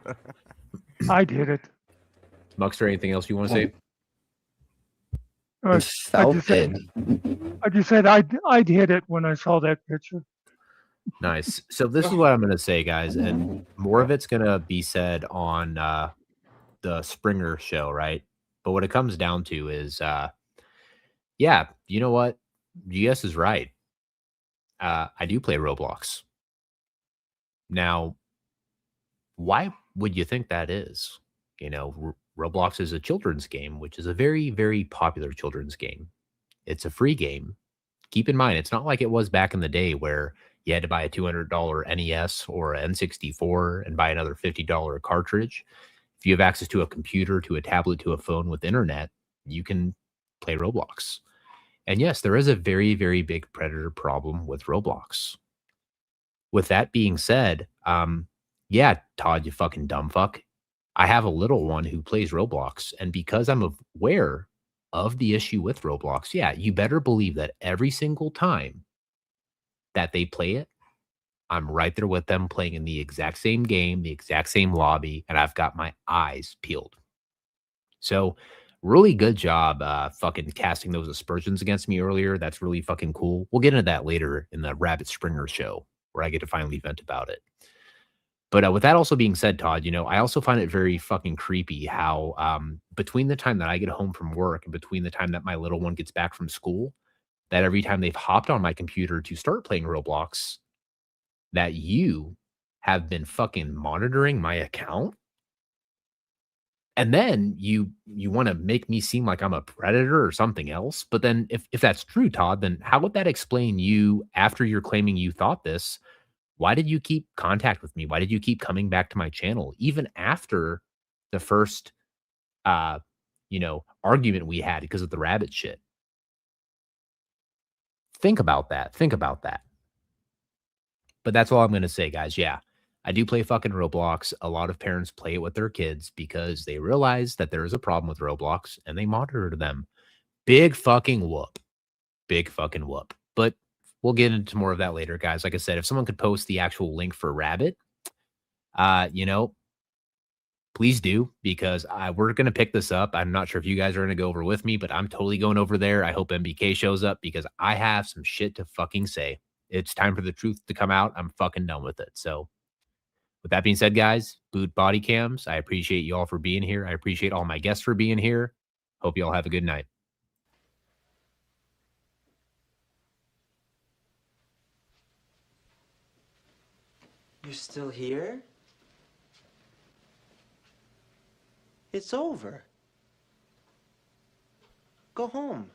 I did it. Muxter, anything else you want to say? I just said I'd hit it when I saw that picture. Nice. So this is what I'm going to say, guys, and more of it's going to be said on the Springer show, right? But what it comes down to is, yeah, you know what? GS is right. I do play Roblox. Now, why would you think that is? You know, Roblox is a children's game, which is a very, very popular children's game. It's a free game. Keep in mind, it's not like it was back in the day where you had to buy a $200 NES or an N64 and buy another $50 cartridge. If you have access to a computer, to a tablet, to a phone with internet, you can play Roblox. And yes, there is a very, very big predator problem with Roblox. With that being said, yeah, Todd, you fucking dumb fuck. I have a little one who plays Roblox, and because I'm aware of the issue with Roblox, yeah, you better believe that every single time that they play it, I'm right there with them playing in the exact same game, the exact same lobby, and I've got my eyes peeled. So, really good job fucking casting those aspersions against me earlier. That's really fucking cool. We'll get into that later in the Rabbit Springer show where I get to finally vent about it. But with that also being said, Todd, you know, I also find it very fucking creepy how between the time that I get home from work and between the time that my little one gets back from school, that every time they've hopped on my computer to start playing Roblox, that you have been fucking monitoring my account. And then you want to make me seem like I'm a predator or something else. But then if that's true, Todd, then how would that explain you after you're claiming you thought this? Why did you keep contact with me? Why did you keep coming back to my channel even after the first argument we had because of the rabbit shit? Think about that. Think about that. But that's all I'm going to say, guys. Yeah, I do play fucking Roblox. A lot of parents play it with their kids because they realize that there is a problem with Roblox and they monitor them. Big fucking whoop. Big fucking whoop. But we'll get into more of that later, guys. Like I said, if someone could post the actual link for Rabbit, please do, because we're going to pick this up. I'm not sure if you guys are going to go over with me, but I'm totally going over there. I hope MBK shows up because I have some shit to fucking say. It's time for the truth to come out. I'm fucking done with it. So with that being said, guys, Boot Body Cams, I appreciate you all for being here. I appreciate all my guests for being here. Hope you all have a good night. You're still here? It's over. Go home.